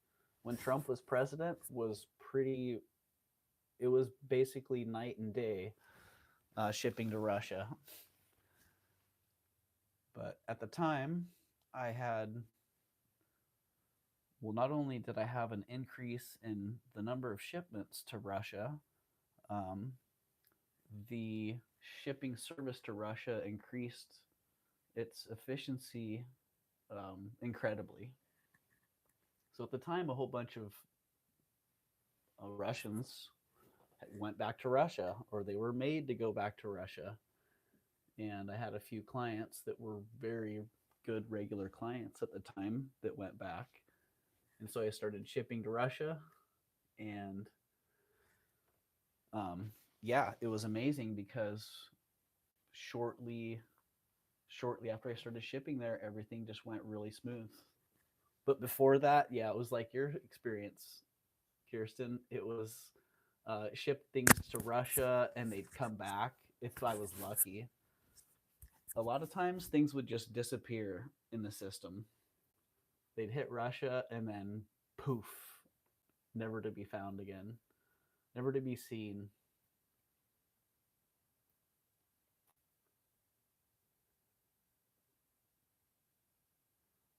when Trump was president was it was basically night and day shipping to Russia. But at the time, I had, well, not only did I have an increase in the number of shipments to Russia, um, the shipping service to Russia increased its efficiency incredibly. So at the time, a whole bunch of Russians went back to Russia, or they were made to go back to Russia. And I had a few clients that were very good regular clients at the time that went back. And so I started shipping to Russia. And yeah, it was amazing because shortly after I started shipping there, everything just went really smooth. But before that, yeah, it was like your experience, Kirsten. It was ship things to Russia and they'd come back if I was lucky. A lot of times things would just disappear in the system. They'd hit Russia and then poof, never to be found again, never to be seen.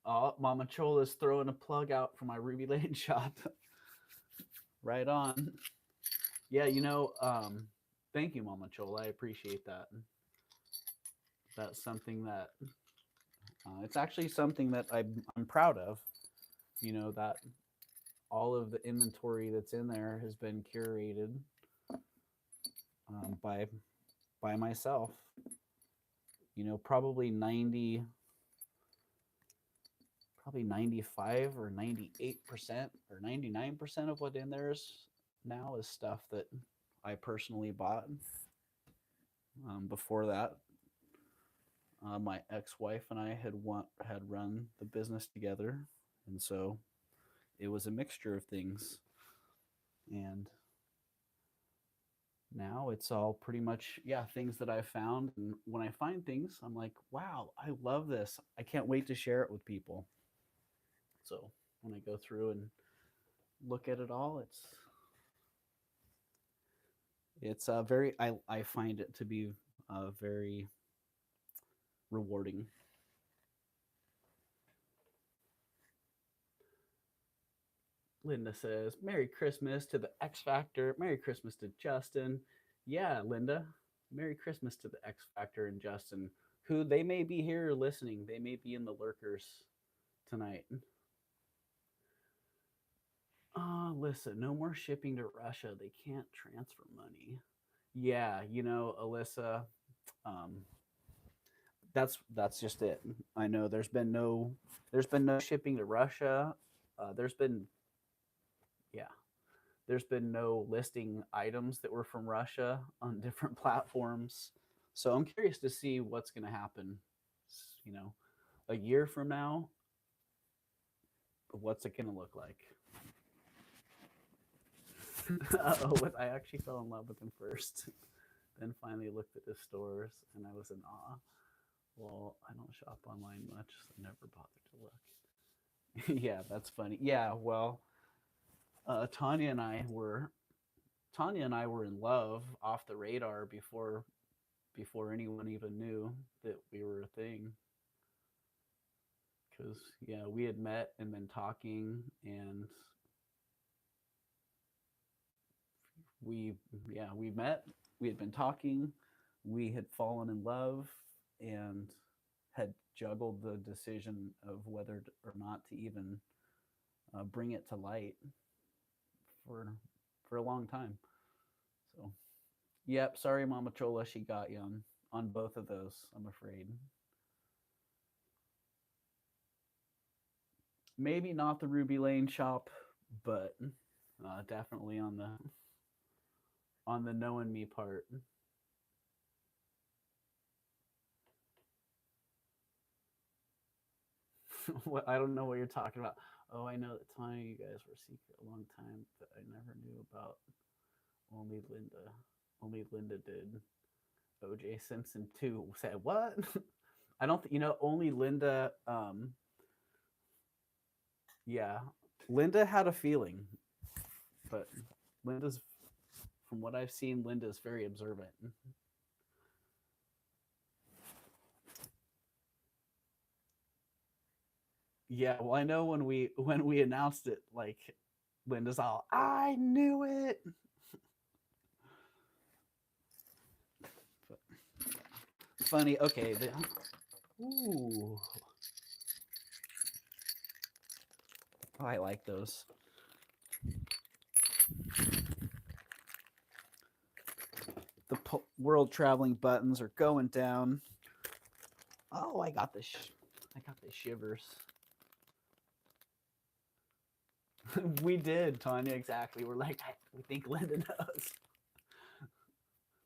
Oh, Mama Chola's throwing a plug out for my Ruby Lane shop. Right on. Yeah, thank you, Mama Chola. I appreciate that. That's something that it's actually something that I'm proud of. That all of the inventory that's in there has been curated by myself. Probably 95 or 98% or 99% of what in there is now is stuff that I personally bought. Before that, my ex-wife and I had run the business together, and so it was a mixture of things. And Now it's all pretty much, yeah, things that I've found. And when I find things, I'm like, wow, I love this. I can't wait to share it with people. So when I go through and look at it all, it's very, I find it to be very rewarding. Linda says, Merry Christmas to the X Factor. Merry Christmas to Justin. Yeah, Linda. Merry Christmas to the X Factor and Justin, who they may be here listening. They may be in the lurkers tonight. Alyssa, no more shipping to Russia. They can't transfer money. Yeah, Alyssa, um, that's just it. I know there's been no shipping to Russia. There's been yeah, there's been no listing items that were from Russia on different platforms. So I'm curious to see what's going to happen. You know, a year from now, what's it going to look like? Oh, I actually fell in love with him first, then finally looked at his stores, and I was in awe. Well, I don't shop online much, so I never bothered to look. Yeah, that's funny. Yeah, well, Tanya and I were in love off the radar before anyone even knew that we were a thing. Because yeah, we had met and been talking, and we we met. We had been talking. We had fallen in love, and had juggled the decision of whether or not to even bring it to light for a long time. So, yep. Sorry, Mama Chola, she got you on both of those. I'm afraid. Maybe not the Ruby Lane shop, but definitely on the knowing me part. What, I don't know what you're talking about. Oh, I know that Tanya, you guys were secret a long time, but I never knew about only Linda. Only Linda did. OJ Simpson too. Said what? I don't. Only Linda. Yeah, Linda had a feeling, but Linda's, from what I've seen, Linda's very observant. Yeah, well, I know when we announced it, like Linda's all, I knew it. But funny. Okay. Ooh, oh, I like those. The world traveling buttons are going down. Oh, I got the shivers. We did, Tanya. Exactly. We're like, we think Linda knows.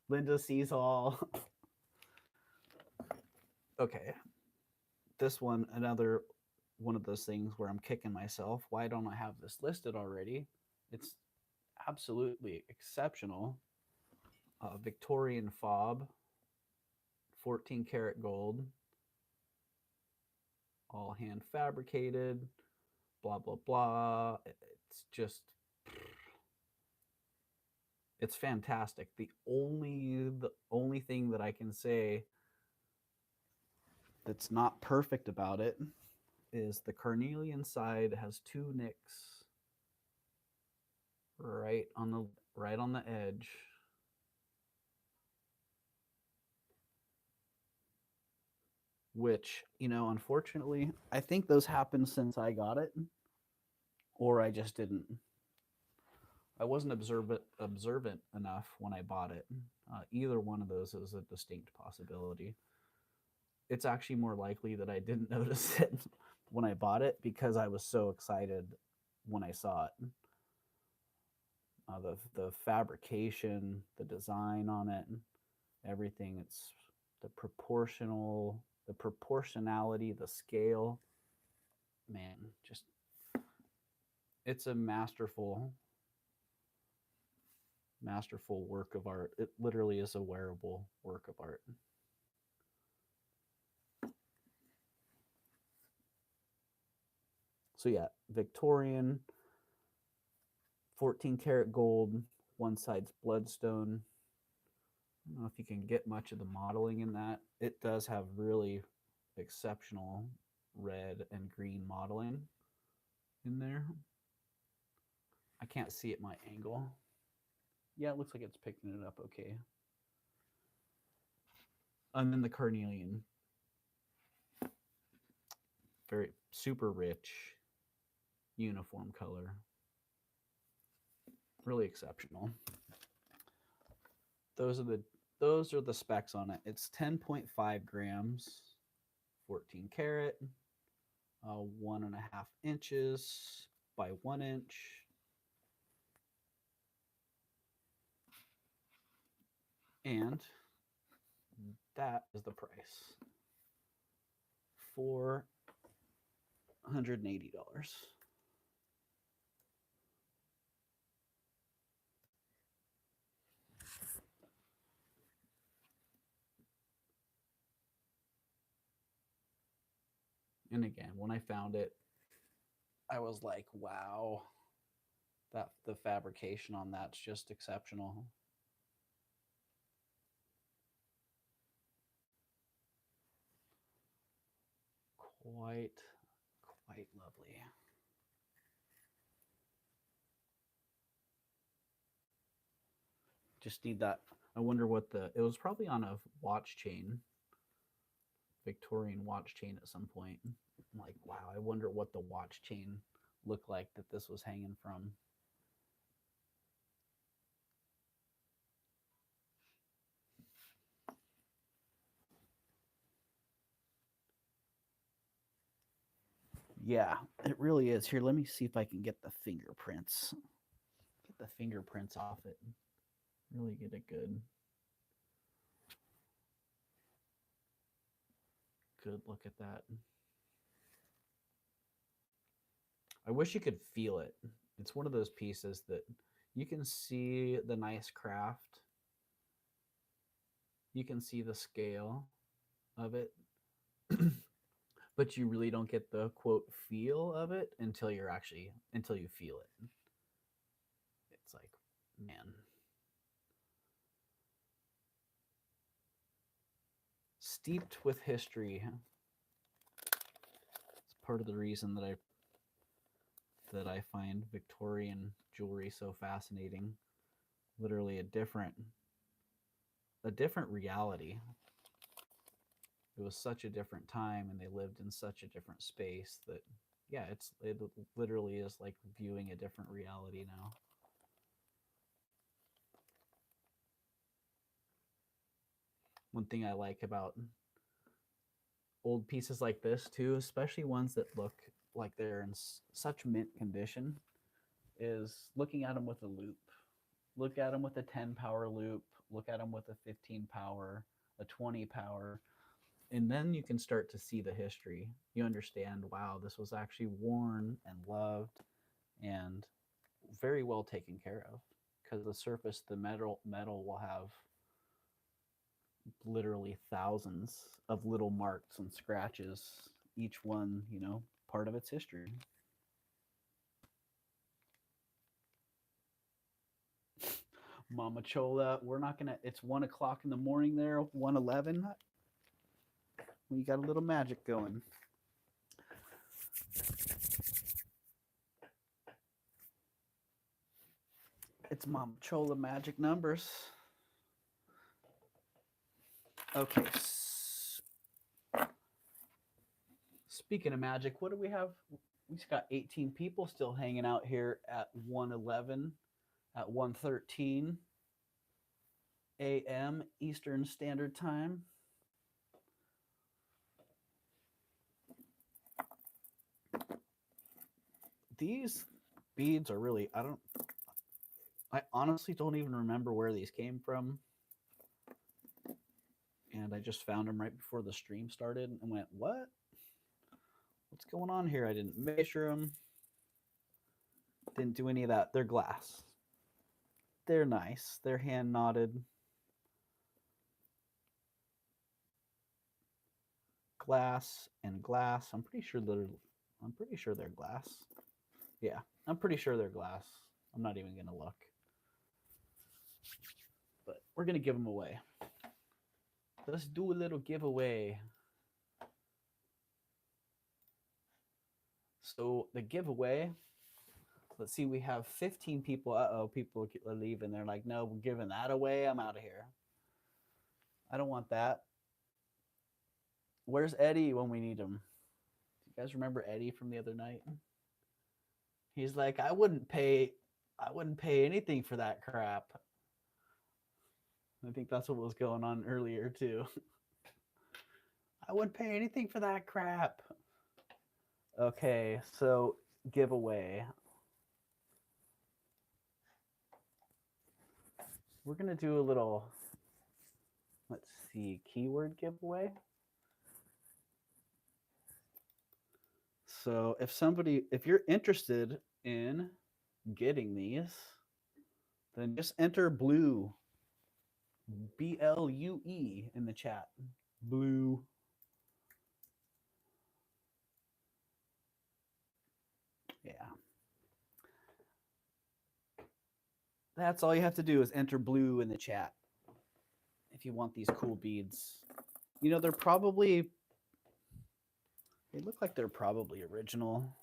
Linda sees all. Okay, this one, another one of those things where I'm kicking myself. Why don't I have this listed already? It's absolutely exceptional. Victorian fob, 14 karat gold, all hand fabricated, blah, blah, blah. It's just, it's fantastic. The only thing that I can say that's not perfect about it is the carnelian side has two nicks right on the edge, which, unfortunately, I think those happened since I got it, or I just didn't. I wasn't observant enough when I bought it. Either one of those is a distinct possibility. It's actually more likely that I didn't notice it when I bought it because I was so excited when I saw it. The fabrication, the design on it, everything. It's the proportionality, the scale. Man, just, it's a masterful masterful work of art. It literally is a wearable work of art. So yeah, Victorian, 14 karat gold, one side's bloodstone. I don't know if you can get much of the modeling in that. It does have really exceptional red and green modeling in there. I can't see it my angle. Yeah, it looks like it's picking it up okay. And then the carnelian. Very super rich, uniform color. Really exceptional. Those are the specs on it. It's 10.5 grams, 14 karat, 1.5 inches by 1 inch. And that is the price. $480. And again, when I found it, I was like, wow, that the fabrication on that's just exceptional. Quite lovely. Just need that. I wonder what it was probably on a watch chain, Victorian watch chain at some point. I'm like, wow, I wonder what the watch chain looked like that this was hanging from. Yeah, it really is. Here, let me see if I can get the fingerprints. Get the fingerprints off it. Really get a good look at that. I wish you could feel it. It's one of those pieces that you can see the nice craft. You can see the scale of it. But you really don't get the quote feel of it until you feel it. It's like, man. Steeped with history. It's part of the reason that I find Victorian jewelry so fascinating. Literally a different reality. It was such a different time and they lived in such a different space that yeah, it literally is like viewing a different reality now. One thing I like about old pieces like this too, especially ones that look like they're in such mint condition, is looking at them with a loop. Look at them with a 10 power loop, look at them with a 15 power, a 20 power, and then you can start to see the history. You understand, wow, this was actually worn and loved and very well taken care of, because the surface, the metal will have literally thousands of little marks and scratches, each one, part of its history. Mama Chola, we're not gonna. It's 1 o'clock in the morning there, 1:11. We got a little magic going. It's Mama Chola magic numbers. Okay. Speaking of magic, what do we have? We've got 18 people still hanging out here at 1:11, at 1:13 a.m. Eastern Standard Time. These beads are really, I honestly don't even remember where these came from. And I just found them right before the stream started and went, what? What's going on here? I didn't measure them. Didn't do any of that. They're glass. They're nice. They're hand knotted. Glass and glass. I'm pretty sure they're glass. Yeah, I'm pretty sure they're glass. I'm not even gonna look. But we're gonna give them away. Let's do a little giveaway. So the giveaway, let's see, we have 15 people. Uh-oh, people are leaving. They're like, no, we're giving that away. I'm out of here. I don't want that. Where's Eddie when we need him? Do you guys remember Eddie from the other night? He's like, I wouldn't pay anything for that crap. I think that's what was going on earlier too. I wouldn't pay anything for that crap. Okay, so giveaway. We're gonna do a little, let's see, keyword giveaway. So if you're interested in getting these, then just enter blue, BLUE in the chat. Blue. Yeah. That's all you have to do is enter blue in the chat if you want these cool beads. You know, they look like they're probably original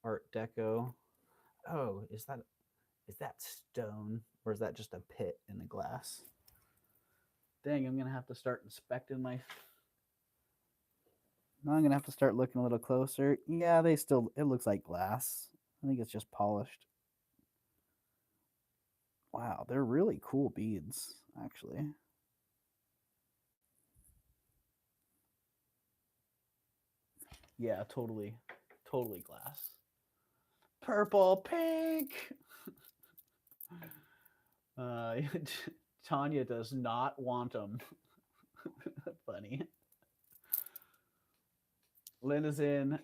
Art Deco. Oh, is that stone or is that just a pit in the glass? Dang, I'm gonna have to start inspecting my. Now I'm gonna have to start looking a little closer. Yeah, it looks like glass. I think it's just polished. Wow, they're really cool beads, actually. Yeah, totally glass. Purple, pink. Tanya does not want them. Funny. Lena's in.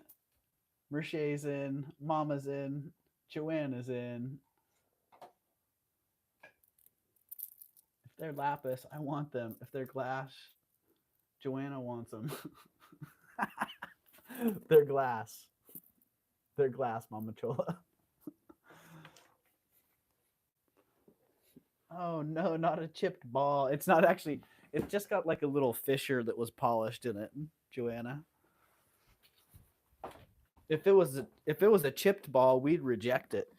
Merce's in. Mama's in. Joanna's in. If they're lapis, I want them. If they're glass, Joanna wants them. They're glass. They're glass, Mama Chola. Oh no, not a chipped ball. It's not actually. It's just got like a little fissure that was polished in it, Joanna. If it was a chipped ball, we'd reject it.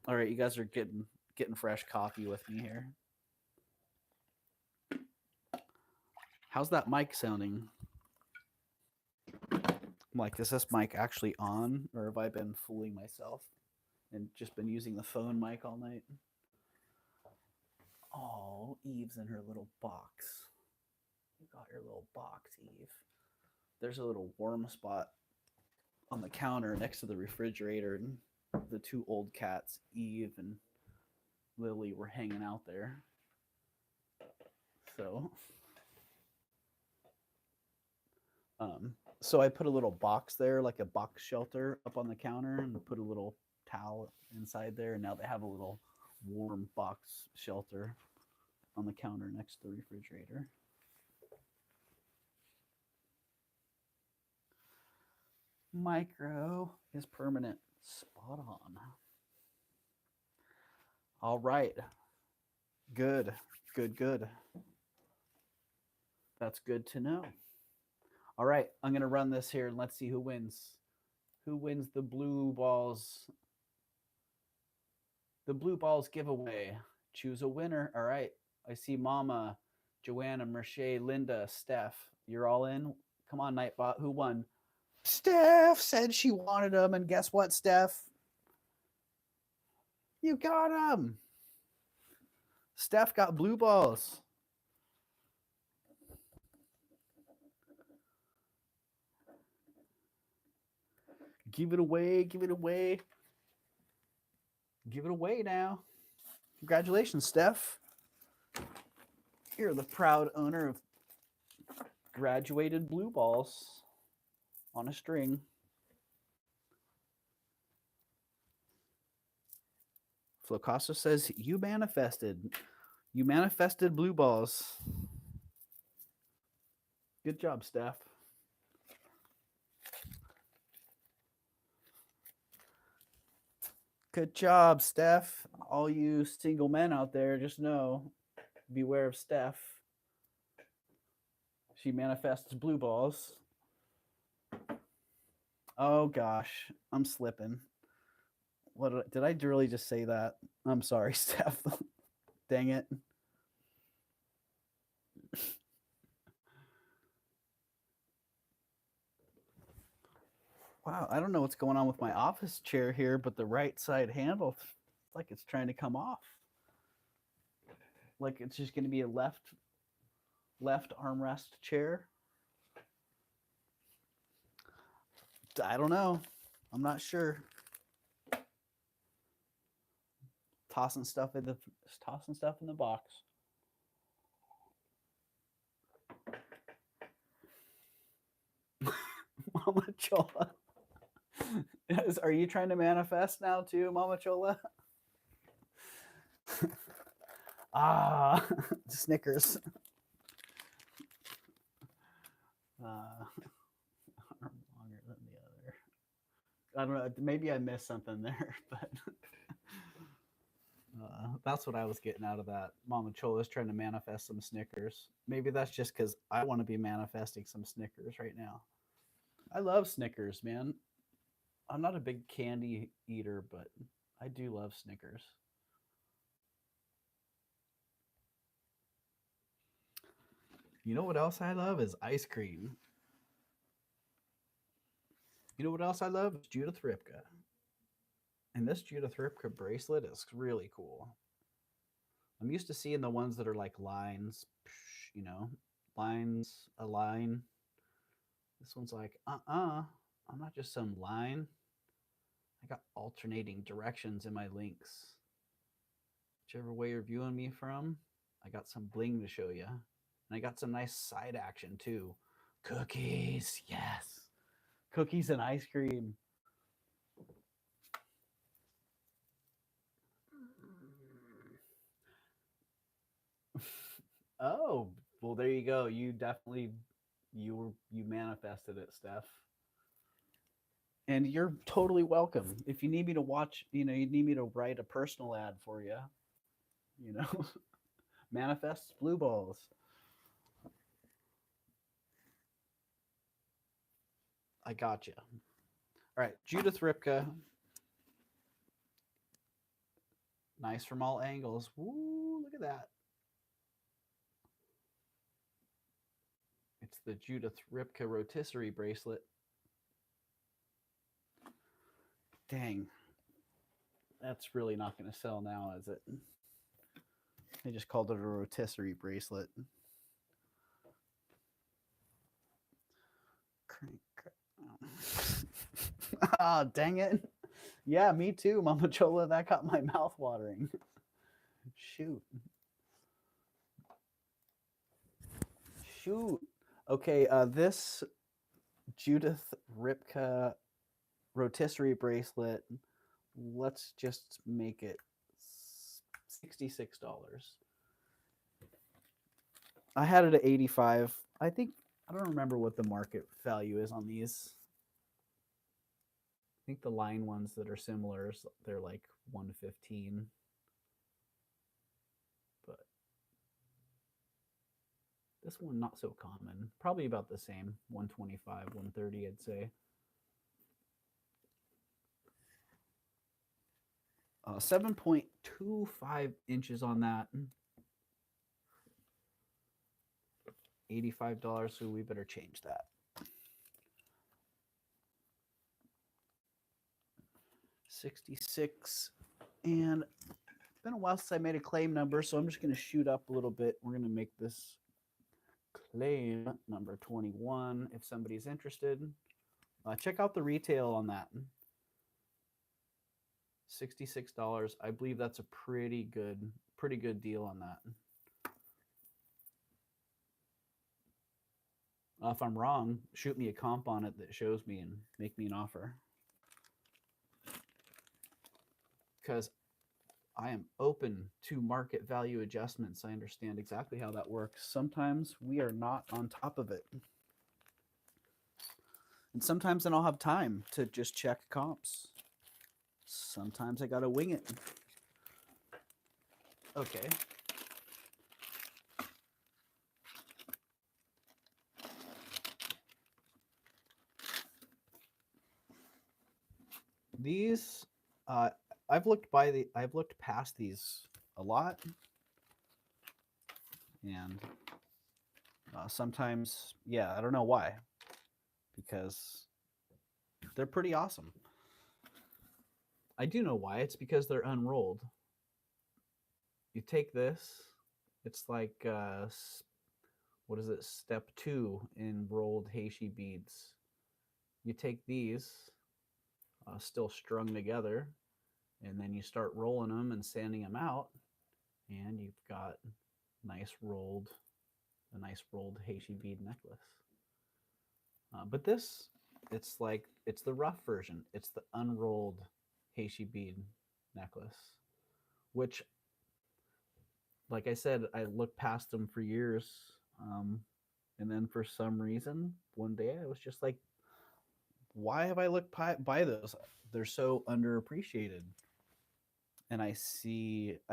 All right, you guys are getting fresh coffee with me here. How's that mic sounding? I'm like, is this mic actually on, or have I been fooling myself and just been using the phone mic all night? Oh, Eve's in her little box. You got your little box, Eve. There's a little warm spot on the counter next to the refrigerator, and the two old cats, Eve and Lily, were hanging out there. So I put a little box there, like a box shelter up on the counter, and put a little towel inside there, and now they have a little warm box shelter on the counter next to the refrigerator. Micro is permanent. Spot on. All right. Good. That's good to know. All right, I'm going to run this here and let's see who wins. Who wins the blue balls? The blue balls giveaway. Choose a winner. All right. I see Mama, Joanna, Merche, Linda, Steph. You're all in? Come on, Nightbot. Who won? Steph said she wanted them, and guess what, Steph? You got them. Steph got blue balls. Give it away. Give it away. Give it away now. Congratulations, Steph. You're the proud owner of graduated blue balls on a string. Flocasso says you manifested. You manifested blue balls. Good job, Steph. Good job, Steph. All you single men out there, just know, beware of Steph. She manifests blue balls. Oh gosh, I'm slipping. What did I really just say that? I'm sorry, Steph. Dang it. Wow, I don't know what's going on with my office chair here, but the right side handle, it's like it's trying to come off. Like it's just going to be a left armrest chair. I don't know. I'm not sure. Tossing stuff in the box. Mama Chola. Are you trying to manifest now too, Mama Chola? Snickers. Longer than the other. I don't know. Maybe I missed something there, but that's what I was getting out of that. Mama Chola's trying to manifest some Snickers. Maybe that's just because I want to be manifesting some Snickers right now. I love Snickers, man. I'm not a big candy eater, but I do love Snickers. You know what else I love is ice cream. You know what else I love is Judith Ripka. And this Judith Ripka bracelet is really cool. I'm used to seeing the ones that are like lines, you know, lines, a line. This one's like, I'm not just some line. I got alternating directions in my links. Whichever way you're viewing me from, I got some bling to show you. And I got some nice side action too. Cookies, yes. Cookies and ice cream. Oh, well, there you go. You definitely, you manifested it, Steph. And you're totally welcome. If you need me to watch, you need me to write a personal ad for you, manifest blue balls. I got you. All right, Judith Ripka. Nice from all angles. Woo, look at that. It's the Judith Ripka rotisserie bracelet. Dang. That's really not going to sell now, is it? They just called it a rotisserie bracelet. Ah, oh, dang it. Yeah, me too, Mama Chola. That got my mouth watering. Shoot. Okay, this Judith Ripka rotisserie bracelet, let's just make it $66. I had it at $85. I don't remember what the market value is on these. I think the line ones that are similar, they're like $115. But this one not so common. Probably about the same, $125, $130, I'd say. 7.25 inches on that. $85, so we better change that. $66. And it's been a while since I made a claim number, so I'm just going to shoot up a little bit. We're going to make this claim number 21 if somebody's interested. Check out the retail on that. $66. I believe that's a pretty good deal on that. If I'm wrong, shoot me a comp on it that shows me and make me an offer. Because I am open to market value adjustments. I understand exactly how that works. Sometimes we are not on top of it. And sometimes I don't have time to just check comps. Sometimes I got to wing it. Okay. These, I've looked past these a lot, and sometimes, yeah, I don't know why, because they're pretty awesome. I do know why. It's because they're unrolled. You take this, it's like what is it? Step 2 in rolled Heishi beads. You take these, still strung together, and then you start rolling them and sanding them out, and you've got a nice rolled Heishi bead necklace. But this, it's the rough version. It's the unrolled Heishi bead necklace, which, like I said, I looked past them for years. And then for some reason, one day I was just like, why have I looked by those? They're so underappreciated. And I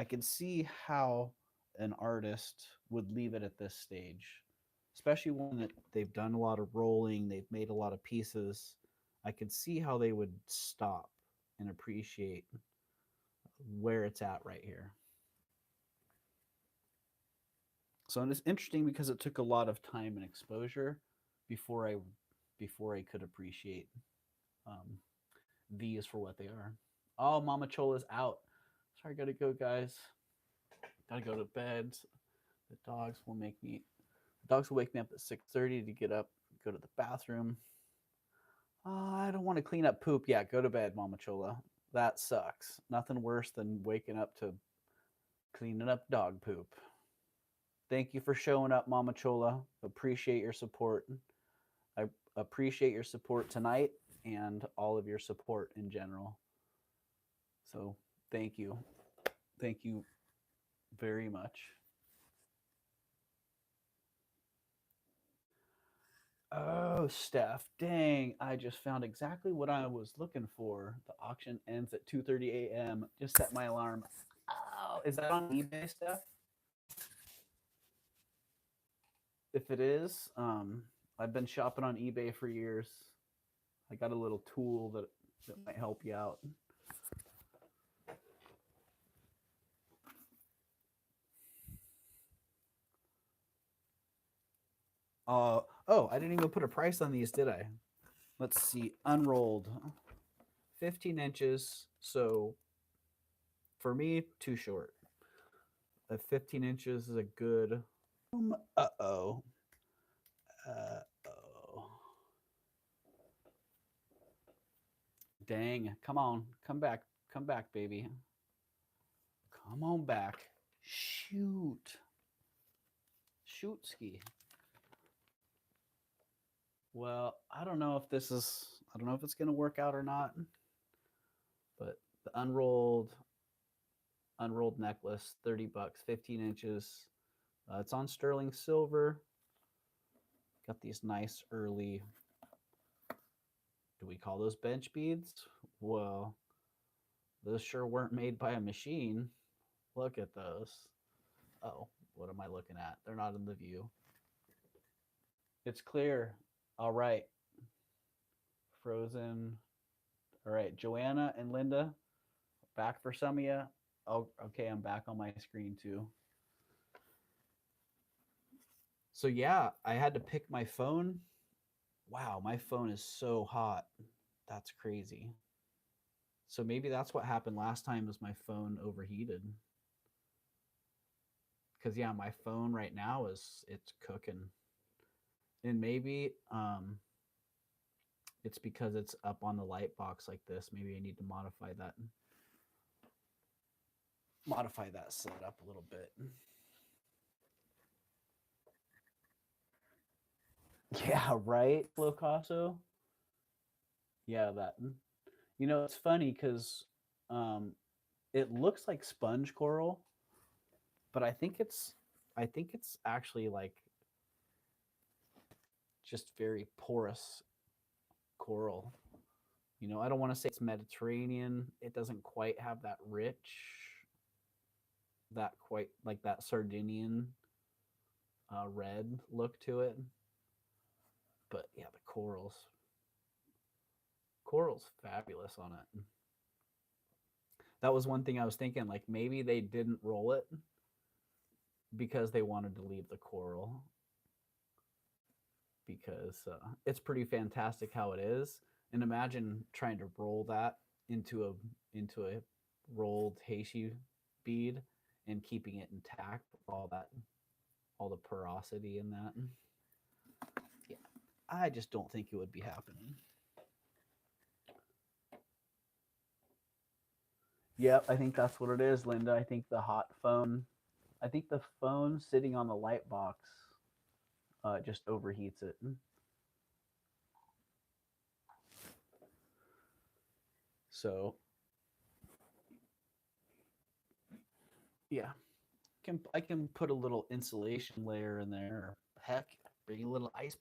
can see how an artist would leave it at this stage, especially one that they've done a lot of rolling, they've made a lot of pieces. I could see how they would stop and appreciate where it's at right here. So it's interesting because it took a lot of time and exposure before I could appreciate these for what they are. Oh, Mama Chola's out. Sorry, gotta go, guys. Gotta go to bed. The dogs will wake me up at 6:30 to get up, go to the bathroom. I don't want to clean up poop. Yeah, go to bed, Mama Chola. That sucks. Nothing worse than waking up to cleaning up dog poop. Thank you for showing up, Mama Chola. Appreciate your support. I appreciate your support tonight and all of your support in general. So thank you. Thank you very much. Oh, Steph, dang, I just found exactly what I was looking for. The auction ends at 2:30 a.m. Just set my alarm. Oh, is that on eBay, Steph? If it is, I've been shopping on eBay for years. I got a little tool that might help you out. Oh, I didn't even put a price on these, did I? Let's see. Unrolled. 15 inches. So for me, too short. 15 inches is a good. Uh-oh. Uh-oh. Dang. Come on. Come back. Come back, baby. Come on back. Shoot. Shoot ski. Well, I don't know if it's going to work out or not. But the unrolled necklace, $30, 15 inches. It's on sterling silver. Got these nice early, do we call those bench beads? Well, those sure weren't made by a machine. Look at those. Oh, what am I looking at? They're not in the view. It's clear. All right. Frozen. All right, Joanna and Linda, back for some of you. Oh, okay, I'm back on my screen too. So yeah, I had to pick my phone. Wow, my phone is so hot. That's crazy. So maybe that's what happened last time is my phone overheated. Cause yeah, my phone right now it's cooking. And maybe it's because it's up on the light box like this. Maybe I need to modify that setup a little bit. Yeah, right, Locaso. Yeah, that. It's funny because It looks like sponge coral, but I think it's actually like just very porous coral. I don't want to say it's Mediterranean. It doesn't quite have that that quite like that Sardinian red look to it. But yeah, the coral's fabulous on it. That was one thing I was thinking. Like maybe they didn't roll it because they wanted to leave the coral because it's pretty fantastic how it is. And imagine trying to roll that into a rolled Heishi bead and keeping it intact with all the porosity in that. Yeah, I just don't think it would be happening. Yep, I think that's what it is, Linda. I think the hot phone. I think the phone sitting on the light box just overheats it. So yeah, I can put a little insulation layer in there. Or heck, bring a little ice